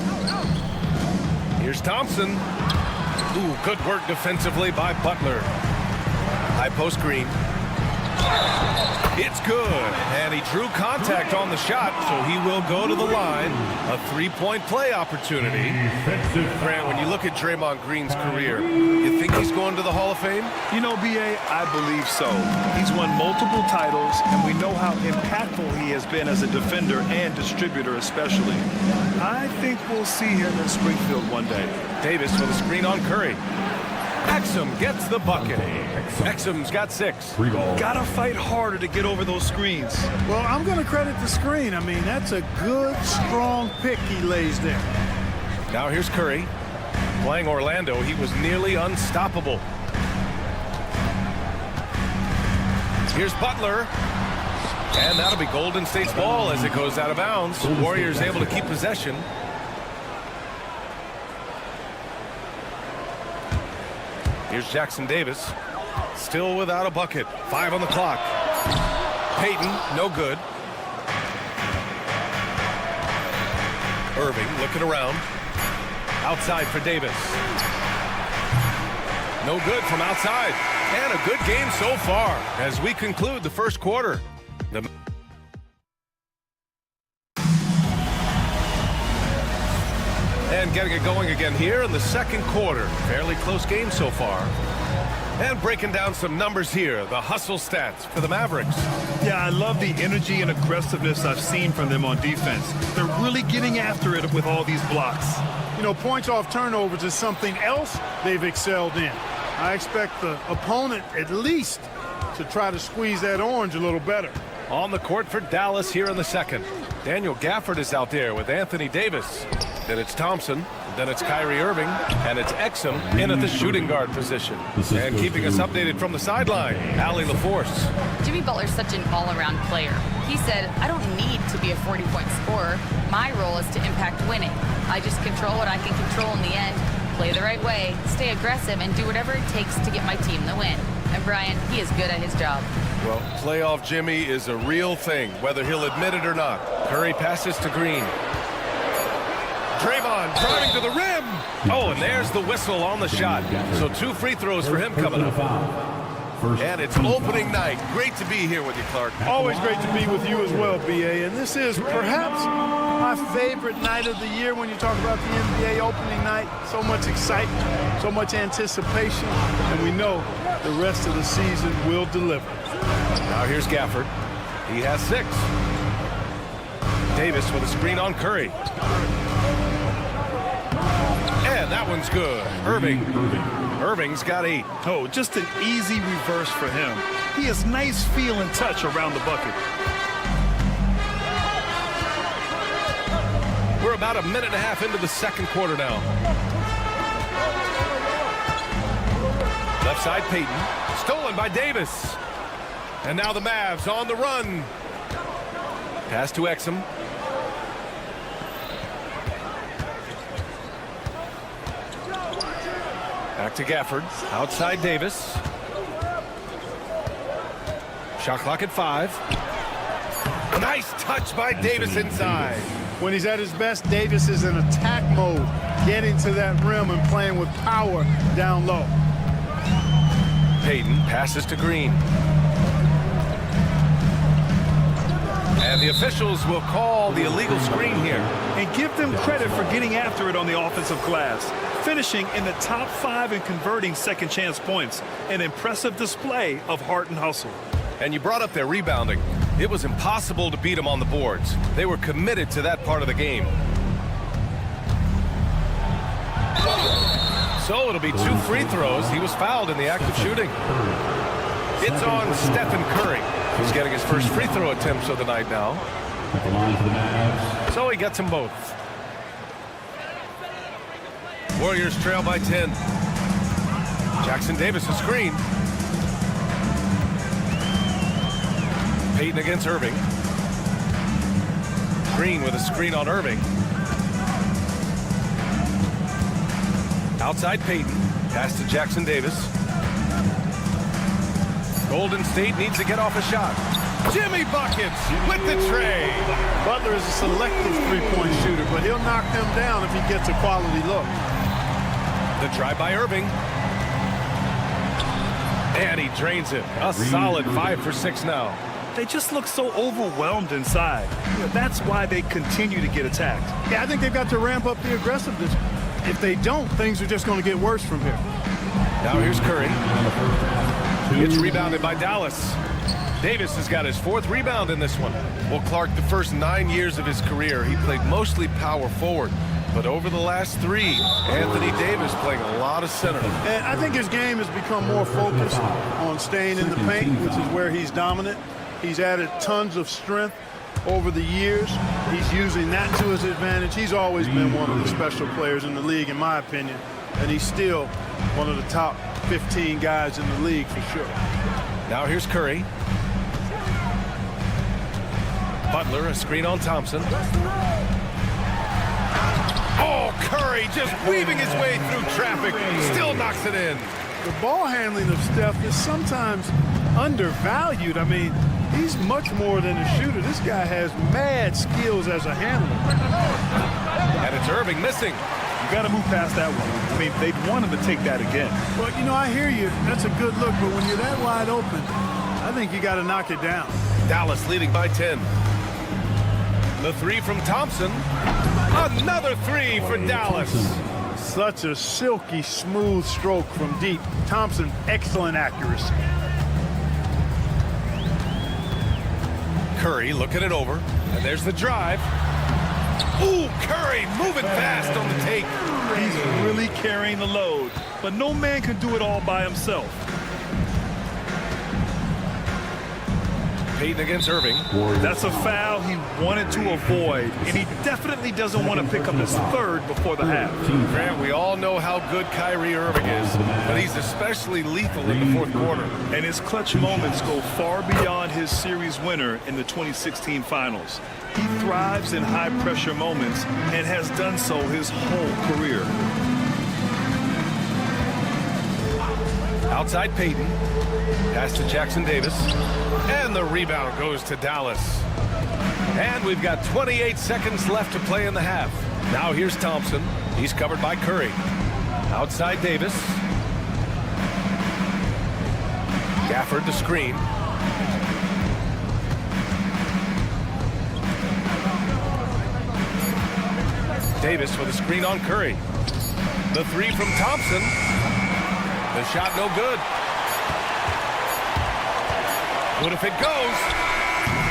Here's Thompson. Ooh, good work defensively by Butler. High post green. It's good. And he drew contact on the shot, so he will go to the line. A 3-point play opportunity. Grant, when you look at Draymond Green's career, you think he's going to the Hall of Fame? You know, B.A., I believe so. He's won multiple titles, and we know how impactful he has been as a defender and distributor especially. I think we'll see him in Springfield one day. Davis with a screen on Curry. Exum gets the bucket. Exum's got 6. Gotta fight harder to get over those screens. Well, I'm going to credit the screen. I mean, that's a good, strong pick he lays there. Now here's Curry. Playing Orlando, he was nearly unstoppable. Here's Butler. And that'll be Golden State's ball as it goes out of bounds. Warriors able to keep possession. Here's Jackson Davis. Still without a bucket. 5 on the clock. Payton, no good. Irving looking around. Outside for Davis. No good from outside. And a good game so far as we conclude the first quarter. And getting it going again here in the second quarter. Fairly close game so far. And breaking down some numbers here, the hustle stats for the Mavericks. Yeah, I love the energy and aggressiveness I've seen from them on defense. They're really getting after it with all these blocks. You know, points off turnovers is something else they've excelled in. I expect the opponent at least to try to squeeze that orange a little better. On the court for Dallas here in the second. Daniel Gafford is out there with Anthony Davis. Then it's Thompson. Then it's Kyrie Irving. And it's Exum in at the shooting guard position. And keeping us updated from the sideline, Allie LaForce. Jimmy Butler's such an all-around player. He said, I don't need to be a 40-point scorer. My role is to impact winning. I just control what I can control in the end, play the right way, stay aggressive, and do whatever it takes to get my team the win. And Brian, he is good at his job. Well, playoff Jimmy is a real thing, whether he'll admit it or not. Curry passes to Green. Draymond driving to the rim. Oh, and there's the whistle on the shot. So 2 free throws for him coming up. And it's opening night. Great to be here with you, Clark. Always great to be with you as well, B.A. And this is perhaps my favorite night of the year when you talk about the NBA opening night. So much excitement, so much anticipation, and we know the rest of the season will deliver. Now here's Gafford. He has 6. Davis with a screen on Curry. And that one's good. Irving's got 8. Oh, just an easy reverse for him. He has nice feel and touch around the bucket. We're about a minute and a half into the second quarter now. Left side, Payton. Stolen by Davis. And now the Mavs on the run. Pass to Exum. Back to Gafford. Outside Davis. Shot clock at 5. Nice touch by Davis inside. When he's at his best, Davis is in attack mode, getting to that rim and playing with power down low. Payton passes to Green. And the officials will call the illegal screen here. And give them credit for getting after it on the offensive glass. Finishing in the top 5 and converting second chance points. An impressive display of heart and hustle. And you brought up their rebounding. It was impossible to beat them on the boards. They were committed to that part of the game. So it'll be 2 free throws. He was fouled in the act of shooting. It's on Stephen Curry. He's getting his first free throw attempts of the night now. So he gets them both. Warriors trail by 10. Jackson Davis a screen. Payton against Irving. Green with a screen on Irving. Outside Payton. Pass to Jackson Davis. Golden State needs to get off a shot. Jimmy buckets with the tray. Butler is a selective three-point shooter, but he'll knock them down if he gets a quality look. The drive by Irving. And he drains it. A solid 5 for 6 now. They just look so overwhelmed inside. That's why they continue to get attacked. Yeah, I think they've got to ramp up the aggressiveness. If they don't, things are just going to get worse from here. Now here's Curry. It's rebounded by Dallas. Davis has got his 4th rebound in this one. Well, Clark, the first 9 years of his career, he played mostly power forward. But over the last 3, Anthony Davis playing a lot of center. And I think his game has become more focused on staying in the paint, which is where he's dominant. He's added tons of strength over the years. He's using that to his advantage. He's always been one of the special players in the league, in my opinion. And he's still one of the top 15 guys in the league for sure. Now here's Curry. Butler, a screen on Thompson. Oh, Curry just weaving his way through traffic. Still knocks it in. The ball handling of Steph is sometimes undervalued. I mean, he's much more than a shooter. This guy has mad skills as a handler. And it's Irving missing. You got to move past that one. I mean, they'd want him to take that again. Well, you know, I hear you. That's a good look, but when you're that wide open, I think you got to knock it down. Dallas leading by 10. The 3 from Thompson. Another 3 for Dallas. Such a silky, smooth stroke from deep. Thompson, excellent accuracy. Curry looking it over. And there's the drive. Ooh, Curry moving fast on the take. He's really carrying the load, but no man can do it all by himself. Payton against Irving. That's a foul he wanted to avoid, and he definitely doesn't want to pick up his 3rd before the half. Grant, we all know how good Kyrie Irving is, but he's especially lethal in the 4th quarter. And his clutch moments go far beyond his series winner in the 2016 finals. He thrives in high-pressure moments and has done so his whole career. Outside Payton. Pass to Jackson Davis. And the rebound goes to Dallas. And we've got 28 seconds left to play in the half. Now here's Thompson. He's covered by Curry. Outside Davis. Gafford the screen. Davis with a screen on Curry. The 3 from Thompson. The shot no good. What if it goes?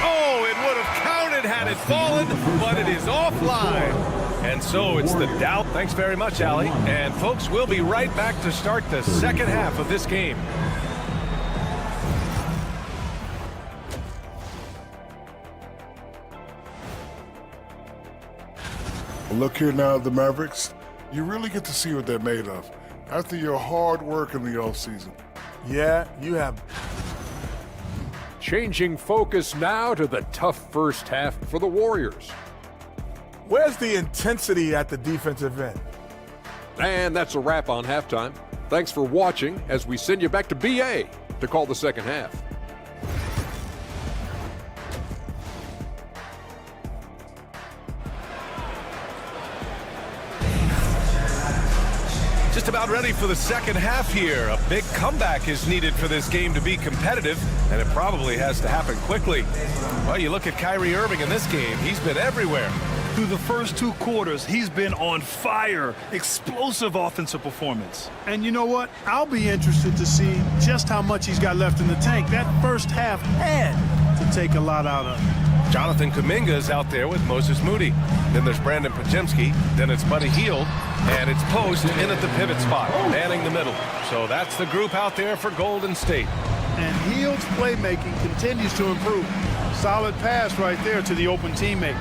Oh, it would have counted had it fallen, but it is offline. And so it's the Dow. Thanks very much, Allie. And folks, we'll be right back to start the second half of this game. Look here now at the Mavericks. You really get to see what they're made of after your hard work in the offseason. Yeah, you have. Changing focus now to the tough first half for the Warriors. Where's the intensity at the defensive end? And that's a wrap on halftime. Thanks for watching as we send you back to BA to call the second half. Just about ready for the second half here. A big comeback is needed for this game to be competitive, and it probably has to happen quickly. Well, you look at Kyrie Irving in this game. He's been everywhere. Through the first 2 quarters, he's been on fire. Explosive offensive performance. And you know what? I'll be interested to see just how much he's got left in the tank. That first half had to take a lot out of him. Jonathan Kuminga is out there with Moses Moody. Then there's Brandon Pajemski. Then it's Buddy Hield. And it's Post in at the pivot spot, manning the middle. So that's the group out there for Golden State. And Hield's playmaking continues to improve. Solid pass right there to the open teammate.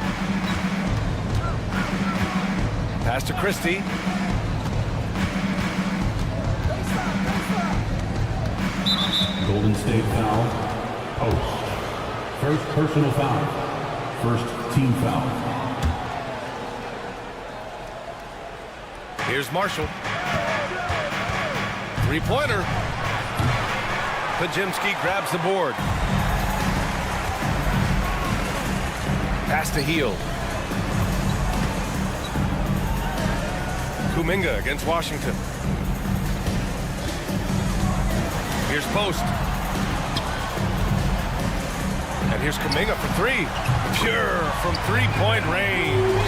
Pass to Christie. Golden State foul. Post. First personal foul. First team foul. Here's Marshall. Three-pointer. Pajemski grabs the board. Pass to Hield. Kuminga against Washington. Here's Post. And here's Kuminga for 3. Pure from 3-point range.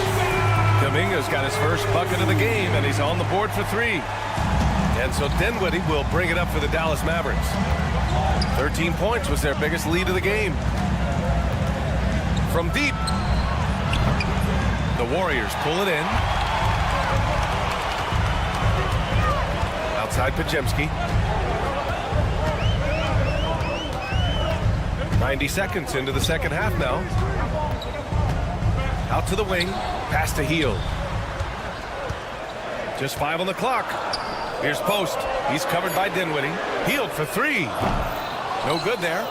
Kuminga's got his first bucket of the game, and he's on the board for 3. And so Dinwiddie will bring it up for the Dallas Mavericks. 13 points was their biggest lead of the game. From deep, the Warriors pull it in. Outside Pajemski. 90 seconds into the second half now. Out to the wing. Pass to Hield. Just 5 on the clock. Here's Post. He's covered by Dinwiddie. Hield for 3. No good there.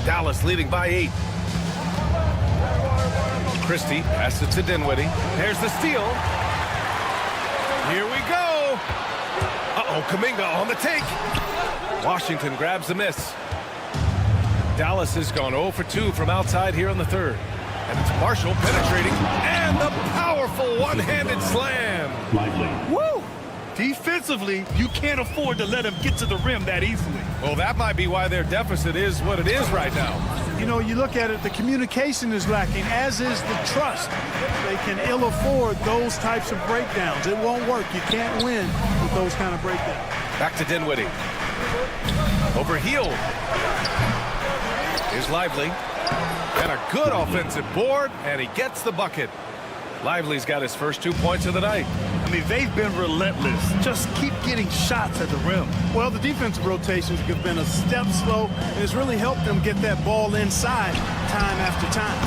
Dallas leading by 8. Christie passes to Dinwiddie. There's the steal. Here we go. Uh-oh, Kuminga on the take. Washington grabs the miss. Dallas has gone 0 for 2 from outside here in the third. And it's Marshall penetrating. And the powerful one-handed slam. Woo! Defensively, you can't afford to let him get to the rim that easily. Well, that might be why their deficit is what it is right now. You know, you look at it, the communication is lacking, as is the trust. They can ill afford those types of breakdowns. It won't work. You can't win with those kind of breakdowns. Back to Dinwiddie. Over Hield. Here's Lively. And a good offensive board, and he gets the bucket. Lively's got his first 2 points of the night. I mean, they've been relentless. Just keep getting shots at the rim. Well, the defensive rotations have been a step slow, and it's really helped them get that ball inside time after time.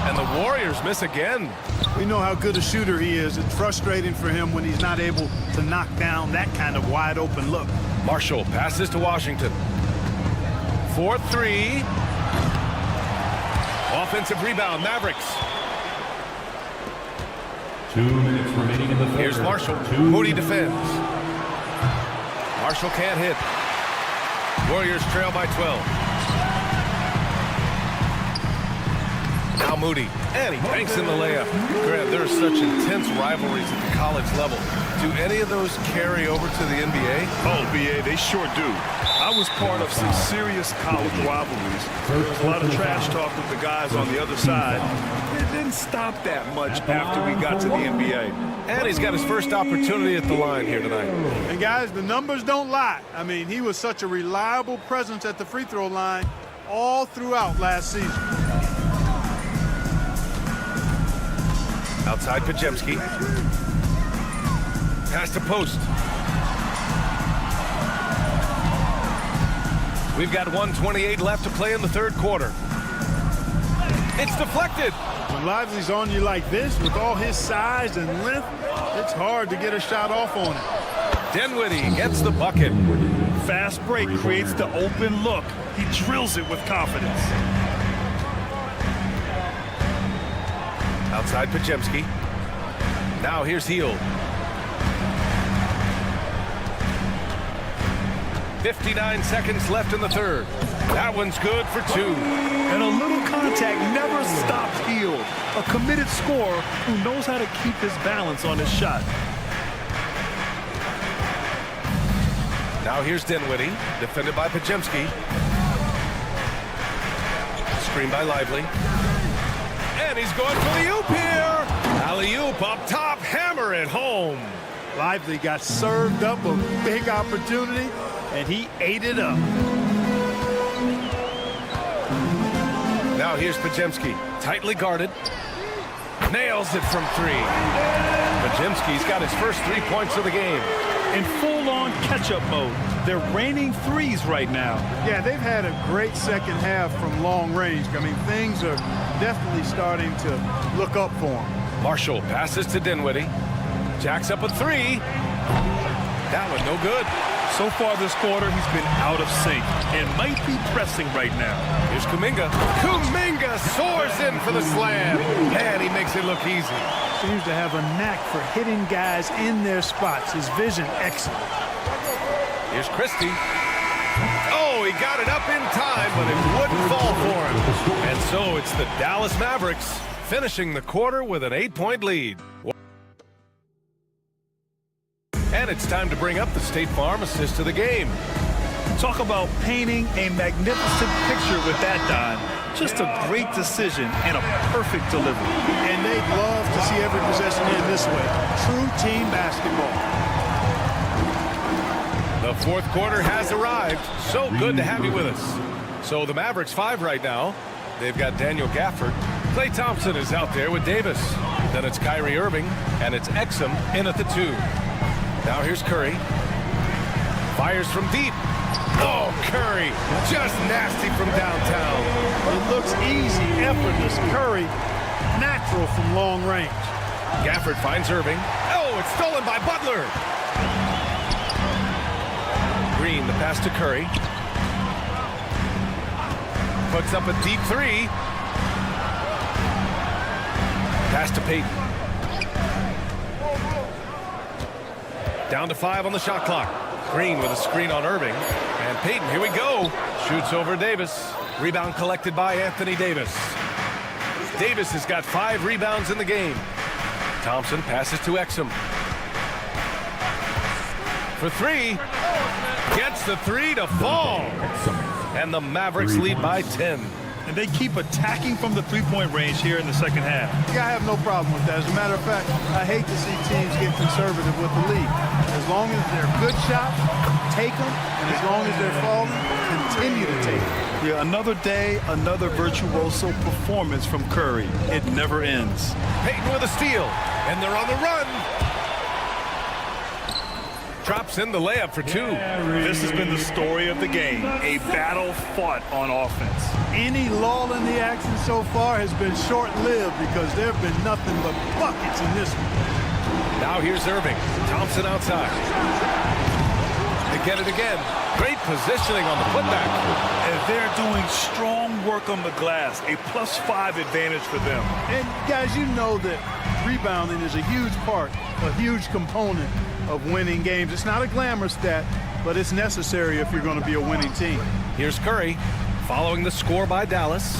And the Warriors miss again. We know how good a shooter he is. It's frustrating for him when he's not able to knock down that kind of wide open look. Marshall passes to Washington. 4-3. Offensive rebound, Mavericks. 2 minutes remaining in the third. Here's Marshall. Moody defends. Marshall can't hit. Warriors trail by 12. Now Moody. And he banks in the layup. Grant, there are such intense rivalries at the college level. Do any of those carry over to the NBA? Oh, BA, they sure do. I was part of some serious college rivalries. There was a lot of trash talk with the guys on the other side. It didn't stop that much after we got to the NBA. And he's got his first opportunity at the line here tonight. And guys, the numbers don't lie. I mean, he was such a reliable presence at the free throw line all throughout last season. Outside Pajemski. Pass to post. We've got 1:28 left to play in the third quarter. It's deflected. When Lively's on you like this, with all his size and length, it's hard to get a shot off on it. Dinwiddie gets the bucket. Fast break creates the open look. He drills it with confidence. Outside Pajemski. Now here's Heel. 59 seconds left in the third. That one's good for 2. And a little contact never stops Heel. A committed scorer who knows how to keep his balance on his shot. Now here's Dinwiddie, defended by Pajemski. Screen by Lively. And he's going for the oop here. Alley-oop up top, hammer it home. Lively got served up a big opportunity, and he ate it up. Now here's Pajemski, tightly guarded. Nails it from 3. Pajemski's got his first 3 points of the game. In full-on catch-up mode. They're raining threes right now. Yeah, they've had a great second half from long range. I mean, things are definitely starting to look up for them. Marshall passes to Dinwiddie. Jacks up a 3. That one no good. So far this quarter, he's been out of sync and might be pressing right now. Here's Kuminga. Kuminga soars in for the slam. And he makes it look easy. Seems to have a knack for hitting guys in their spots. His vision excellent. Here's Christie. Oh, he got it up in time, but it wouldn't fall for him. And so it's the Dallas Mavericks finishing the quarter with an 8-point lead. And it's time to bring up the State Farm assist of the game. Talk about painting a magnificent picture with that, Don. Just a great decision and a perfect delivery. And they'd love to see every possession end this way. True team basketball. The fourth quarter has arrived. So good to have you with us. So the Mavericks 5 right now. They've got Daniel Gafford. Klay Thompson is out there with Davis. Then it's Kyrie Irving, and it's Exum in at the 2. Now here's Curry. Fires from deep. Oh, Curry, just nasty from downtown. It looks easy, effortless. Curry, natural from long range. Gafford finds Irving. Oh, it's stolen by Butler. Green, the pass to Curry. Puts up a deep 3. Pass to Payton. Down to 5 on the shot clock. Green with a screen on Irving. And Payton, here we go. Shoots over Davis. Rebound collected by Anthony Davis. Davis has got 5 rebounds in the game. Thompson passes to Exum. For 3. Gets the 3 to fall. And the Mavericks lead by 10. And they keep attacking from the three-point range here in the second half. Yeah, I have no problem with that. As a matter of fact, I hate to see teams get conservative with the lead. As long as they're good shots, take them. And as long as they're falling, continue to take them. Yeah, another day, another virtuoso performance from Curry. It never ends. Payton with a steal. And they're on the run. Drops in the layup for 2. This has been the story of the game. A battle fought on offense. Any lull in the action so far has been short-lived because there have been nothing but buckets in this one. Now here's Irving. Thompson outside. They get it again. Great positioning on the putback. And they're doing strong work on the glass. A +5 advantage for them. And guys, you know that rebounding is a huge part, a huge component of winning games. It's not a glamour stat, but it's necessary if you're going to be a winning team. Here's Curry following the score by Dallas.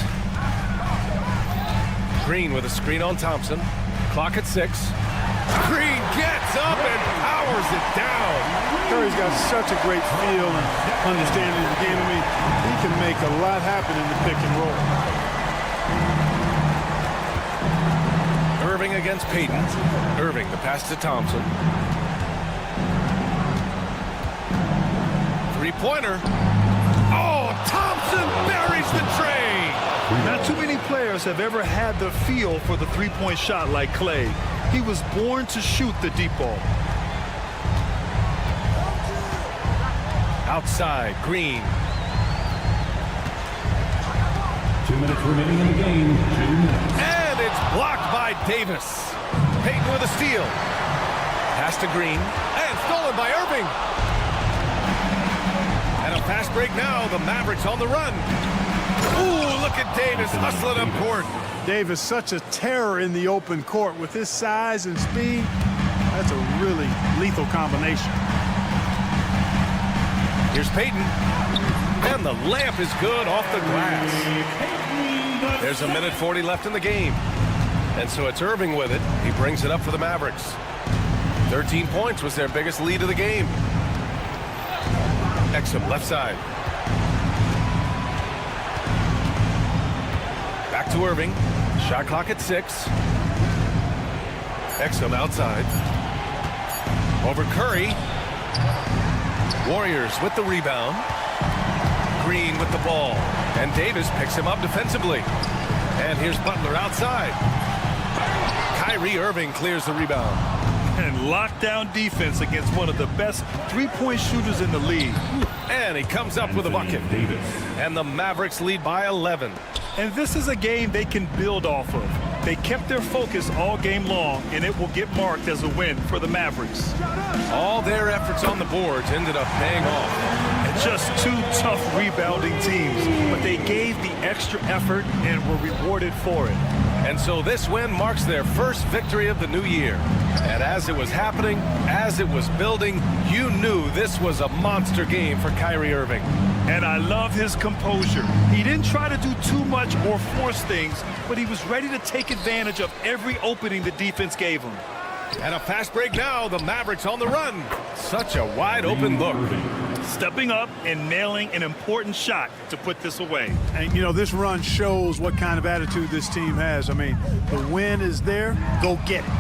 Green with a screen on Thompson. Clock at 6. Green gets up and powers it down. Curry's got such a great feel and understanding of the game. I mean, he can make a lot happen in the pick and roll. Irving against Payton. Irving, the pass to Thompson. Three-pointer. Oh, Thompson buries the tray. Not too many players have ever had the feel for the three-point shot like Clay. He was born to shoot the deep ball. Outside, Green. 2 minutes remaining in the game. 2 minutes. And it's blocked by Davis. Payton with a steal. Pass to Green. And stolen by Irving. And a fast break now. The Mavericks on the run. Ooh, look at Davis hustling up court. Davis, such a terror in the open court. With his size and speed, that's a really lethal combination. Here's Payton. And the layup is good off the glass. There's a minute 40 left in the game. And so it's Irving with it. He brings it up for the Mavericks. 13 points was their biggest lead of the game. Exum left side. Back to Irving. Shot clock at 6. Exum outside. Over Curry. Warriors with the rebound. Green with the ball. And Davis picks him up defensively. And here's Butler outside. Kyrie Irving clears the rebound. And lockdown defense against one of the best three-point shooters in the league. And he comes up with a bucket. And the Mavericks lead by 11. And this is a game they can build off of. They kept their focus all game long, and it will get marked as a win for the Mavericks. All their efforts on the boards ended up paying off. And just two tough rebounding teams, but they gave the extra effort and were rewarded for it. And so this win marks their first victory of the new year. And as it was happening, as it was building, you knew this was a monster game for Kyrie Irving. And I love his composure. He didn't try to do too much or force things, but he was ready to take advantage of every opening the defense gave him. And a fast break now, the Mavericks on the run. Such a wide open look. Stepping up and nailing an important shot to put this away. And, you know, this run shows what kind of attitude this team has. I mean, the win is there. Go get it.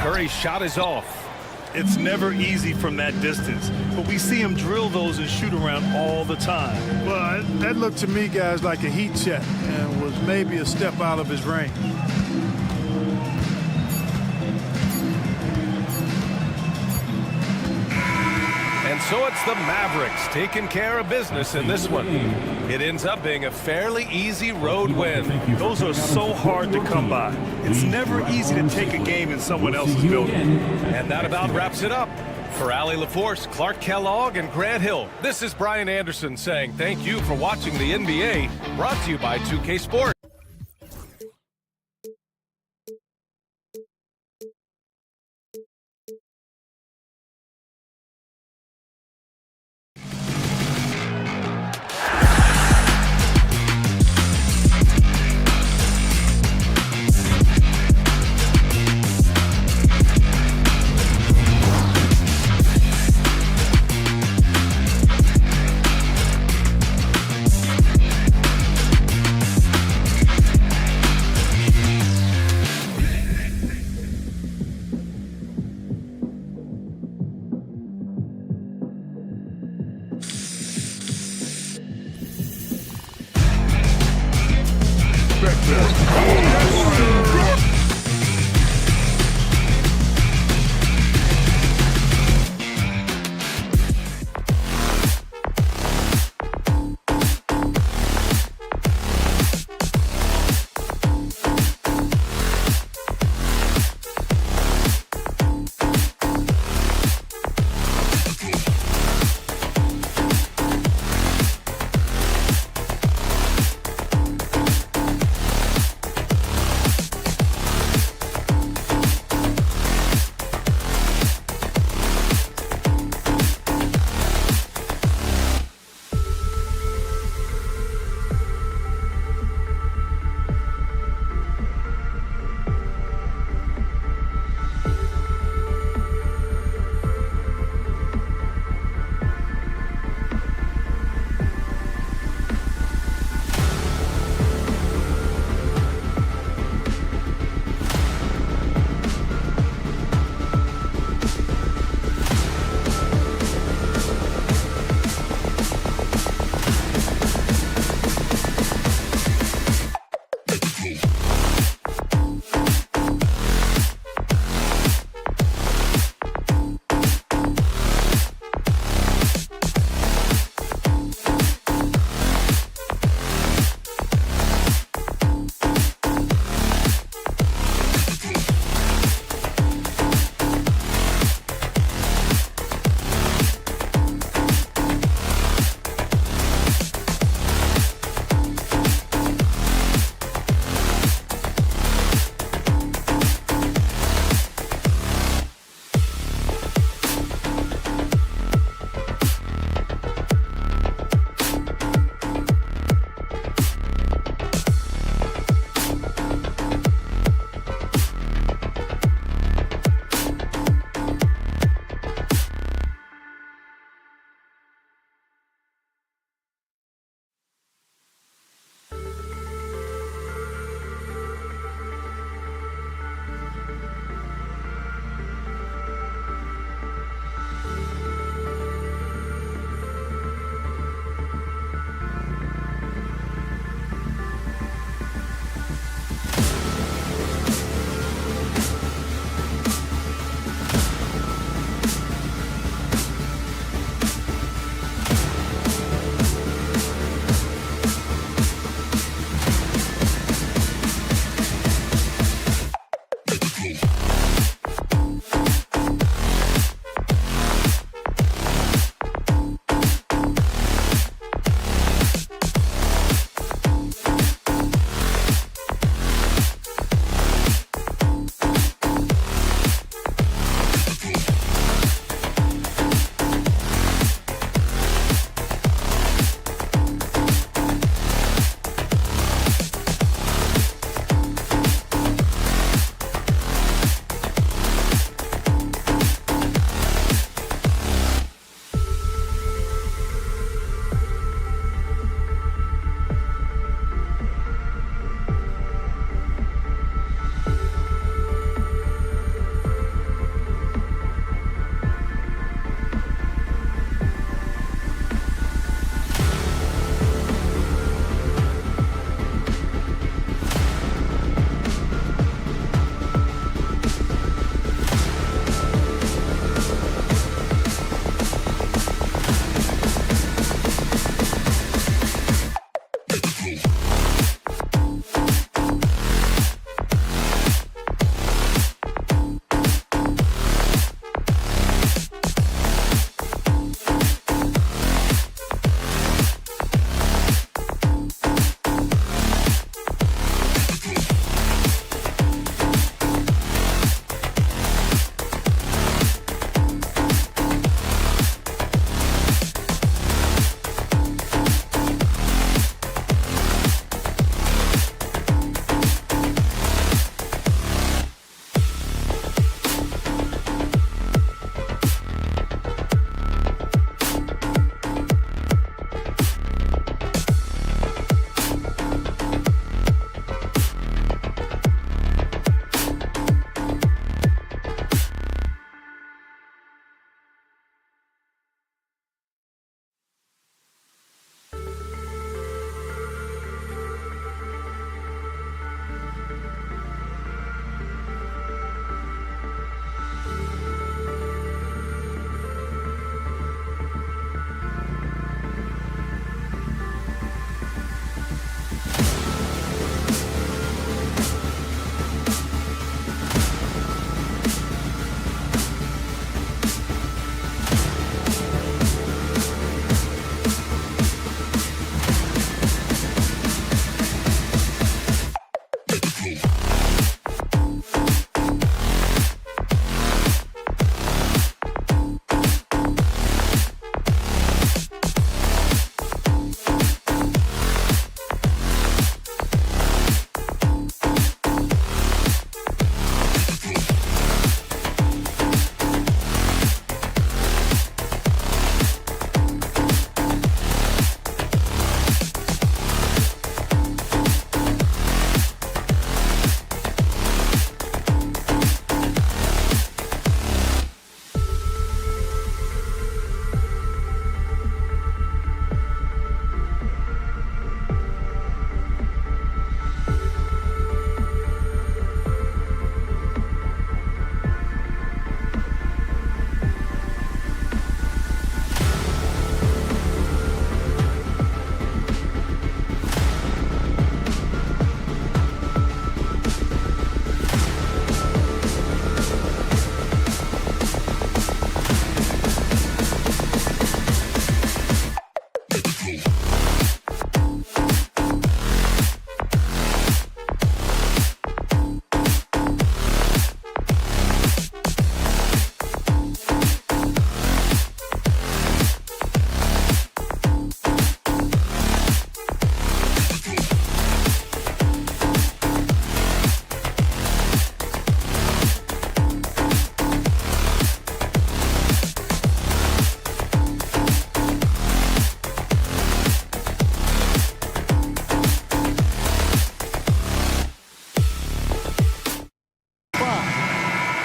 Curry's shot is off. It's never easy from that distance, but we see him drill those and shoot around all the time. Well, that looked to me, guys, like a heat check and was maybe a step out of his range. And so it's the Mavericks taking care of business in this one. It ends up being a fairly easy road win. Those are so hard to come by. It's never easy to take a game in someone else's building. And that about wraps it up. For Allie LaForce, Clark Kellogg, and Grant Hill, this is Brian Anderson saying thank you for watching the NBA, brought to you by 2K Sports.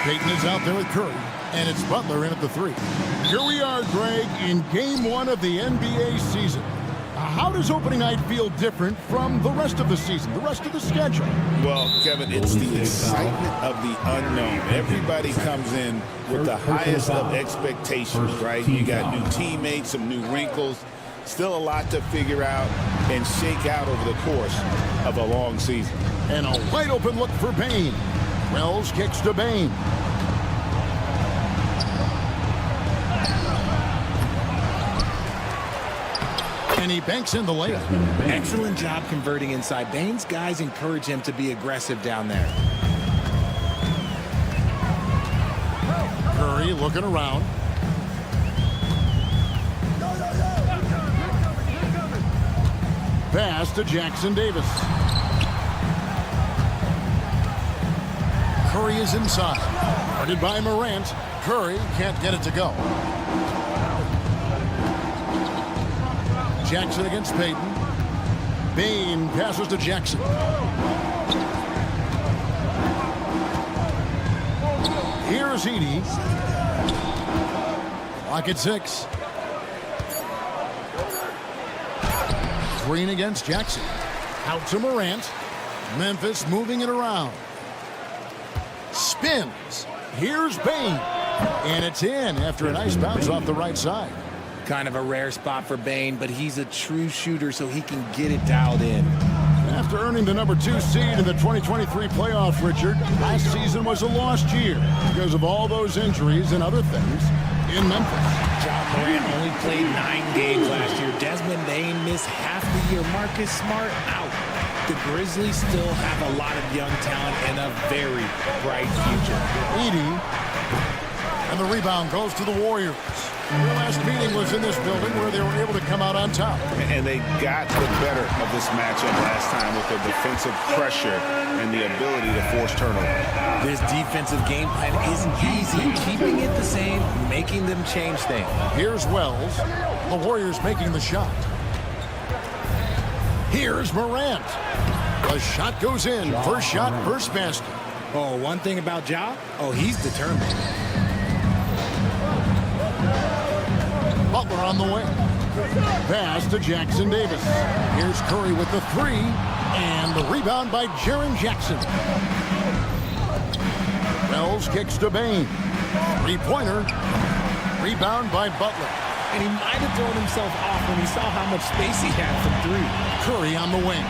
Payton is out there with Curry, and it's Butler in at the 3. Here we are, Greg, in Game 1 of the NBA season. How does opening night feel different from the rest of the season, the rest of the schedule? Well, Kevin, it's the excitement of the unknown. Everybody comes in with the highest of expectations, right? You got new teammates, some new wrinkles, still a lot to figure out and shake out over the course of a long season. And a wide open look for Bane. Wells kicks to Bane. And he banks in the layup. Excellent job converting inside. Bane's guys encourage him to be aggressive down there. Curry looking around. Pass to Jackson Davis. Curry is inside. Guarded by Morant. Curry can't get it to go. Jackson against Payton. Bane passes to Jackson. Here's Edey. Clock at 6. Green against Jackson. Out to Morant. Memphis moving it around. Spins. Here's Bane. And it's in after a nice bounce off the right side. Kind of a rare spot for Bane, but he's a true shooter, so he can get it dialed in. After earning the number 2 seed in the 2023 playoffs, Richard, last season was a lost year because of all those injuries and other things in Memphis. John Morant only played 9 games last year. Desmond Bane missed half the year. Marcus Smart out. The Grizzlies still have a lot of young talent and a very bright future. Edey, and the rebound goes to the Warriors. Their last meeting was in this building where they were able to come out on top. And they got the better of this matchup last time with the defensive pressure and the ability to force turnover. This defensive game plan isn't easy. Keeping it the same, making them change things. Here's Wells. The Warriors making the shot. Here's Morant. The shot goes in. First shot, first basket. Oh, one thing about Ja, he's determined. Butler on the way. Pass to Jackson Davis. Here's Curry with the 3. And the rebound by Jaren Jackson. Wells kicks to Bane. 3-pointer. Rebound by Butler. And he might have thrown himself off when he saw how much space he had from 3. Curry on the wing.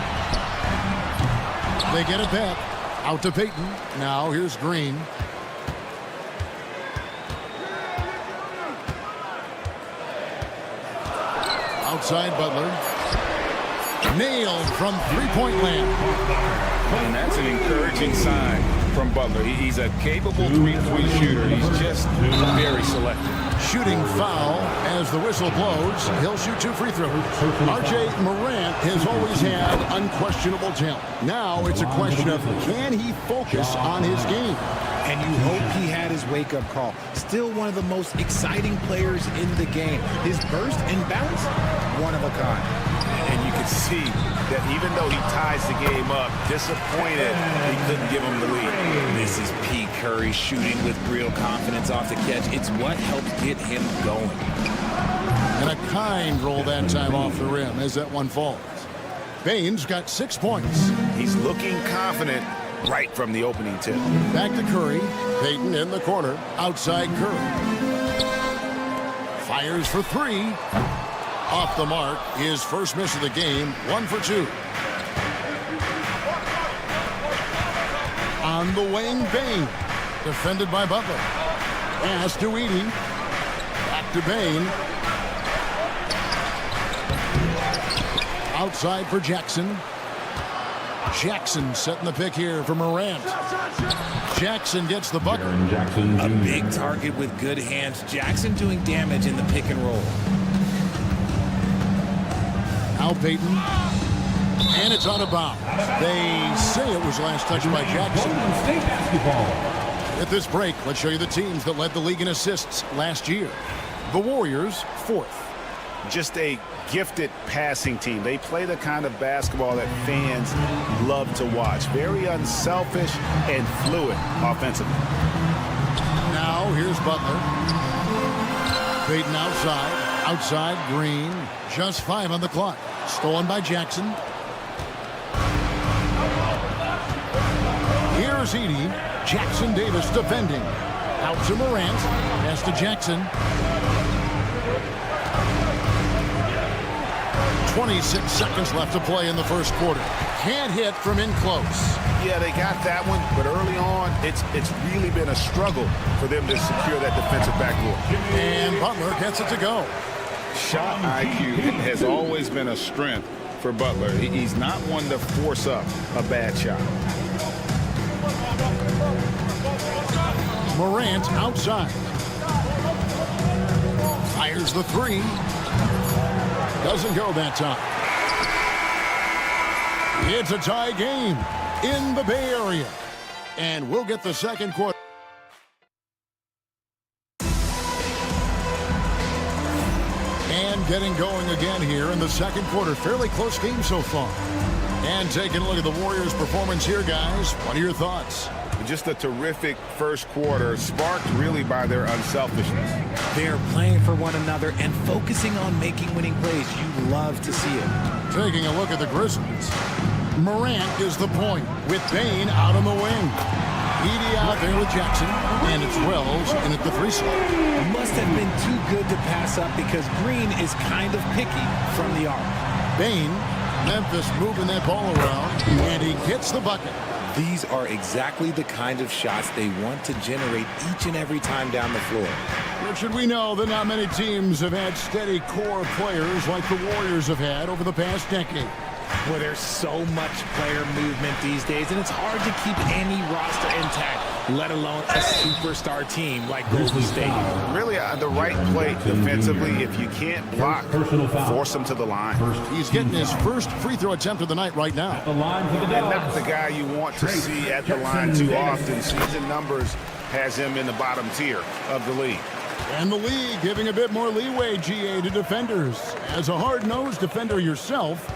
They get it back. Out to Payton. Now here's Green. Outside Butler. Nailed from three-point land. And that's an encouraging sign from Butler. He's a capable three-point shooter. He's just very selective. Shooting foul as the whistle blows. He'll shoot 2 free throws. R.J. Morant has always had unquestionable talent. Now it's a question of can he focus on his game? And you hope he had his wake-up call. Still one of the most exciting players in the game. His burst and bounce, one of a kind. And you can see that even though he ties the game up, disappointed he couldn't give him the lead. This is P. Curry shooting with real confidence off the catch. It's what helps get him going. And a kind roll that time off the rim as that one falls. Bane's got 6 points. He's looking confident right from the opening tip. Back to Curry. Payton in the corner. Outside Curry. Fires for 3. Off the mark. His first miss of the game. 1 for 2. On the wing, Bane. Defended by Butler. Pass to Edey. Back to Bane. Outside for Jackson. Jackson setting the pick here for Morant. Jackson gets the bucket. A big target with good hands. Jackson doing damage in the pick and roll. Now Payton. And it's out of bounds. They say it was last touched by Jackson. State basketball. At this break, let's show you the teams that led the league in assists last year. The Warriors, 4th. Just a gifted passing team. They play the kind of basketball that fans love to watch. Very unselfish and fluid offensively. Now here's Butler. Payton outside Green. Just 5 on the clock. Stolen by Jackson. Here's Edey. Jackson Davis defending. Out to Morant. Pass to Jackson. 26 seconds left to play in the first quarter. Can't hit from in close. Yeah, they got that one, but early on, it's really been a struggle for them to secure that defensive backboard. And Butler gets it to go. Shot IQ has always been a strength for Butler. He's not one to force up a bad shot. Morant outside. Fires the three. Doesn't go that time. It's a tie game in the Bay Area. And we'll get the second quarter. And getting going again here in the second quarter. Fairly close game so far. And taking a look at the Warriors' performance here, guys. What are your thoughts? Just a terrific first quarter, sparked really by their unselfishness. They're playing for one another and focusing on making winning plays. You love to see it. Taking a look at the Grizzlies. Morant is the point with Bane out on the wing. Edey out there with Jackson, and it's Wells in at the 3 slot. Must have been too good to pass up because Green is kind of picky from the arc. Bane, Memphis moving that ball around, and he gets the bucket. These are exactly the kind of shots they want to generate each and every time down the floor. Richard, we know that not many teams have had steady core players like the Warriors have had over the past decade. Well, there's so much player movement these days, and it's hard to keep any roster intact, let alone a superstar team like Golden State. Really, the right play defensively. If you can't block, force him to the line. He's getting his first free throw attempt of the night right now. And not the guy you want to see at the line too often. Season numbers has him in the bottom tier of the league. And the league giving a bit more leeway, GA, to defenders. As a hard-nosed defender yourself,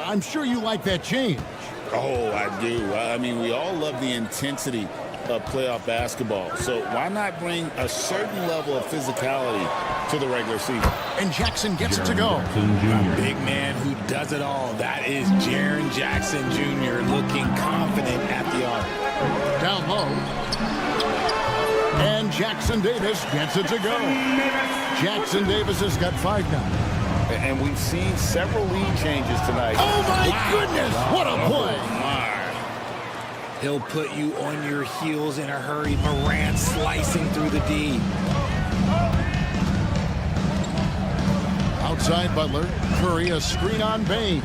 I'm sure you like that change. Oh, I do. I mean, we all love the intensity of playoff basketball. So why not bring a certain level of physicality to the regular season? And Jackson gets it to go. A big man who does it all. That is Jaren Jackson Jr. looking confident at the arc. Down low. And Jackson Davis gets it to go. Jackson Davis has got 5 now. And we've seen several lead changes tonight. Oh, my goodness. What a play. He'll put you on your heels in a hurry. Morant slicing through the D. Outside Butler. Curry, a screen on Bane.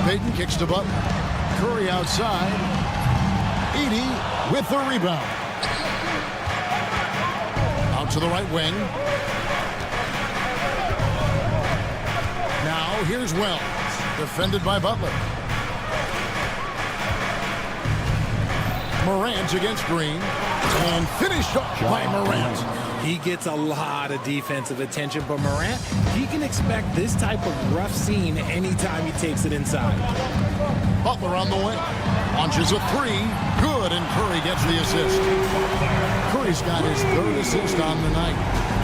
Payton kicks to Butler. Curry outside. Edey with the rebound. Out to the right wing. Now here's Wells. Defended by Butler. Morant against Green. And finished off by Morant. He gets a lot of defensive attention, but Morant, he can expect this type of rough scene anytime he takes it inside. Butler on the wing. Launches a 3. Good, and Curry gets the assist. Curry's got his 3rd assist on the night.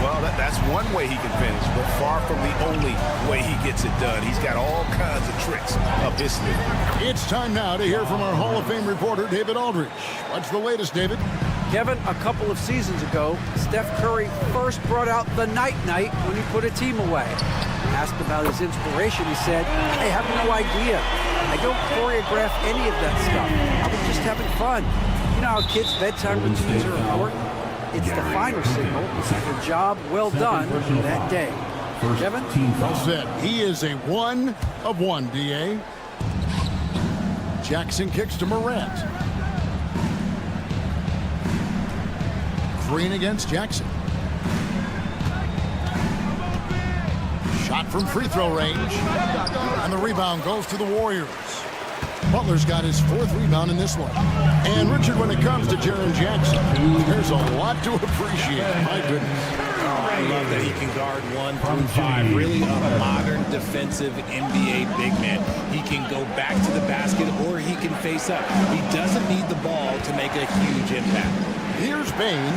Well, that's one way he can finish, but far from the only way he gets it done. He's got all kinds of tricks up his sleeve. It's time now to hear from our Hall of Fame reporter, David Aldridge. What's the latest, David? Kevin, a couple of seasons ago, Steph Curry first brought out the night-night when he put a team away. Asked about his inspiration, he said, I have no idea. I don't choreograph any of that stuff. I was just having fun. You know how kids' bedtime routines are important? It's the final signal for job well done that day. Kevin? Well said. He is a 1 of 1, D.A. Jackson kicks to Morant. Green against Jackson. Shot from free throw range. And the rebound goes to the Warriors. Butler's got his 4th rebound in this one. And Richard, when it comes to Jaren Jackson, there's a lot to appreciate. My goodness. I love that he can guard 1 through 5. Really a modern defensive NBA big man. He can go back to the basket or he can face up. He doesn't need the ball to make a huge impact. Here's Bain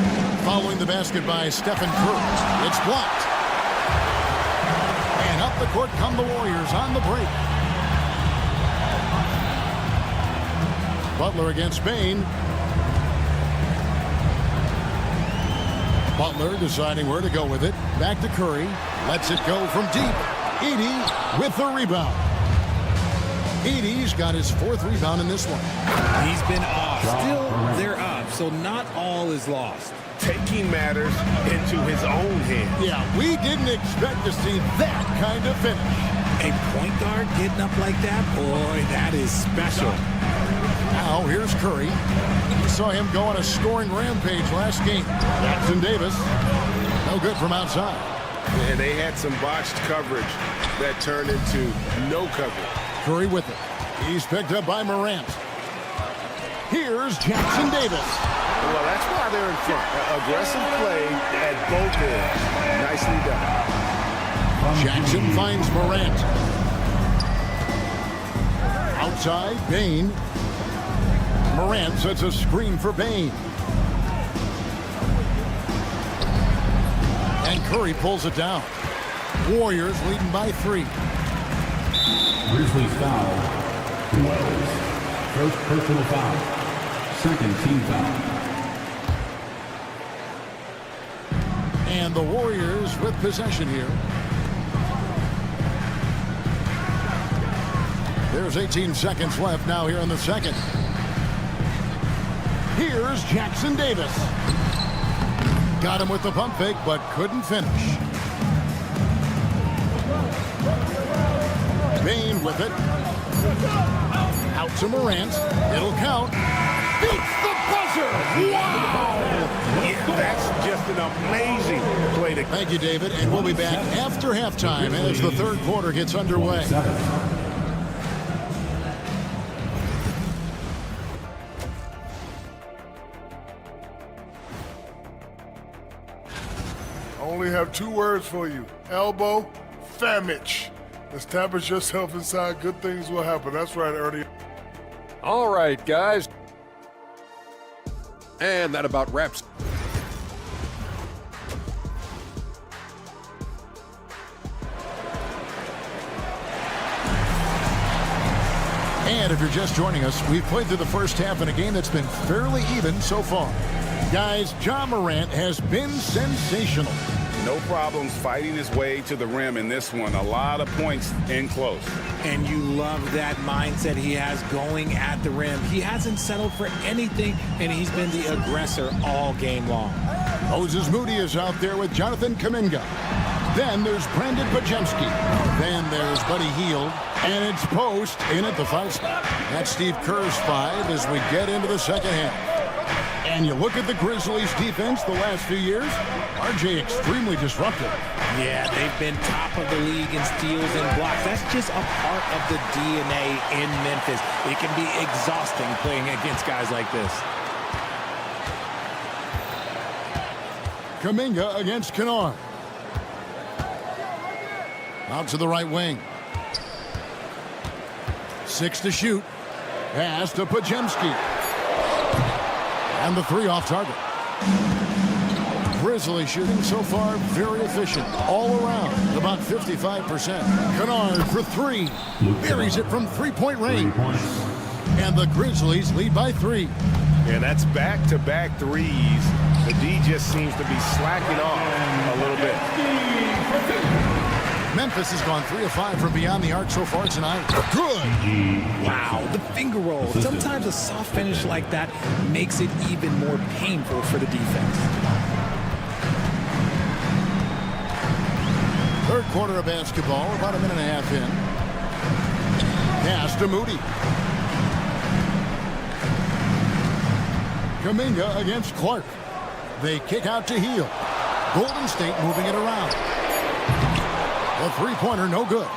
following the basket by Stephen Curry. It's blocked. And up the court come the Warriors on the break. Butler against Bain. Butler deciding where to go with it. Back to Curry. Lets it go from deep. Edey with the rebound. Edey's got his 4th rebound in this one. He's been off. Still, they're up, so not all is lost. Taking matters into his own hands. Yeah, we didn't expect to see that kind of finish. A point guard getting up like that? Boy, that is special. Now, here's Curry. We saw him go on a scoring rampage last game. Jackson Davis, no good from outside. And they had some botched coverage that turned into no coverage. Curry with it. He's picked up by Morant. Here's Jackson Davis. Well, that's why they're in front. Aggressive play at both ends. Nicely done. Jackson finds Morant. Outside, Bain. Morant sets a screen for Bain. And Curry pulls it down. Warriors leading by 3. Grizzlies foul. Wells. First personal foul. Second team foul. And the Warriors with possession here. There's 18 seconds left now here in the second. Here's Jackson Davis. Got him with the pump fake, but couldn't finish. Bain with it. Out to Morant. It'll count. Beats the buzzer. Wow! Yeah, that's just an amazing play. Thank you, David. And we'll be back after halftime as the 3rd quarter gets underway. Only have 2 words for you. Elbow, famich. Establish yourself inside. Good things will happen. That's right, Ernie. All right, guys. And that about wraps. And if you're just joining us, we've played through the first half in a game that's been fairly even so far. Guys, Ja Morant has been sensational. No problems fighting his way to the rim in this one. A lot of points in close. And you love that mindset he has going at the rim. He hasn't settled for anything, and he's been the aggressor all game long. Moses Moody is out there with Jonathan Kuminga. Then there's Brandon Podziemski. Then there's Buddy Hield. And it's Post in at the 5 spot. That's Steve Kerr's 5 as we get into the second half. And you look at the Grizzlies defense the last few years, RJ extremely disruptive. Yeah, they've been top of the league in steals and blocks. That's just a part of the DNA in Memphis. It can be exhausting playing against guys like this. Kuminga against Kennard. Out to the right wing. 6 to shoot. Pass to Podziemski. And the 3 off target. Grizzly shooting so far very efficient all around, about 55%. Kennard for 3. Buries it from 3-point range. And the Grizzlies lead by 3. And that's back-to-back threes. The D just seems to be slacking off a little bit. Memphis has gone 3 of 5 from beyond the arc so far tonight. Good. Wow, the finger roll. Sometimes a soft finish like that makes it even more painful for the defense. 3rd quarter of basketball, about a minute and a half in. Pass to Moody. Kuminga against Clark. They kick out to Hield. Golden State moving it around. A 3-pointer, no good.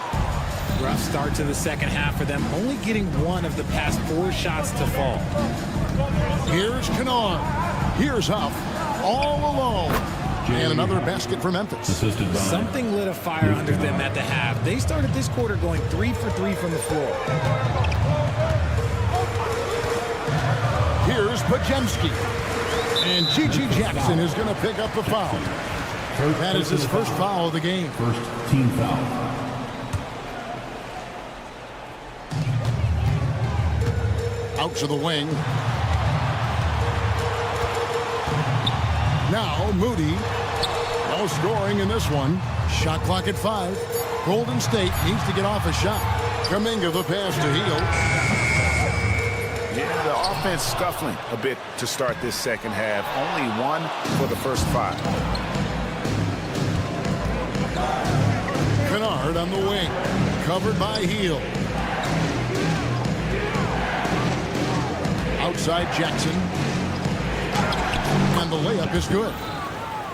Rough start to the second half for them, only getting 1 of the past 4 shots to fall. Here's Kennard. Here's Huff. All alone. And another basket for Memphis. Something lit a fire under them at the half. They started this quarter going 3 for 3 from the floor. Here's Pajemski. And Gigi Jackson is going to pick up the foul. That is his first foul of the game. First team foul. Out to the wing. Now Moody. No scoring in this one. Shot clock at 5. Golden State needs to get off a shot. Kuminga the pass to Hield. Yeah, the offense scuffling a bit to start this second half. Only 1 for the first 5. Kennard on the wing. Covered by Hield. Outside Jackson. And the layup is good.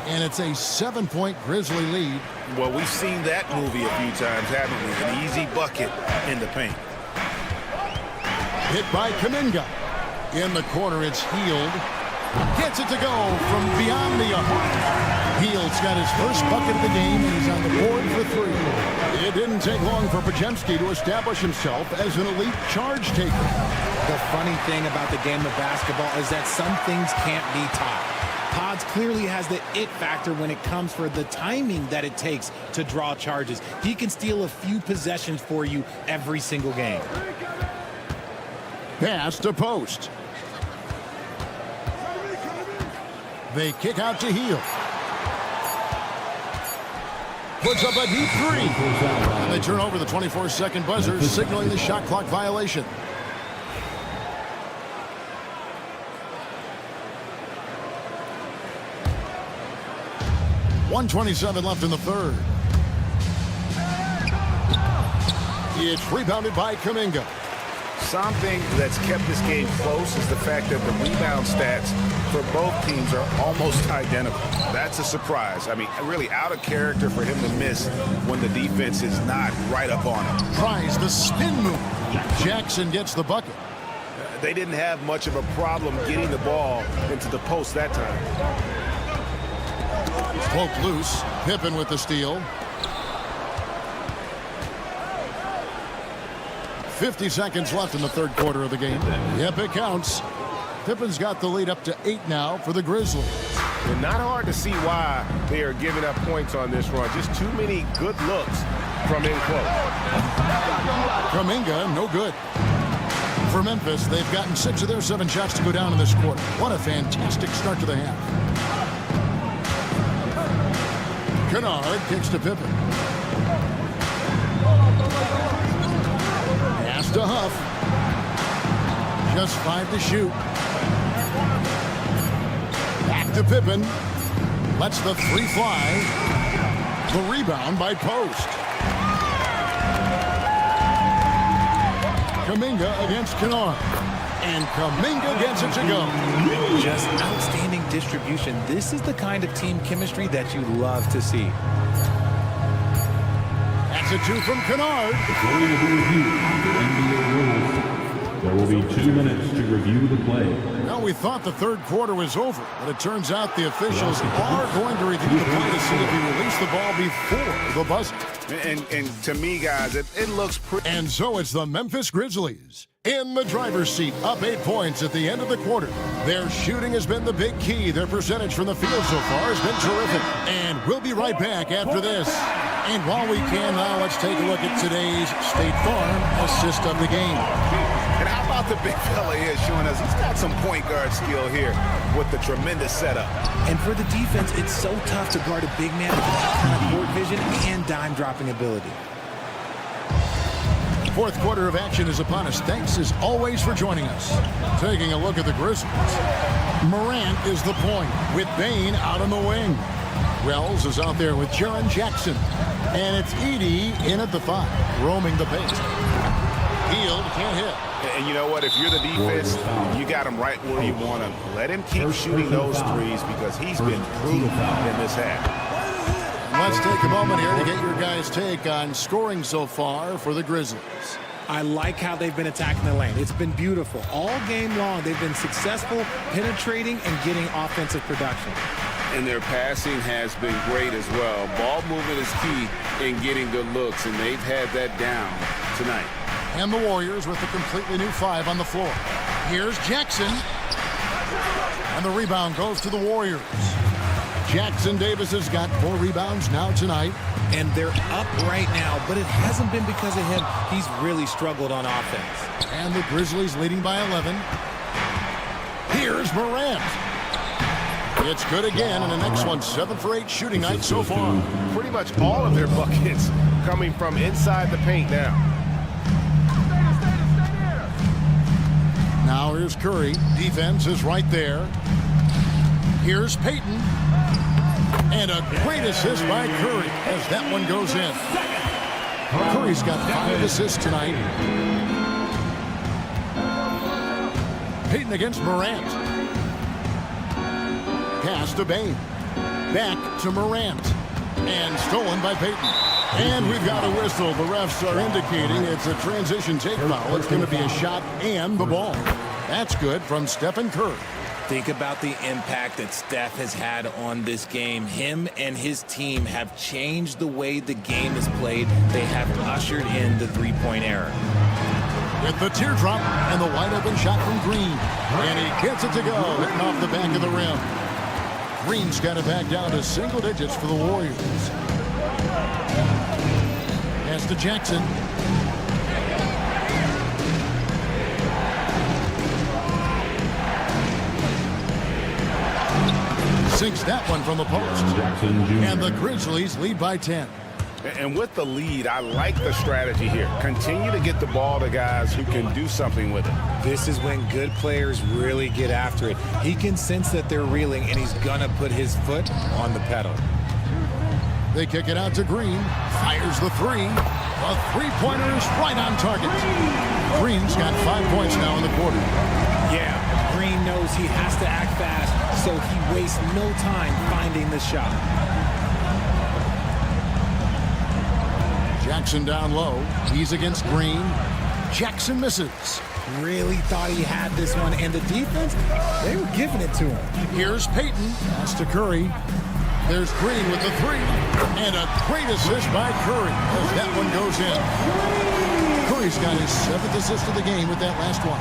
And it's a 7-point Grizzly lead. Well, we've seen that movie a few times, haven't we? An easy bucket in the paint. Hit by Kuminga. In the corner, it's Hield. Gets it to go from beyond the arc. Hield's got his first bucket of the game, and he's on the board for 3. It didn't take long for Pajemski to establish himself as an elite charge taker. The funny thing about the game of basketball is that some things can't be taught. Pods clearly has the it factor when it comes for the timing that it takes to draw charges. He can steal a few possessions for you every single game. Pass to post. They kick out to Hield. Puts up a deep 3. And they turn over the 24-second buzzer, signaling the shot clock violation. .127 left in the third. It's rebounded by Kuminga. Something that's kept this game close is the fact that the rebound stats for both teams are almost identical. That's a surprise. I mean, really out of character for him to miss when the defense is not right up on him. Tries the spin move. Jackson gets the bucket. They didn't have much of a problem getting the ball into the post that time. Poked loose. Pippen with the steal. 50 seconds left in the third quarter of the game. Yep, it counts. Pippen's got the lead up to 8 now for the Grizzlies. And not hard to see why they are giving up points on this run. Just too many good looks from in close. Kuminga, no good. For Memphis, they've gotten 6 of their 7 shots to go down in this quarter. What a fantastic start to the half. Kennard kicks to Pippen. Pass to Huff. Just 5 to shoot. Back to Pippen. Lets the 3 fly. The rebound by Post. Kuminga against Kennard. And Kuminga gets it to go. Just outstanding distribution. This is the kind of team chemistry that you love to see. That's a 2 from Kennard. According to the review of the NBA rules, there will be 2 minutes to review the play. Now, we thought the third quarter was over, but it turns out the officials are going to review the play to see if he released the ball before the buzzer. And to me, guys, it looks pretty. And so it's the Memphis Grizzlies in the driver's seat, up 8 points at the end of the quarter. Their shooting has been the big key. Their percentage from the field so far has been terrific. And we'll be right back after this. And while we can now, let's take a look at today's State Farm assist of the game. And how about the big fella here showing us he's got some point guard skill here with the tremendous setup. And for the defense, it's so tough to guard a big man with that kind of court vision and dime dropping ability. Fourth quarter of action is upon us. Thanks as always for joining us. Taking a look at the Grizzlies. Morant is the point with Bane out on the wing. Wells is out there with Jaren Jackson. And it's Edey in at the 5, roaming the paint. Hield can't hit. And you know what? If you're the defense, you got him right where you want him. Let him keep shooting those threes because he's been brutal in this half. Let's take a moment here to get your guys' take on scoring so far for the Grizzlies. I like how they've been attacking the lane. It's been beautiful. All game long, they've been successful penetrating and getting offensive production. And their passing has been great as well. Ball movement is key in getting good looks, and they've had that down tonight. And the Warriors with a completely new 5 on the floor. Here's Jackson. And the rebound goes to the Warriors. Jackson Davis has got 4 rebounds now tonight. And they're up right now, but it hasn't been because of him. He's really struggled on offense. And the Grizzlies leading by 11. Here's Morant. It's good again, and the next one 7 for 8 shooting night so far. Pretty much all of their buckets coming from inside the paint now. Now here's Curry. Defense is right there. Here's Payton. And a great assist by Curry as that one goes in. Curry's got 5 assists tonight. Payton against Morant. Pass to Bain. Back to Morant. And stolen by Payton. And we've got a whistle. The refs are indicating it's a transition take foul. It's going to be a shot and the ball. That's good from Stephen Curry. Think about the impact that Steph has had on this game. Him and his team have changed the way the game is played. They have ushered in the three-point era. With the teardrop and the wide-open shot from Green. And he gets it to go, hitting off the back of the rim. Green's got it back down to single digits for the Warriors. Pass to Jackson. Sinks that one from the post. And the Grizzlies lead by 10. And with the lead, I like the strategy here. Continue to get the ball to guys who can do something with it. This is when good players really get after it. He can sense that they're reeling, and he's going to put his foot on the pedal. They kick it out to Green. Fires the 3. The three-pointer is right on target. Green's got 5 points now in the quarter. Yeah, Green knows he has to act fast, so he wastes no time finding the shot. Jackson down low. He's against Green. Jackson misses. Really thought he had this one, and the defense, they were giving it to him. Here's Payton. Pass to Curry. There's Green with the 3. And a great assist by Curry as that one goes in. Curry's got his 7th assist of the game with that last one.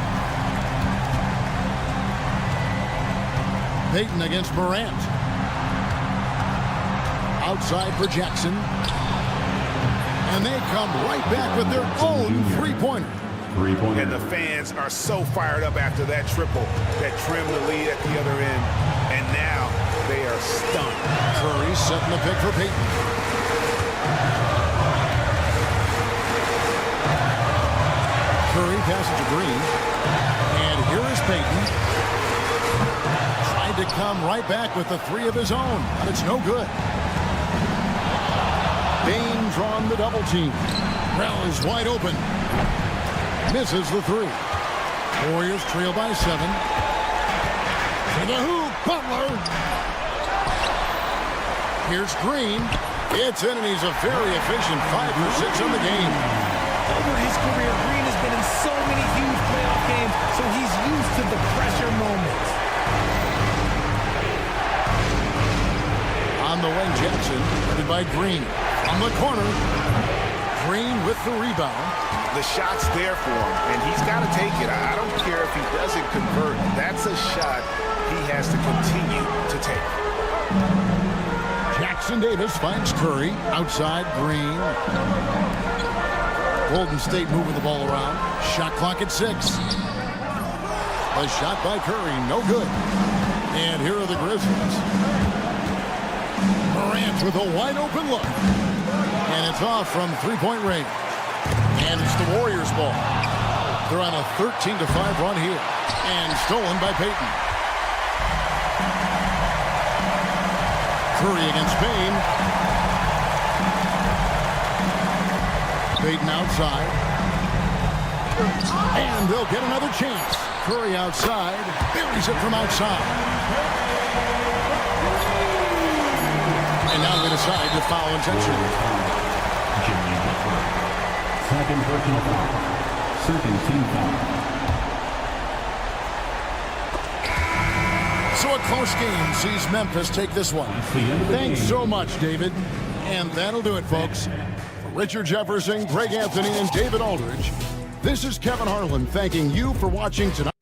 Payton against Morant. Outside for Jackson. And they come right back with their own three-pointer. And the fans are so fired up after that triple that trimmed the lead at the other end. And now they are stunned. Curry setting the pick for Payton. Curry passes to Green. And here is Payton. Tried to come right back with the 3 of his own, but it's no good. Bain drawn the double team. Rell is wide open. Misses the 3. Warriors trail by 7. To the hoop, Butler. Here's Green. It's in, and he's a very efficient 5 for 6 on the game. Over his career, Green has been in so many huge playoff games, so he's used to the pressure moments. On the wing, Jackson, headed by Green. On the corner, Green with the rebound. The shot's there for him, and he's got to take it. I don't care if he doesn't convert. That's a shot he has to continue to take. Jackson Davis finds Curry. Outside, Green. Golden State moving the ball around. Shot clock at 6. A shot by Curry, no good. And here are the Grizzlies. Morant with a wide open look. And it's off from three-point range. And it's the Warriors' ball. They're on a 13-5 run here. And stolen by Payton. Curry against Bain. Payton outside. And they'll get another chance. Curry outside. Buries it from outside. And now they decide to foul intentionally. Second personal foul. Second team foul. So a close game sees Memphis take this one. Thanks so much, David. And that'll do it, folks. For Richard Jefferson, Greg Anthony, and David Aldridge, this is Kevin Harlan thanking you for watching tonight.